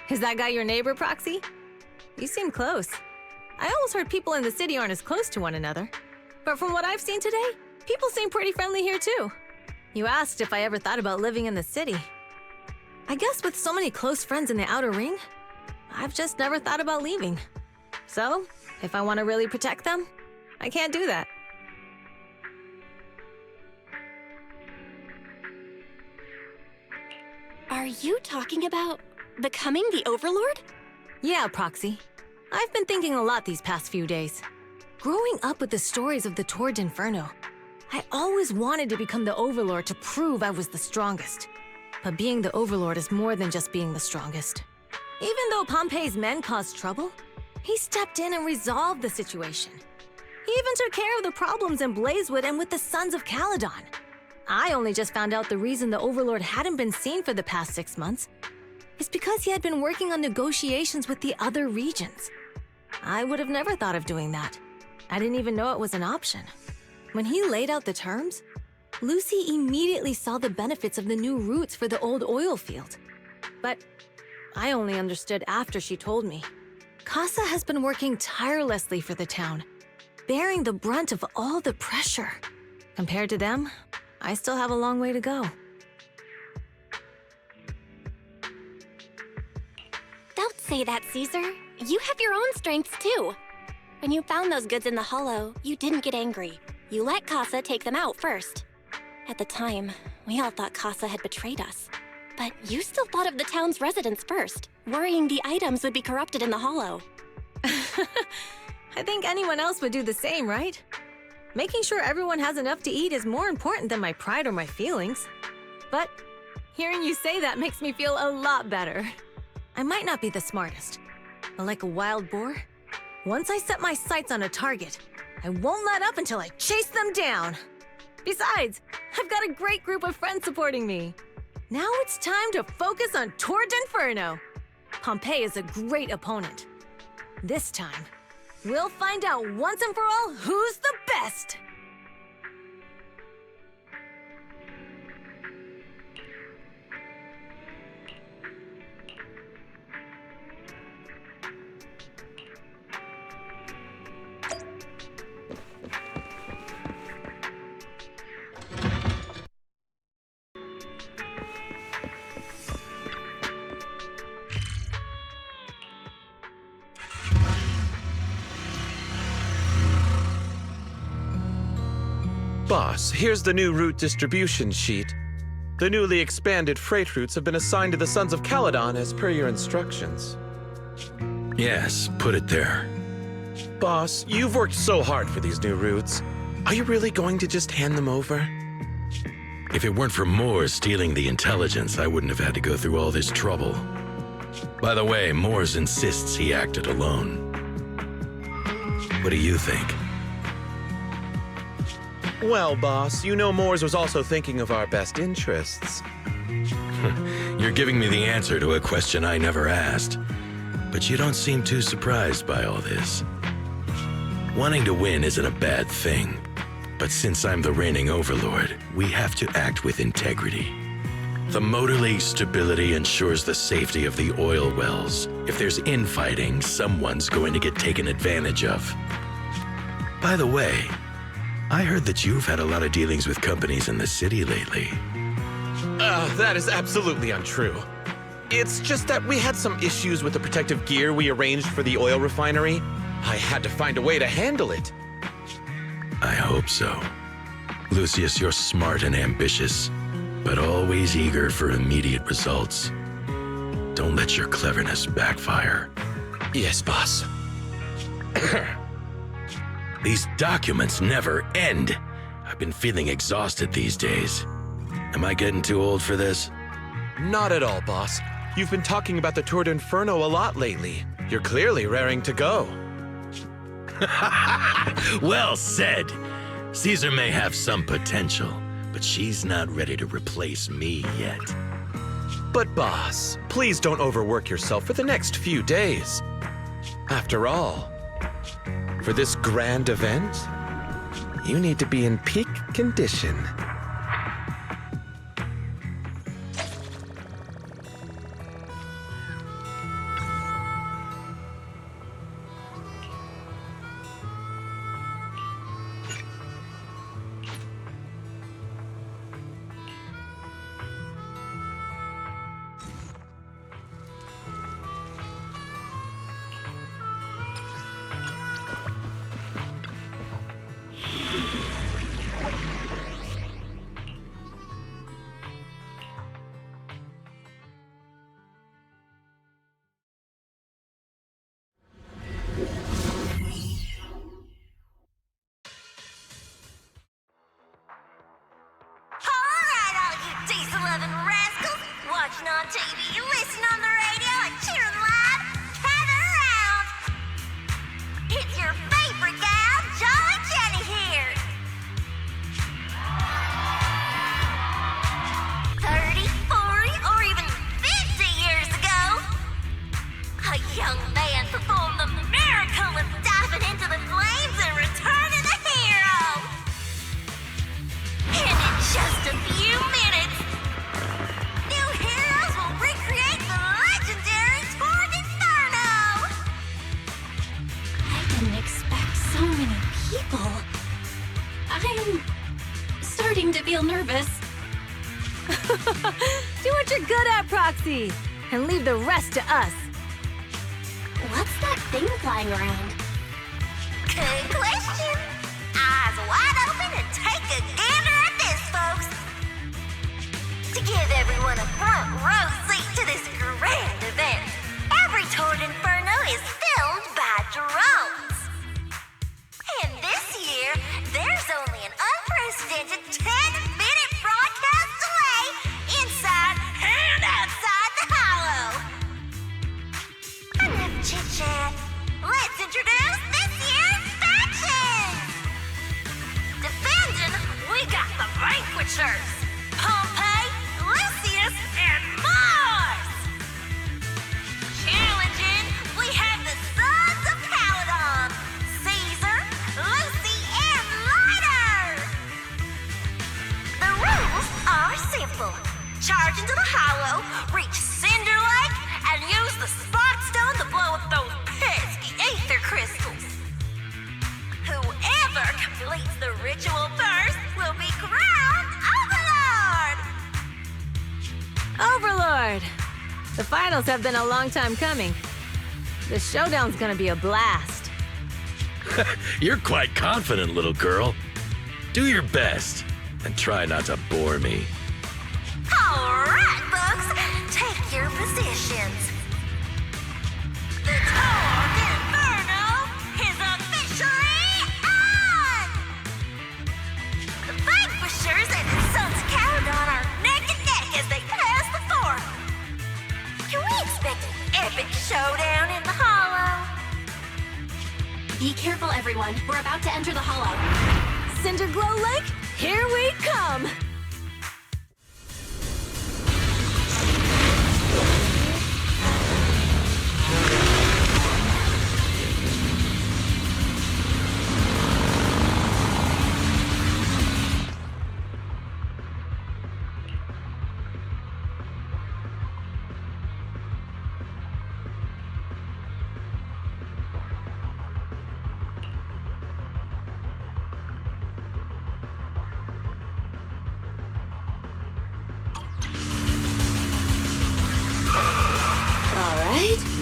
E: Is that guy your neighbor, Proxy? You seem close. I always heard people in the city aren't as close to one another. But from what I've seen today, people seem pretty friendly here too. You asked if I ever thought about living in the city. I guess with so many close friends in the Outer Ring, I've just never thought about leaving. So, if I want to really protect them, I can't do that.
H: Are you talking about becoming the Overlord?
E: Yeah, Proxy. I've been thinking a lot these past few days. Growing up with the stories of the Tour Inferno, I always wanted to become the Overlord to prove I was the strongest. But being the Overlord is more than just being the strongest. Even though Pompey's men caused trouble, he stepped in and resolved the situation. He even took care of the problems in Blazewood and with the Sons of Calydon. I only just found out the reason the Overlord hadn't been seen for the past 6 months is because he had been working on negotiations with the other regions. I would have never thought of doing that. I didn't even know it was an option. When he laid out the terms, Lucy immediately saw the benefits of the new routes for the old oil field. But I only understood after she told me. Casa has been working tirelessly for the town, bearing the brunt of all the pressure. Compared to them, I still have a long way to go.
H: Don't say that, Caesar. You have your own strengths too. When you found those goods in the hollow, you didn't get angry. You let Casa take them out first. At the time, we all thought Casa had betrayed us. But you still thought of the town's residents first, worrying the items would be corrupted in the hollow.
E: I think anyone else would do the same, right? Making sure everyone has enough to eat is more important than my pride or my feelings. But hearing you say that makes me feel a lot better. I might not be the smartest, but like a wild boar, once I set my sights on a target, I won't let up until I chase them down. Besides, I've got a great group of friends supporting me. Now it's time to focus on Tour Inferno. Pompey is a great opponent. This time, we'll find out once and for all who's the best!
J: Boss, here's the new route distribution sheet. The newly expanded freight routes have been assigned to the Sons of Calydon as per your instructions.
Q: Yes, put it there.
J: Boss, you've worked so hard for these new routes. Are you really going to just hand them over?
Q: If it weren't for Moores stealing the intelligence, I wouldn't have had to go through all this trouble. By the way, Moores insists he acted alone. What do you think?
J: Well, boss, you know Moores was also thinking of our best interests.
Q: You're giving me the answer to a question I never asked. But you don't seem too surprised by all this. Wanting to win isn't a bad thing. But since I'm the reigning overlord, we have to act with integrity. The Motor League's stability ensures the safety of the oil wells. If there's infighting, someone's going to get taken advantage of. By the way, I heard that you've had a lot of dealings with companies in the city lately.
J: That is absolutely untrue. It's just that we had some issues with the protective gear we arranged for the oil refinery. I had to find a way to handle it.
Q: I hope so. Lucius, you're smart and ambitious, but always eager for immediate results. Don't let your cleverness backfire.
J: Yes, boss.
Q: These documents never end. I've been feeling exhausted these days. Am I getting too old for this?
J: Not at all, boss. You've been talking about the Tour d'Inferno a lot lately. You're clearly raring to go.
Q: Well said. Caesar may have some potential, but she's not ready to replace me yet.
J: But boss, please don't overwork yourself for the next few days. After all, for this grand event, you need to be in peak condition.
C: watching on TV, listen on the radio, and cheering live, gather around. It's your favorite gal, Jolly Jenny here. 30, 40, or even 50 years ago, a young man performed the miracle of diving into the flames and returning a hero. And in just a few minutes, new heroes will recreate the legendary Tord Inferno.
H: I didn't expect so many people. I'm starting to feel nervous.
E: Do what you're good at, Proxy, and leave the rest to us.
F: What's that thing flying around?
C: Good question. Eyes wide open and take a gander at this, folks. To give everyone a front row seat to this grand event, every Tord Inferno is filmed by drones. And this year, there's only an unprecedented 10-minute broadcast delay inside and outside the Hollow. Enough chit-chat. Let's introduce this year's factions! Defending, we got the Vanquishers, Pompey, Lucius, and Mars! Challenging, we have the Sons of Calydon, Caesar, Lucy, and Lighter! The rules are simple. Charge into the Hollow, reach Cinder Lake, and use the Spark Stone to blow up those pesky ether crystals. Whoever completes the ritual first will be crowned Overlord!
E: Overlord! The finals have been a long time coming. The showdown's gonna be a blast.
Q: You're quite confident, little girl. Do your best, and try not to bore me.
C: All right, folks, take your positions. The Tord Inferno is officially on! The Vanquishers and the Sons of Calydon are neck and neck as they pass the fort. Can we expect an epic showdown in the Hollow?
H: Be careful, everyone. We're about to enter the Hollow.
E: Cinder Glow Lake, here we come!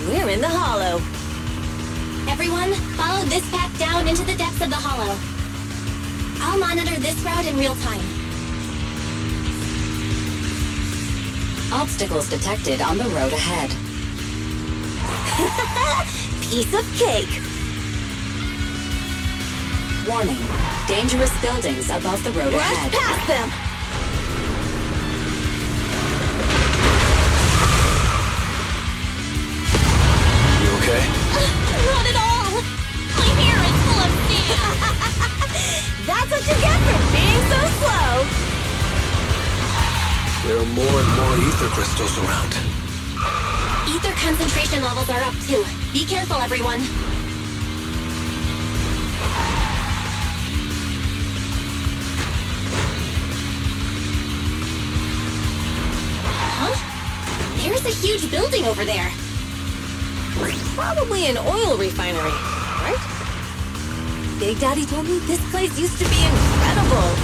E: We're in the Hollow.
H: Everyone, follow this path down into the depths of the Hollow. I'll monitor this route in real time.
G: Obstacles detected on the road ahead.
E: Piece of cake.
G: Warning. Dangerous buildings above the road ahead.
E: Rush past them!
P: Okay?
H: Not at all! My hair is full of sand!
E: That's what you get for being so slow!
P: There are more and more ether crystals around.
H: Ether concentration levels are up too. Be careful, everyone. Huh? There's a huge building over there.
E: Probably an oil refinery, right? Big Daddy told me this place used to be incredible.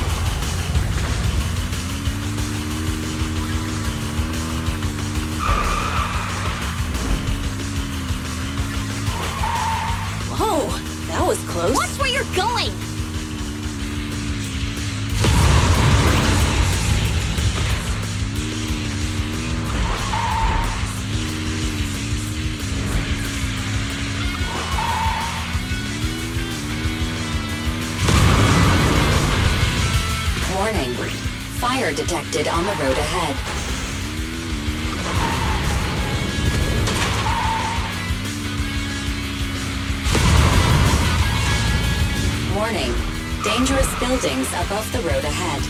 E: Whoa, that was close.
H: Watch where you're going!
G: Warning. Fire detected on the road ahead. Warning. Dangerous buildings above the road ahead.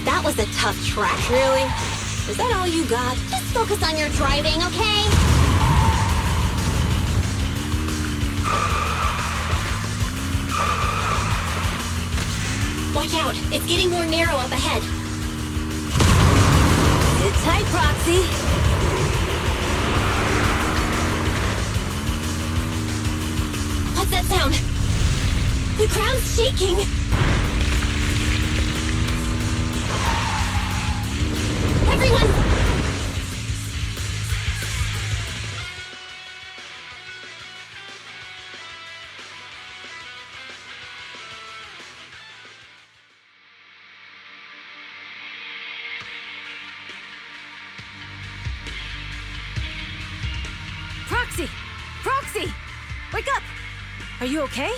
C: That was a tough track.
E: Really? Is that all you got?
C: Just focus on your driving, okay?
F: Watch out! It's getting more narrow up ahead.
E: Sit tight, Proxy.
F: What's that sound? The ground's shaking! Everyone!
E: Proxy! Proxy! Wake up! Are you okay?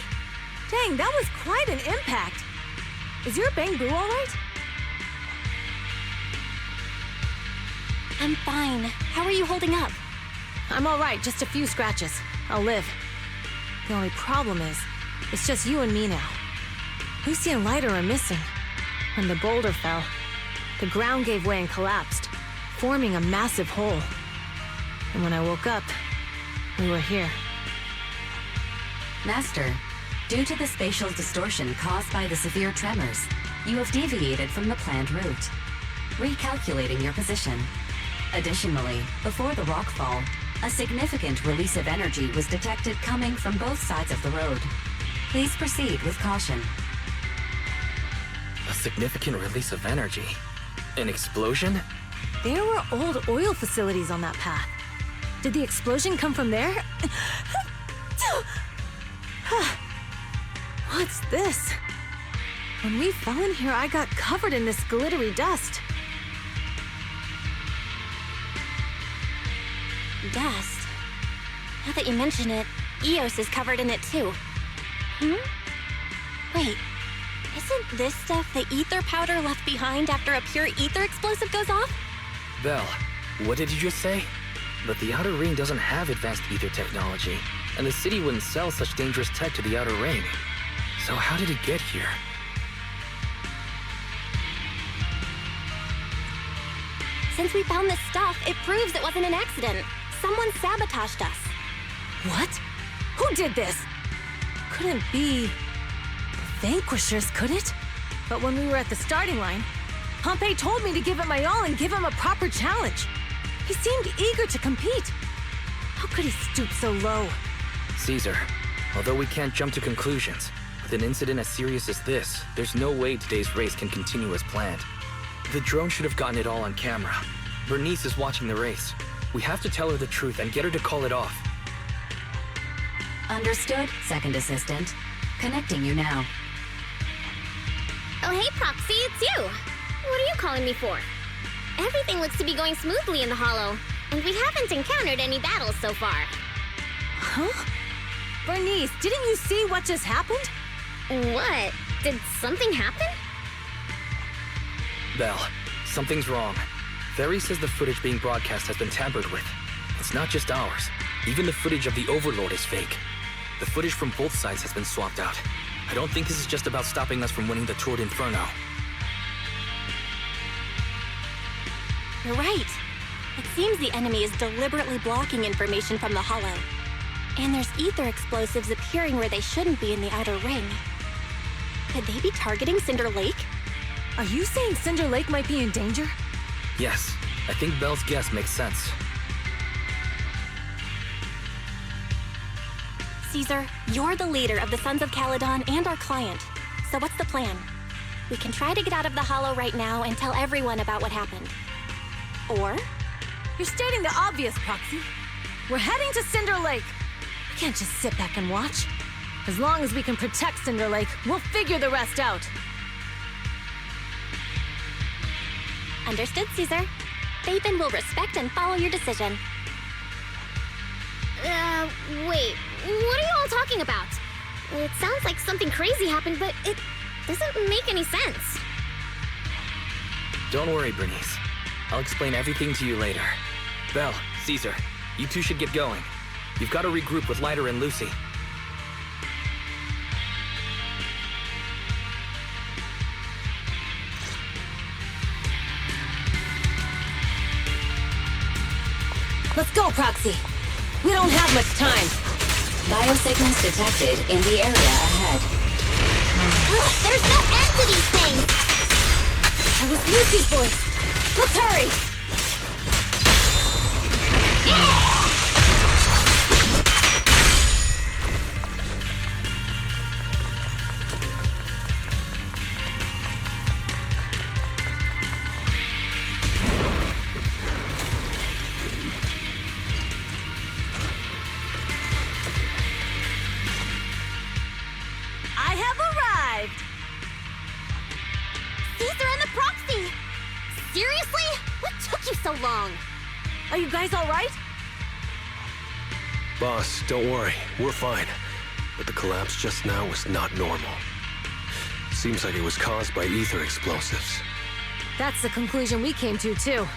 E: Dang, that was quite an impact. Is your bamboo all right?
H: I'm fine. How are you holding up?
E: I'm all right, just a few scratches. I'll live. The only problem is, it's just you and me now. Lucy and Lighter are missing. When the boulder fell, the ground gave way and collapsed, forming a massive hole. And when I woke up, we were here.
G: Master, due to the spatial distortion caused by the severe tremors, you have deviated from the planned route. Recalculating your position. Additionally, before the rockfall, a significant release of energy was detected coming from both sides of the road. Please proceed with caution.
B: A significant release of energy? An explosion?
E: There were old oil facilities on that path. Did the explosion come from there? What's this? When we fell in here, I got covered in this glittery dust.
H: Dust. Now that you mention it, Eos is covered in it too. Wait, isn't this stuff the ether powder left behind after a pure ether explosive goes off?
B: Belle, what did you just say? But the Outer Ring doesn't have advanced ether technology, and the city wouldn't sell such dangerous tech to the Outer Ring. So how did it get here?
H: Since we found this stuff, it proves it wasn't an accident. Someone sabotaged us.
E: What? Who did this? Couldn't be the Vanquishers, could it? But when we were at the starting line, Pompey told me to give it my all and give him a proper challenge. He seemed eager to compete. How could he stoop so low?
B: Caesar, although we can't jump to conclusions, with an incident as serious as this, there's no way today's race can continue as planned. The drone should have gotten it all on camera. Bernice is watching the race. We have to tell her the truth and get her to call it off.
G: Understood, Second Assistant. Connecting you now.
F: Oh, hey, Proxy, it's you. What are you calling me for? Everything looks to be going smoothly in the Hollow, and we haven't encountered any battles so far.
E: Huh? Bernice, didn't you see what just happened?
F: What? Did something happen?
B: Belle, something's wrong. Very says the footage being broadcast has been tampered with. It's not just ours. Even the footage of the Overlord is fake. The footage from both sides has been swapped out. I don't think this is just about stopping us from winning the Tour d'Inferno.
H: You're right. It seems the enemy is deliberately blocking information from the Hollow. And there's ether explosives appearing where they shouldn't be in the Outer Ring. Could they be targeting Cinder Lake?
E: Are you saying Cinder Lake might be in danger?
B: Yes, I think Belle's guess makes sense.
H: Caesar, you're the leader of the Sons of Calydon and our client. So what's the plan? We can try to get out of the Hollow right now and tell everyone about what happened. Or?
E: You're stating the obvious, Proxy. We're heading to Cinder Lake. We can't just sit back and watch. As long as we can protect Cinder Lake, we'll figure the rest out.
H: Understood, Caesar. Phaethon will respect and follow your decision.
F: Wait. What are you all talking about? It sounds like something crazy happened, but it doesn't make any sense.
B: Don't worry, Bernice. I'll explain everything to you later. Belle, Caesar, you two should get going. You've got to regroup with Leiter and Lucy.
E: Let's go, Proxy. We don't have much time.
G: Biosignals detected in the area ahead.
C: There's no end to these things!
E: That was Lucy's voice. Let's hurry! I have arrived!
C: Caesar and the Proxy! Seriously? What took you so long?
E: Are you guys all right?
K: Boss, don't worry. We're fine. But the collapse just now was not normal. Seems like it was caused by ether explosives.
E: That's the conclusion we came to, too.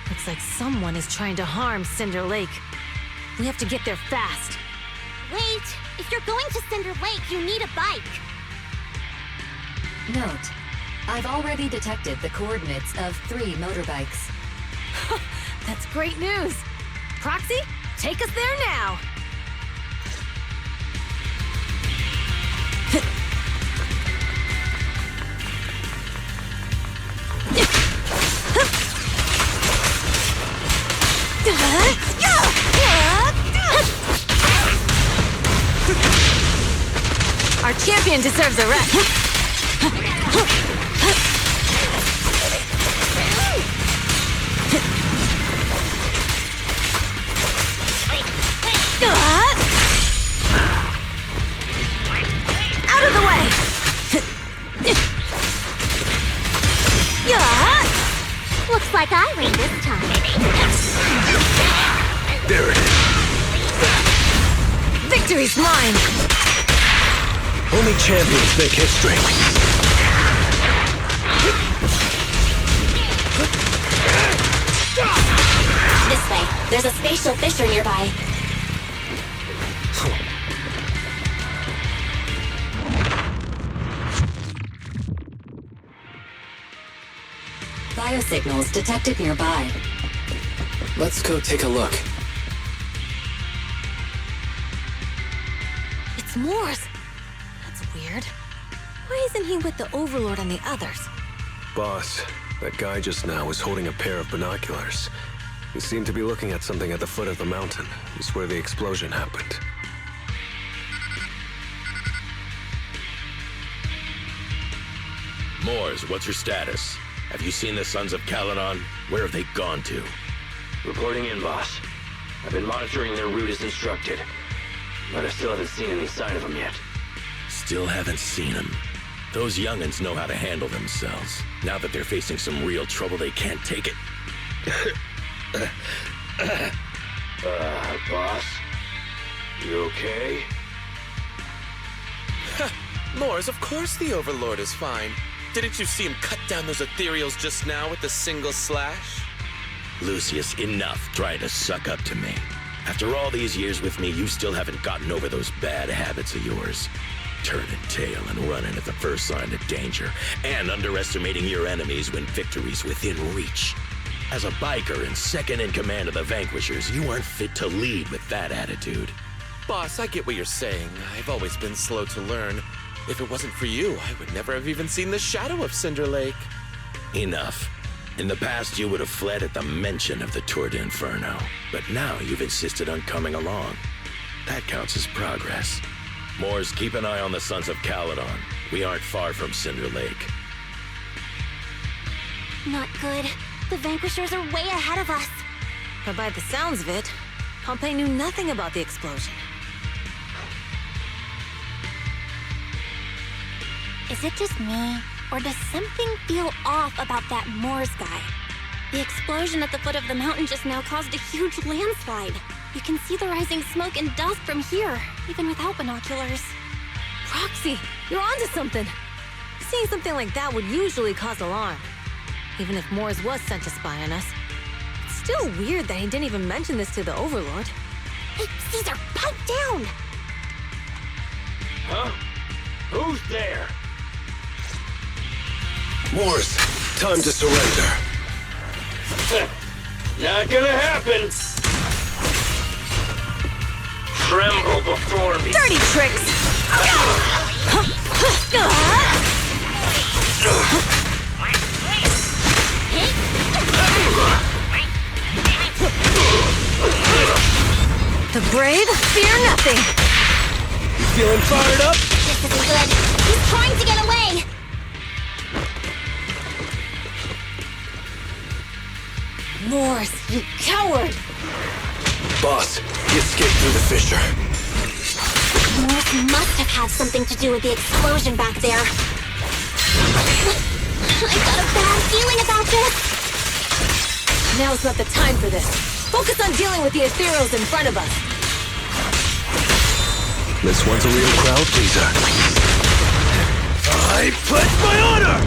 E: Looks like someone is trying to harm Cinder Lake. We have to get there fast.
C: Wait! If you're going to Cinder Lake, you need a bike!
G: Note, I've already detected the coordinates of 3 motorbikes.
E: That's great news! Proxy, take us there now! Our champion deserves a rest. Out of the way!
C: Looks like I win this time.
K: There it is.
E: Victory's mine!
K: Only champions make history.
F: This way. There's a spatial fissure nearby.
G: Biosignals detected nearby.
B: Let's go take a look.
E: It's Morse! That's weird. Why isn't he with the Overlord and the others?
K: Boss, that guy just now was holding a pair of binoculars. He seemed to be looking at something at the foot of the mountain. It's where the explosion happened.
Q: Moors, what's your status? Have you seen the Sons of Calydon? Where have they gone to?
P: Reporting in, boss. I've been monitoring their route as instructed, but I still haven't seen any sign of them yet.
Q: Still haven't seen them. Those young'uns know how to handle themselves. Now that they're facing some real trouble, they can't take it.
P: Boss? You okay?
J: Moors, of course the Overlord is fine. Didn't you see him cut down those ethereals just now with a single slash?
Q: Lucius, enough trying to suck up to me. After all these years with me, you still haven't gotten over those bad habits of yours. Turning tail and running at the first sign of danger, and underestimating your enemies when victory's within reach. As a biker and second in command of the Vanquishers, you aren't fit to lead with that attitude.
J: Boss, I get what you're saying. I've always been slow to learn. If it wasn't for you, I would never have even seen the shadow of Cinder Lake.
Q: Enough. In the past, you would have fled at the mention of the Tour de Inferno, but now you've insisted on coming along. That counts as progress. Moors, keep an eye on the Sons of Calydon. We aren't far from Cinder Lake.
C: Not good. The Vanquishers are way ahead of us.
E: But by the sounds of it, Pompey knew nothing about the explosion.
C: Is it just me, or does something feel off about that Moors guy?
H: The explosion at the foot of the mountain just now caused a huge landslide. You can see the rising smoke and dust from here, even without binoculars.
E: Proxy, you're onto something. Seeing something like that would usually cause alarm. Even if Mors was sent to spy on us. It's still weird that he didn't even mention this to the Overlord.
C: Hey, Caesar, pipe down!
O: Huh? Who's there?
P: Mors, time to surrender.
O: Not gonna happen. Tremble before me.
E: Dirty tricks! The brave fear nothing.
P: You feeling fired up?
C: This isn't good. He's trying to get away!
E: Mors, you coward!
P: Boss, he escaped through the fissure.
C: Mors must have had something to do with the explosion back there. I got a bad feeling about this!
E: Now's not the time for this. Focus on dealing with the ethereals in front of us.
P: This one's a real crowd pleaser. I pledge my honor!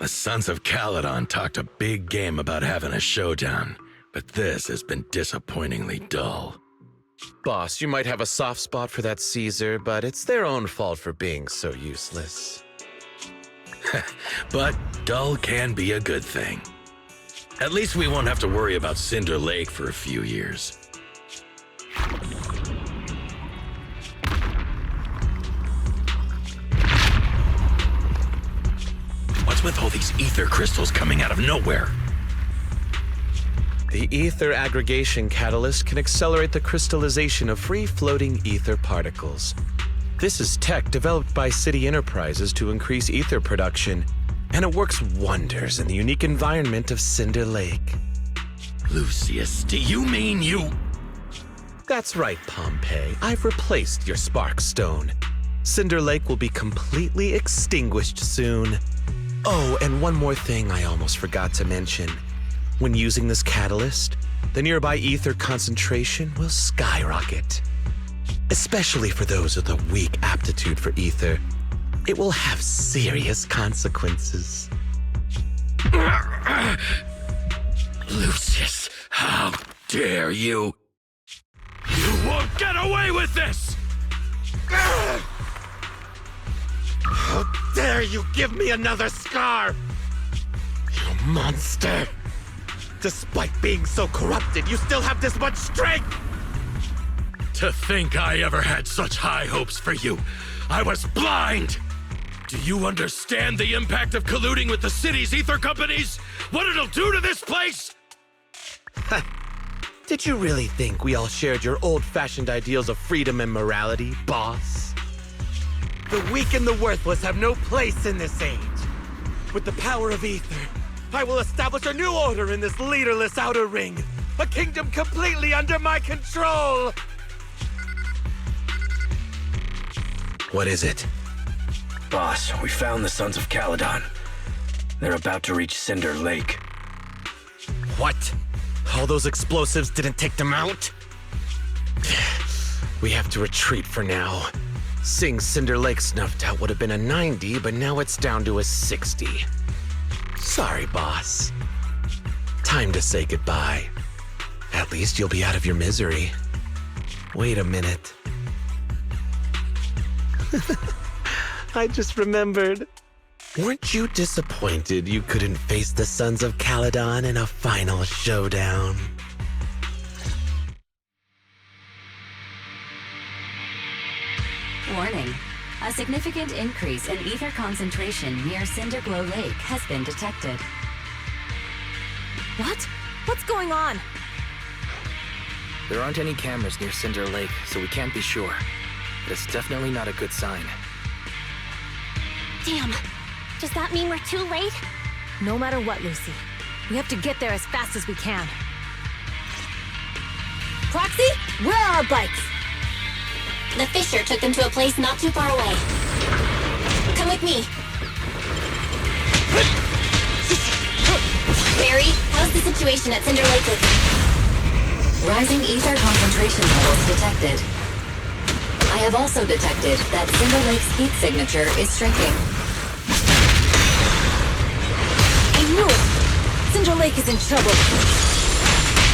Q: The Sons of Calydon talked a big game about having a showdown, but this has been disappointingly dull.
J: Boss, you might have a soft spot for that Caesar, but it's their own fault for being so useless.
Q: But dull can be a good thing. At least we won't have to worry about Cinder Lake for a few years. What's with all these ether crystals coming out of nowhere?
J: The ether aggregation catalyst can accelerate the crystallization of free-floating ether particles. This is tech developed by City Enterprises to increase ether production, and it works wonders in the unique environment of Cinder Lake.
Q: Lucius, do you mean you...
J: That's right, Pompeii. I've replaced your spark stone. Cinder Lake will be completely extinguished soon. Oh, and one more thing I almost forgot to mention. When using this catalyst, the nearby ether concentration will skyrocket. Especially for those with a weak aptitude for ether, it will have serious consequences.
Q: Lucius, how dare you? You won't get away with this!
J: How dare you give me another scar! You monster! Despite being so corrupted, you still have this much strength!
Q: To think I ever had such high hopes for you. I was blind! Do you understand the impact of colluding with the city's ether companies? What it'll do to this place?
J: Did you really think we all shared your old-fashioned ideals of freedom and morality, boss? The weak and the worthless have no place in this age. With the power of ether, I will establish a new order in this leaderless outer ring. A kingdom completely under my control! What is it?
P: Boss, we found the Sons of Calydon. They're about to reach Cinder Lake.
J: What? All those explosives didn't take them out? We have to retreat for now. Seeing Cinder Lake snuffed out would have been a 90, but now it's down to a 60. Sorry, boss. Time to say goodbye. At least you'll be out of your misery. Wait a minute. I just remembered. Weren't you disappointed you couldn't face the Sons of Calydon in a final showdown?
G: Warning. A significant increase in ether concentration near Cinderglow Lake has been detected.
E: What? What's going on?
B: There aren't any cameras near Cinder Lake, so we can't be sure. But it's definitely not a good sign.
C: Damn. Does that mean we're too late?
E: No matter what, Lucy. We have to get there as fast as we can. Proxy, where are our bikes?
H: The fissure took them to a place not too far away. Come with me.
G: Barry, how's the situation at Cinder Lake looking? Rising ether concentration levels detected. I have also detected that Cinder Lake's heat signature is shrinking.
E: I knew it! Cinder Lake is in trouble.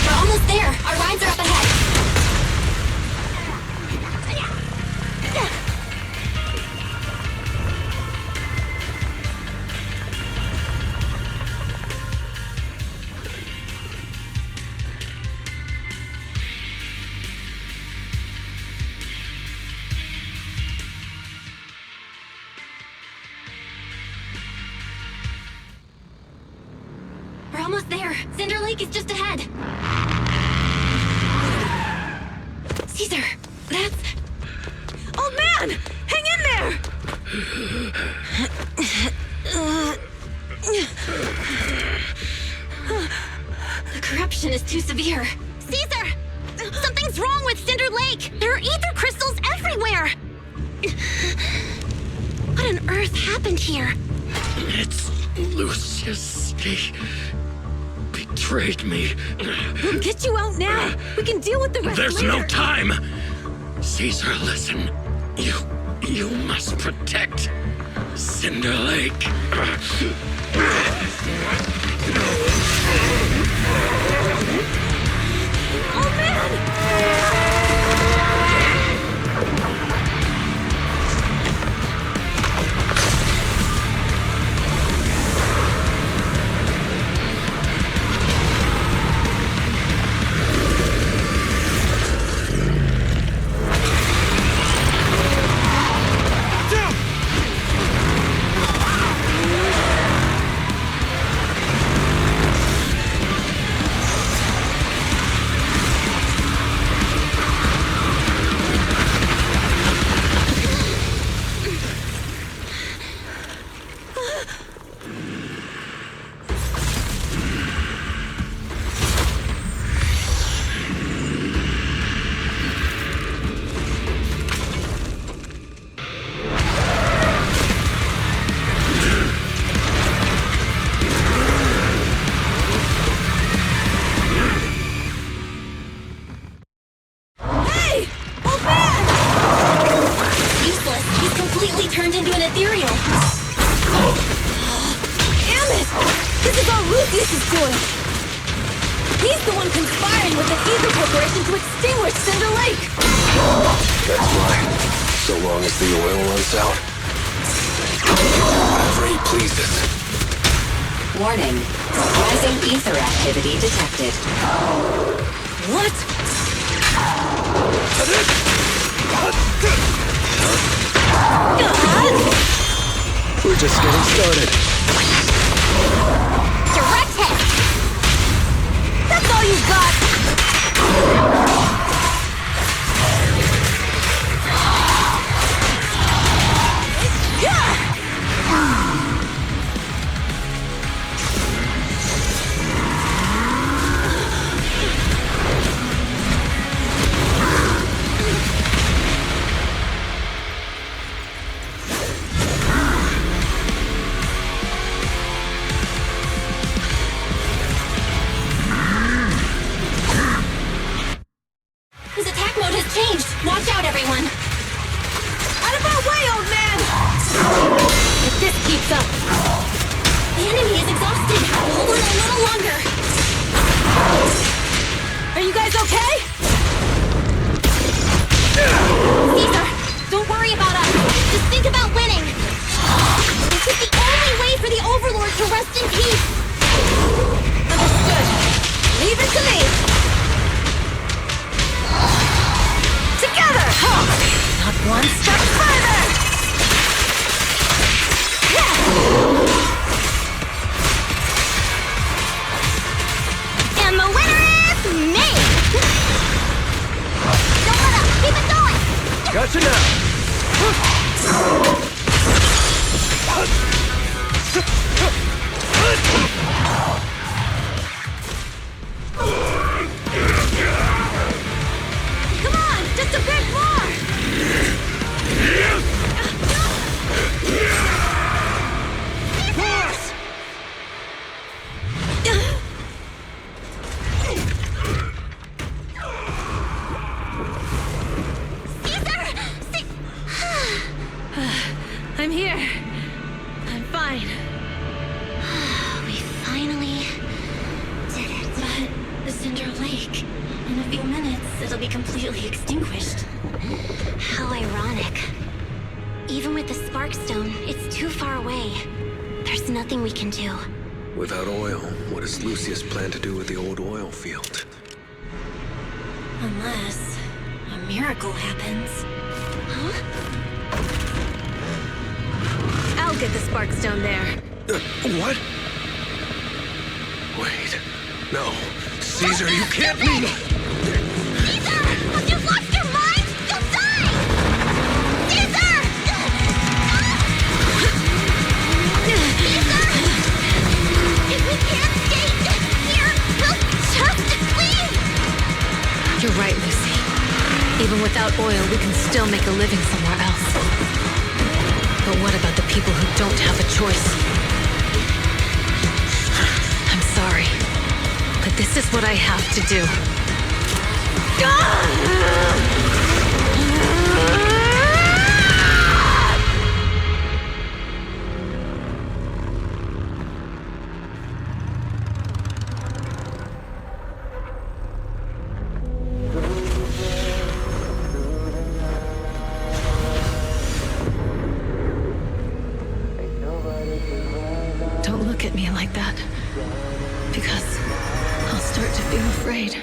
F: We're almost there. Our rides are up ahead. We're almost there. Cinder Lake is just ahead. Caesar, that's...
E: Old man! Hang in there!
F: The corruption is too severe.
C: Caesar! Something's wrong with Cinder Lake! There are ether crystals everywhere! What on earth happened here?
L: It's Lucius. He betrayed me.
E: We'll get you out now. We can deal with the rest
L: There's
E: later.
L: no time. Caesar, listen. You must protect Cinder Lake.
E: Oh, man!
F: turned into an ethereal.
E: Damn it! This is all Lucius is doing! He's the one conspiring with the Ether Corporation to extinguish Cinder Lake!
K: That's right. So long as the oil runs out. Whatever he pleases.
G: Warning. Rising ether activity detected.
E: What?
K: We're just getting started.
C: Direct hit!
E: That's all you got!
F: His attack mode has changed. Watch out, everyone.
E: Out of our way, old man! If this keeps up...
F: The enemy is exhausted. Hold on a little longer.
E: Are you guys okay?
C: Caesar, don't worry about us. Just think about winning. This is the only way for the Overlord to rest in peace.
E: Understood. Leave it to me. Together! Not one step further!
C: And the winner is me! Don't let up! Keep it going!
K: Gotcha now!
E: Come on! Just a bit more!
C: completely extinguished. How ironic. Even with the Sparkstone, it's too far away. There's nothing we can do.
K: Without oil, what does Lucius plan to do with the old oil field?
H: Unless a miracle happens.
C: Huh?
E: I'll get the Sparkstone there.
K: What? Wait. No. Caesar, you can't leave!
C: Caesar! Have you lost your mind? You'll die! Caesar! Caesar! If we can't stay here, we'll just leave!
E: You're right, Lucy. Even without oil, we can still make a living somewhere else. But what about the people who don't have a choice? I'm sorry, but this is what I have to do. Don't look at me like that, because I'll start to feel afraid.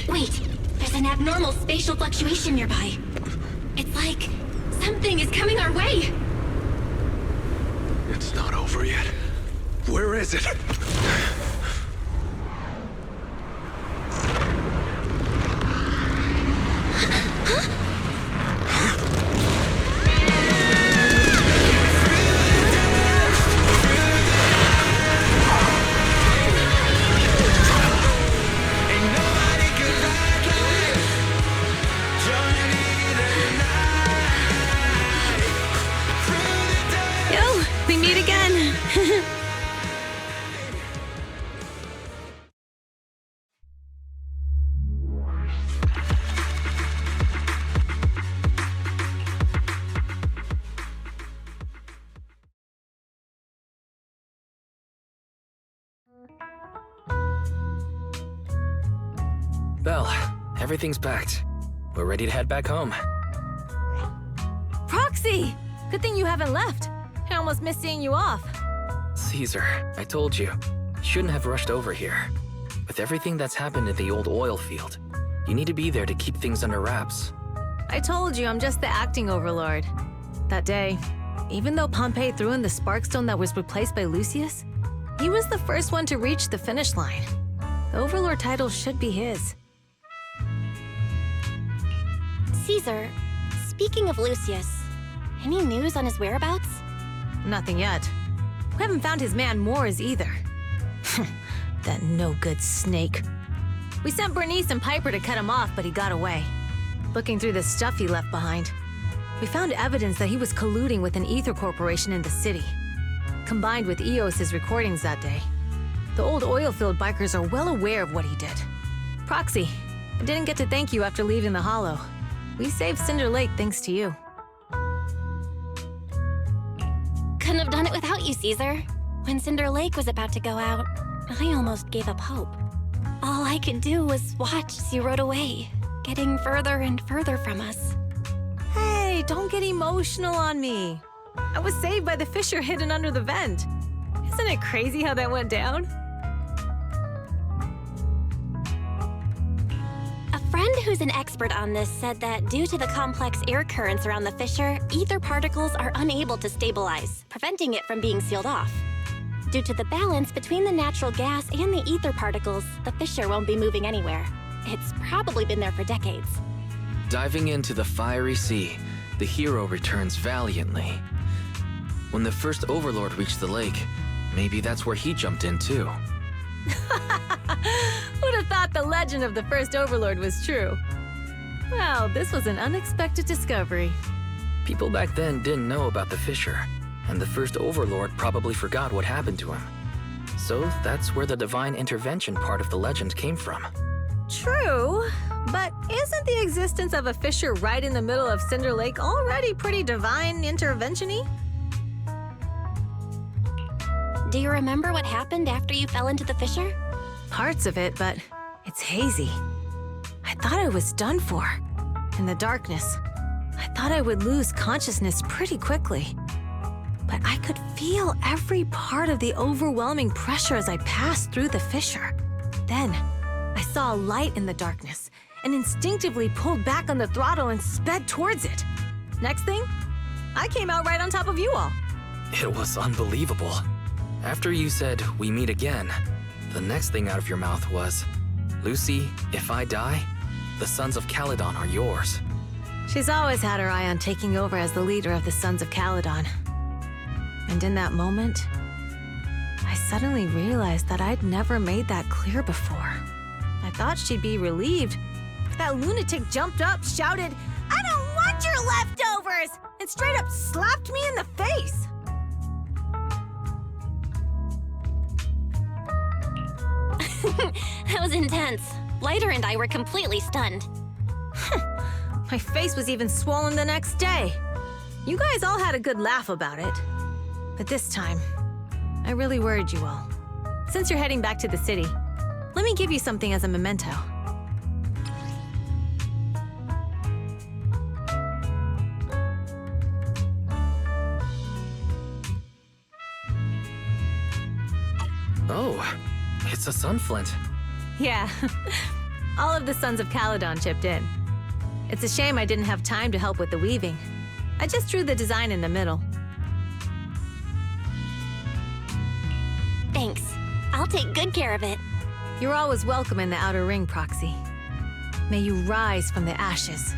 H: Wait, there's an abnormal spatial fluctuation nearby. It's like something is coming our way.
K: It's not over yet. Where is it?
E: Yo, we meet again.
B: Belle, everything's packed. We're ready to head back home.
E: Proxy! Good thing you haven't left. I almost missed seeing you off.
B: Caesar, I told you. You shouldn't have rushed over here. With everything that's happened at the old oil field, you need to be there to keep things under wraps.
E: I told you I'm just the acting overlord. That day, even though Pompey threw in the Sparkstone that was replaced by Lucius, he was the first one to reach the finish line. The overlord title should be his.
H: Caesar, speaking of Lucius, any news on his whereabouts?
E: Nothing yet. We haven't found his man Moores either. That no-good snake. We sent Bernice and Piper to cut him off, but he got away. Looking through the stuff he left behind, we found evidence that he was colluding with an ether corporation in the city. Combined with Eos's recordings that day, the old oilfield bikers are well aware of what he did. Proxy, I didn't get to thank you after leaving the Hollow. We saved Cinder Lake thanks to you.
H: Couldn't have done it without you, Caesar. When Cinder Lake was about to go out, I almost gave up hope. All I could do was watch as you rode away, getting further and further from us.
E: Hey, don't get emotional on me. I was saved by the fissure hidden under the vent. Isn't it crazy how that went down?
H: A friend who's an expert on this said that due to the complex air currents around the fissure, ether particles are unable to stabilize, preventing it from being sealed off. Due to the balance between the natural gas and the ether particles, the fissure won't be moving anywhere. It's probably been there for decades.
B: Diving into the fiery sea, the hero returns valiantly. When the first Overlord reached the lake, maybe that's where he jumped in too.
E: Who'd have thought the legend of the first Overlord was true? Well, this was an unexpected discovery.
B: People back then didn't know about the fissure, and the first Overlord probably forgot what happened to him. So that's where the divine intervention part of the legend came from.
E: True, but isn't the existence of a fissure right in the middle of Cinder Lake already pretty divine intervention-y?
H: Do you remember what happened after you fell into the fissure?
E: Parts of it, but it's hazy. I thought I was done for. In the darkness, I thought I would lose consciousness pretty quickly. But I could feel every part of the overwhelming pressure as I passed through the fissure. Then, I saw a light in the darkness and instinctively pulled back on the throttle and sped towards it. Next thing, I came out right on top of you all.
B: It was unbelievable. After you said, "We meet again," the next thing out of your mouth was, "Lucy, if I die, the Sons of Calydon are yours."
E: She's always had her eye on taking over as the leader of the Sons of Calydon. And in that moment, I suddenly realized that I'd never made that clear before. I thought she'd be relieved, but that lunatic jumped up, shouted, "I don't want your leftovers!" and straight up slapped me in the face.
H: That was intense. Lighter and I were completely stunned.
E: My face was even swollen the next day. You guys all had a good laugh about it. But this time, I really worried you all. Since you're heading back to the city, let me give you something as a memento.
B: Oh, it's a sunflint.
E: Yeah, all of the Sons of Calydon chipped in. It's a shame I didn't have time to help with the weaving. I just drew the design in the middle.
H: Thanks. I'll take good care of it.
E: You're always welcome in the Outer Ring, Proxy. May you rise from the ashes.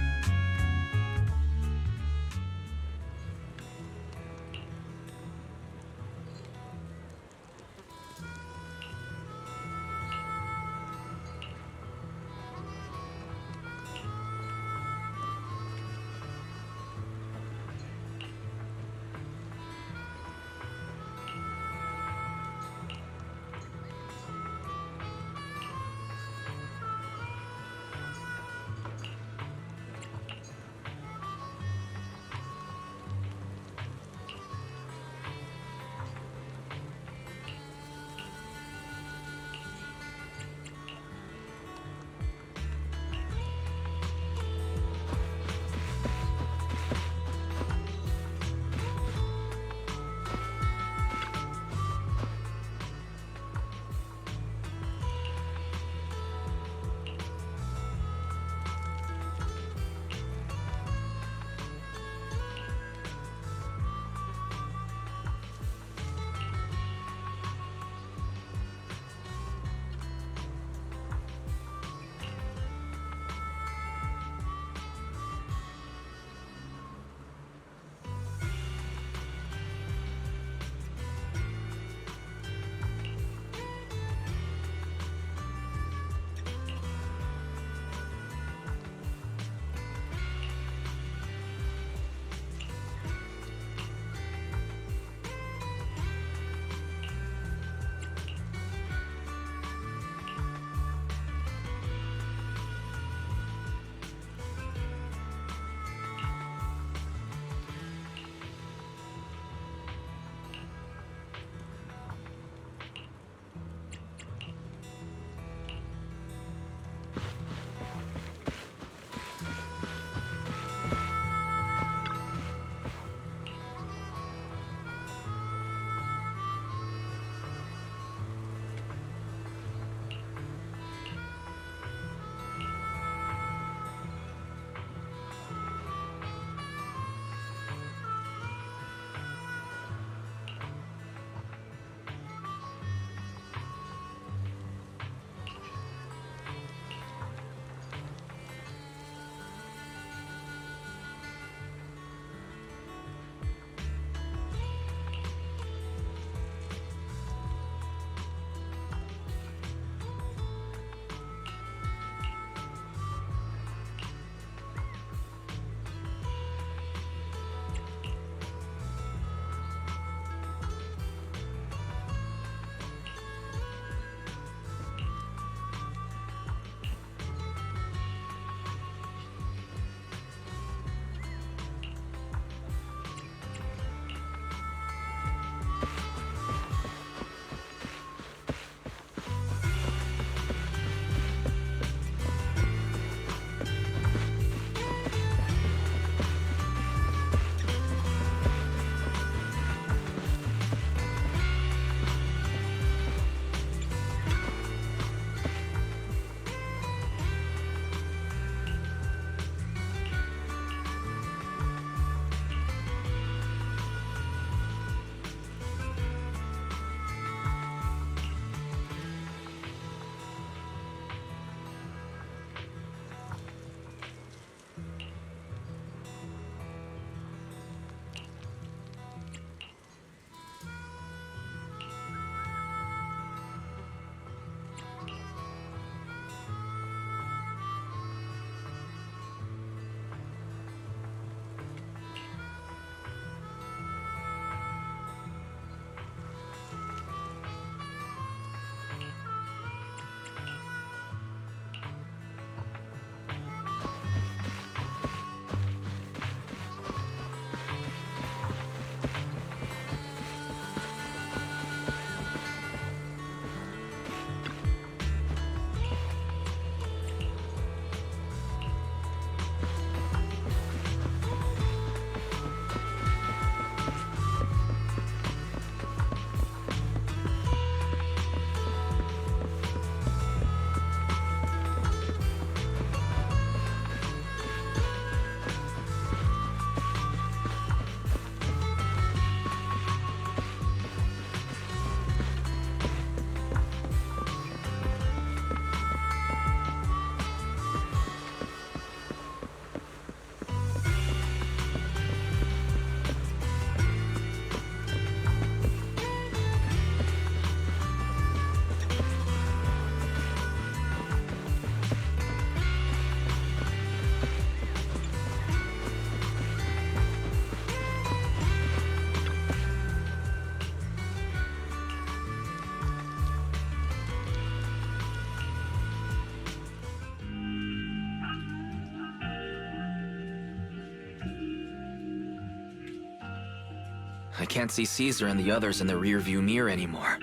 B: I can't see Caesar and the others in the rearview mirror anymore.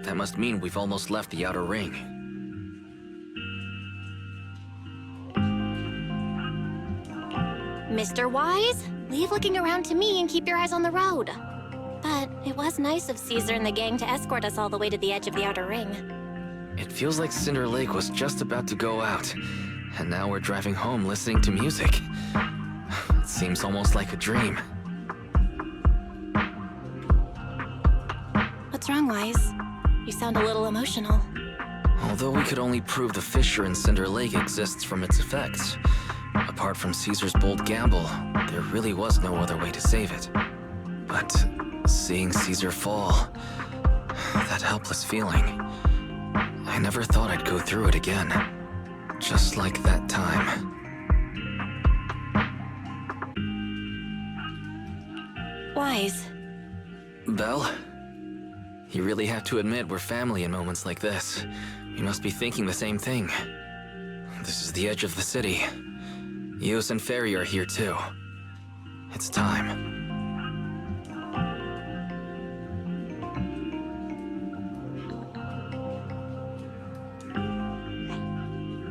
B: That must mean we've almost left the outer ring.
H: Mr. Wise, leave looking around to me and keep your eyes on the road. But it was nice of Caesar and the gang to escort us all the way to the edge of the outer ring.
B: It feels like Cinder Lake was just about to go out, and now we're driving home listening to music. It seems almost like a dream.
H: What's wrong, Wise? You sound a little emotional.
B: Although we could only prove the fissure in Cinder Lake exists from its effects, apart from Caesar's bold gamble, there really was no other way to save it. But seeing Caesar fall, that helpless feeling, I never thought I'd go through it again. Just like that time.
H: Wise.
B: Belle? You really have to admit we're family in moments like this. You must be thinking the same thing. This is the edge of the city. Eos and Ferry are here too. It's time.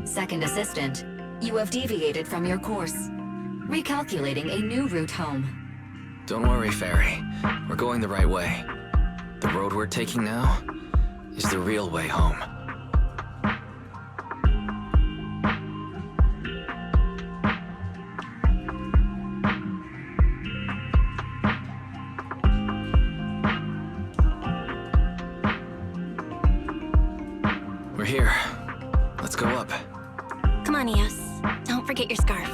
G: Second assistant, you have deviated from your course. Recalculating a new route home.
B: Don't worry, Ferry. We're going the right way. The road we're taking now is the real way home. We're here. Let's go up.
H: Come on, Eos. Don't forget your scarf.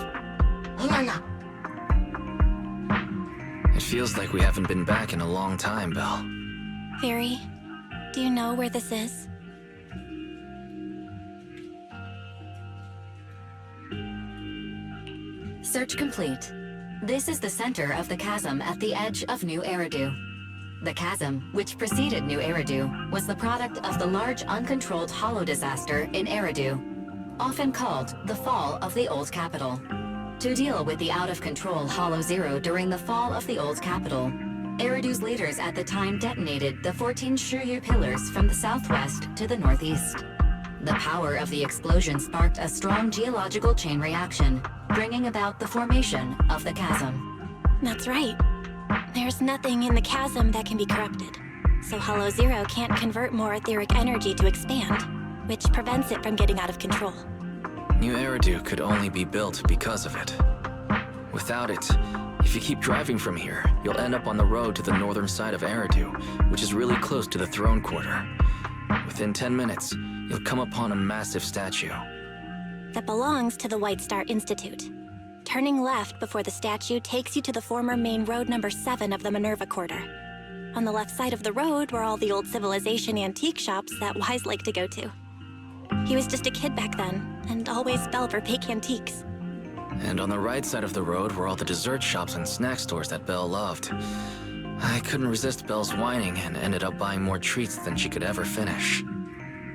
B: It feels like we haven't been back in a long time, Belle.
H: Ferry, do you know where this is?
G: Search complete. This is the center of the chasm at the edge of New Eridu. The chasm, which preceded New Eridu, was the product of the large uncontrolled hollow disaster in Eridu, often called the fall of the Old Capital. To deal with the out-of-control Hollow Zero during the fall of the Old Capital, Eridu's leaders at the time detonated the 14 Shuryu pillars from the southwest to the northeast. The power of the explosion sparked a strong geological chain reaction, bringing about the formation of the chasm.
H: That's right. There's nothing in the chasm that can be corrupted, so Hollow Zero can't convert more etheric energy to expand, which prevents it from getting out of control.
B: New Eridu could only be built because of it. Without it, if you keep driving from here, you'll end up on the road to the northern side of Eridu, which is really close to the throne quarter. Within 10 minutes, you'll come upon a massive statue.
H: That belongs to the White Star Institute. Turning left before the statue takes you to the former main road number 7 of the Minerva Quarter. On the left side of the road were all the old civilization antique shops that Wise liked to go to. He was just a kid back then, and always fell for fake antiques.
B: And on the right side of the road were all the dessert shops and snack stores that Belle loved. I couldn't resist Belle's whining and ended up buying more treats than she could ever finish.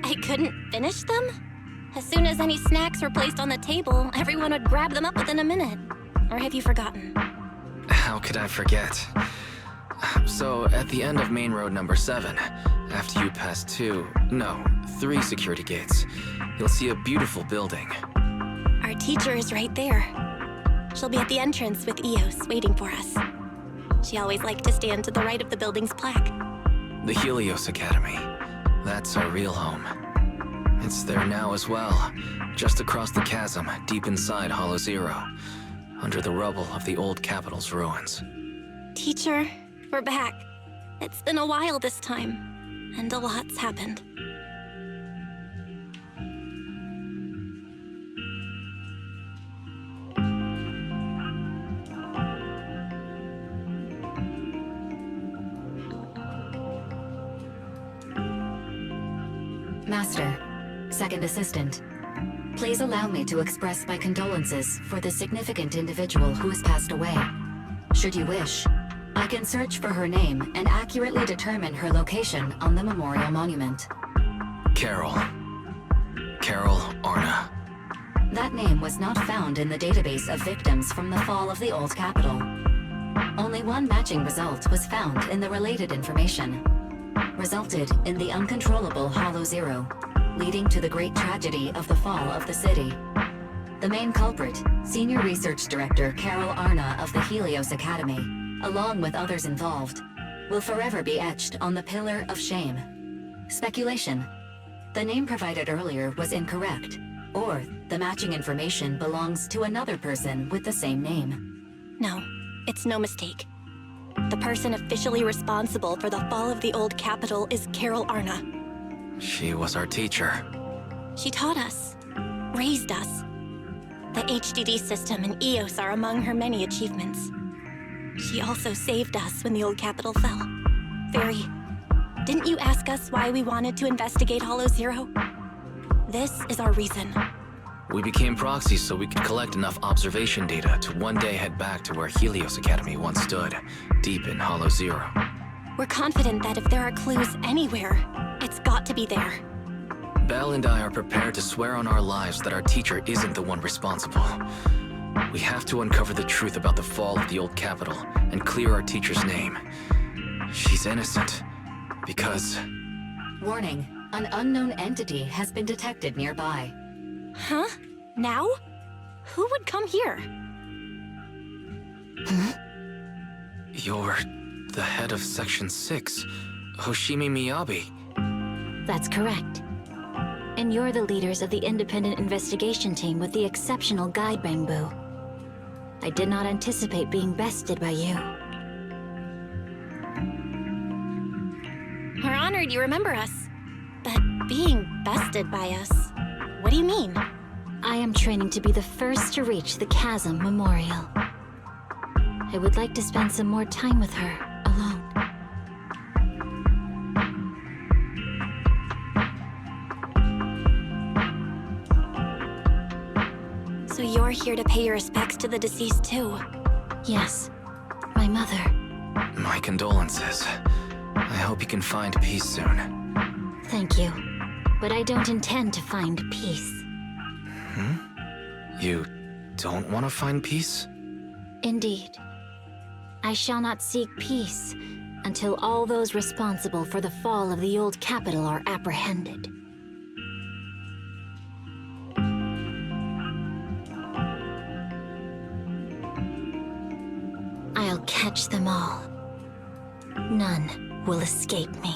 H: I couldn't finish them? As soon as any snacks were placed on the table, everyone would grab them up within a minute. Or have you forgotten?
B: How could I forget? So, at the end of main road number 7, after you pass 3 security gates, you'll see a beautiful building.
H: Our teacher is right there. She'll be at the entrance with Eos, waiting for us. She always liked to stand to the right of the building's plaque.
B: The Helios Academy. That's our real home. It's there now as well, just across the chasm, deep inside Hollow Zero, under the rubble of the old capital's ruins.
H: Teacher, we're back. It's been a while this time, and a lot's happened.
G: Master, second assistant, please allow me to express my condolences for the significant individual who has passed away. Should you wish, I can search for her name and accurately determine her location on the memorial monument.
B: Carol. Carol Arna.
G: That name was not found in the database of victims from the fall of the Old Capital. Only one matching result was found in the related information. Resulted in the uncontrollable Hollow Zero, leading to the great tragedy of the fall of the city. The main culprit, Senior Research Director Carol Arna of the Helios Academy, along with others involved, will forever be etched on the Pillar of Shame. Speculation. The name provided earlier was incorrect, or the matching information belongs to another person with the same name.
H: No, it's no mistake. The person officially responsible for the fall of the old capital is Carol Arna.
B: She was our teacher.
H: She taught us, raised us. The HDD system and EOS are among her many achievements. She also saved us when the old capital fell. Fairy, didn't you ask us why we wanted to investigate Hollow Zero? This is our reason.
B: We became proxies so we could collect enough observation data to one day head back to where Helios Academy once stood, deep in Hollow Zero.
H: We're confident that if there are clues anywhere, it's got to be there.
B: Belle and I are prepared to swear on our lives that our teacher isn't the one responsible. We have to uncover the truth about the fall of the old capital and clear our teacher's name. She's innocent, because...
G: Warning, an unknown entity has been detected nearby.
H: Huh? Now? Who would come here?
B: You're the head of Section 6, Hoshimi Miyabi.
R: That's correct. And you're the leaders of the independent investigation team with the exceptional guide Bamboo. I did not anticipate being bested by you.
H: We're honored you remember us. But being bested by us, what do you mean?
R: I am training to be the first to reach the Chasm Memorial. I would like to spend some more time with her, alone.
H: So you're here to pay your respects to the deceased too?
R: Yes, my mother.
B: My condolences. I hope you can find peace soon.
R: Thank you. But I don't intend to find peace.
B: You don't want to find peace?
R: Indeed. I shall not seek peace until all those responsible for the fall of the old capital are apprehended. I'll catch them all. None will escape me.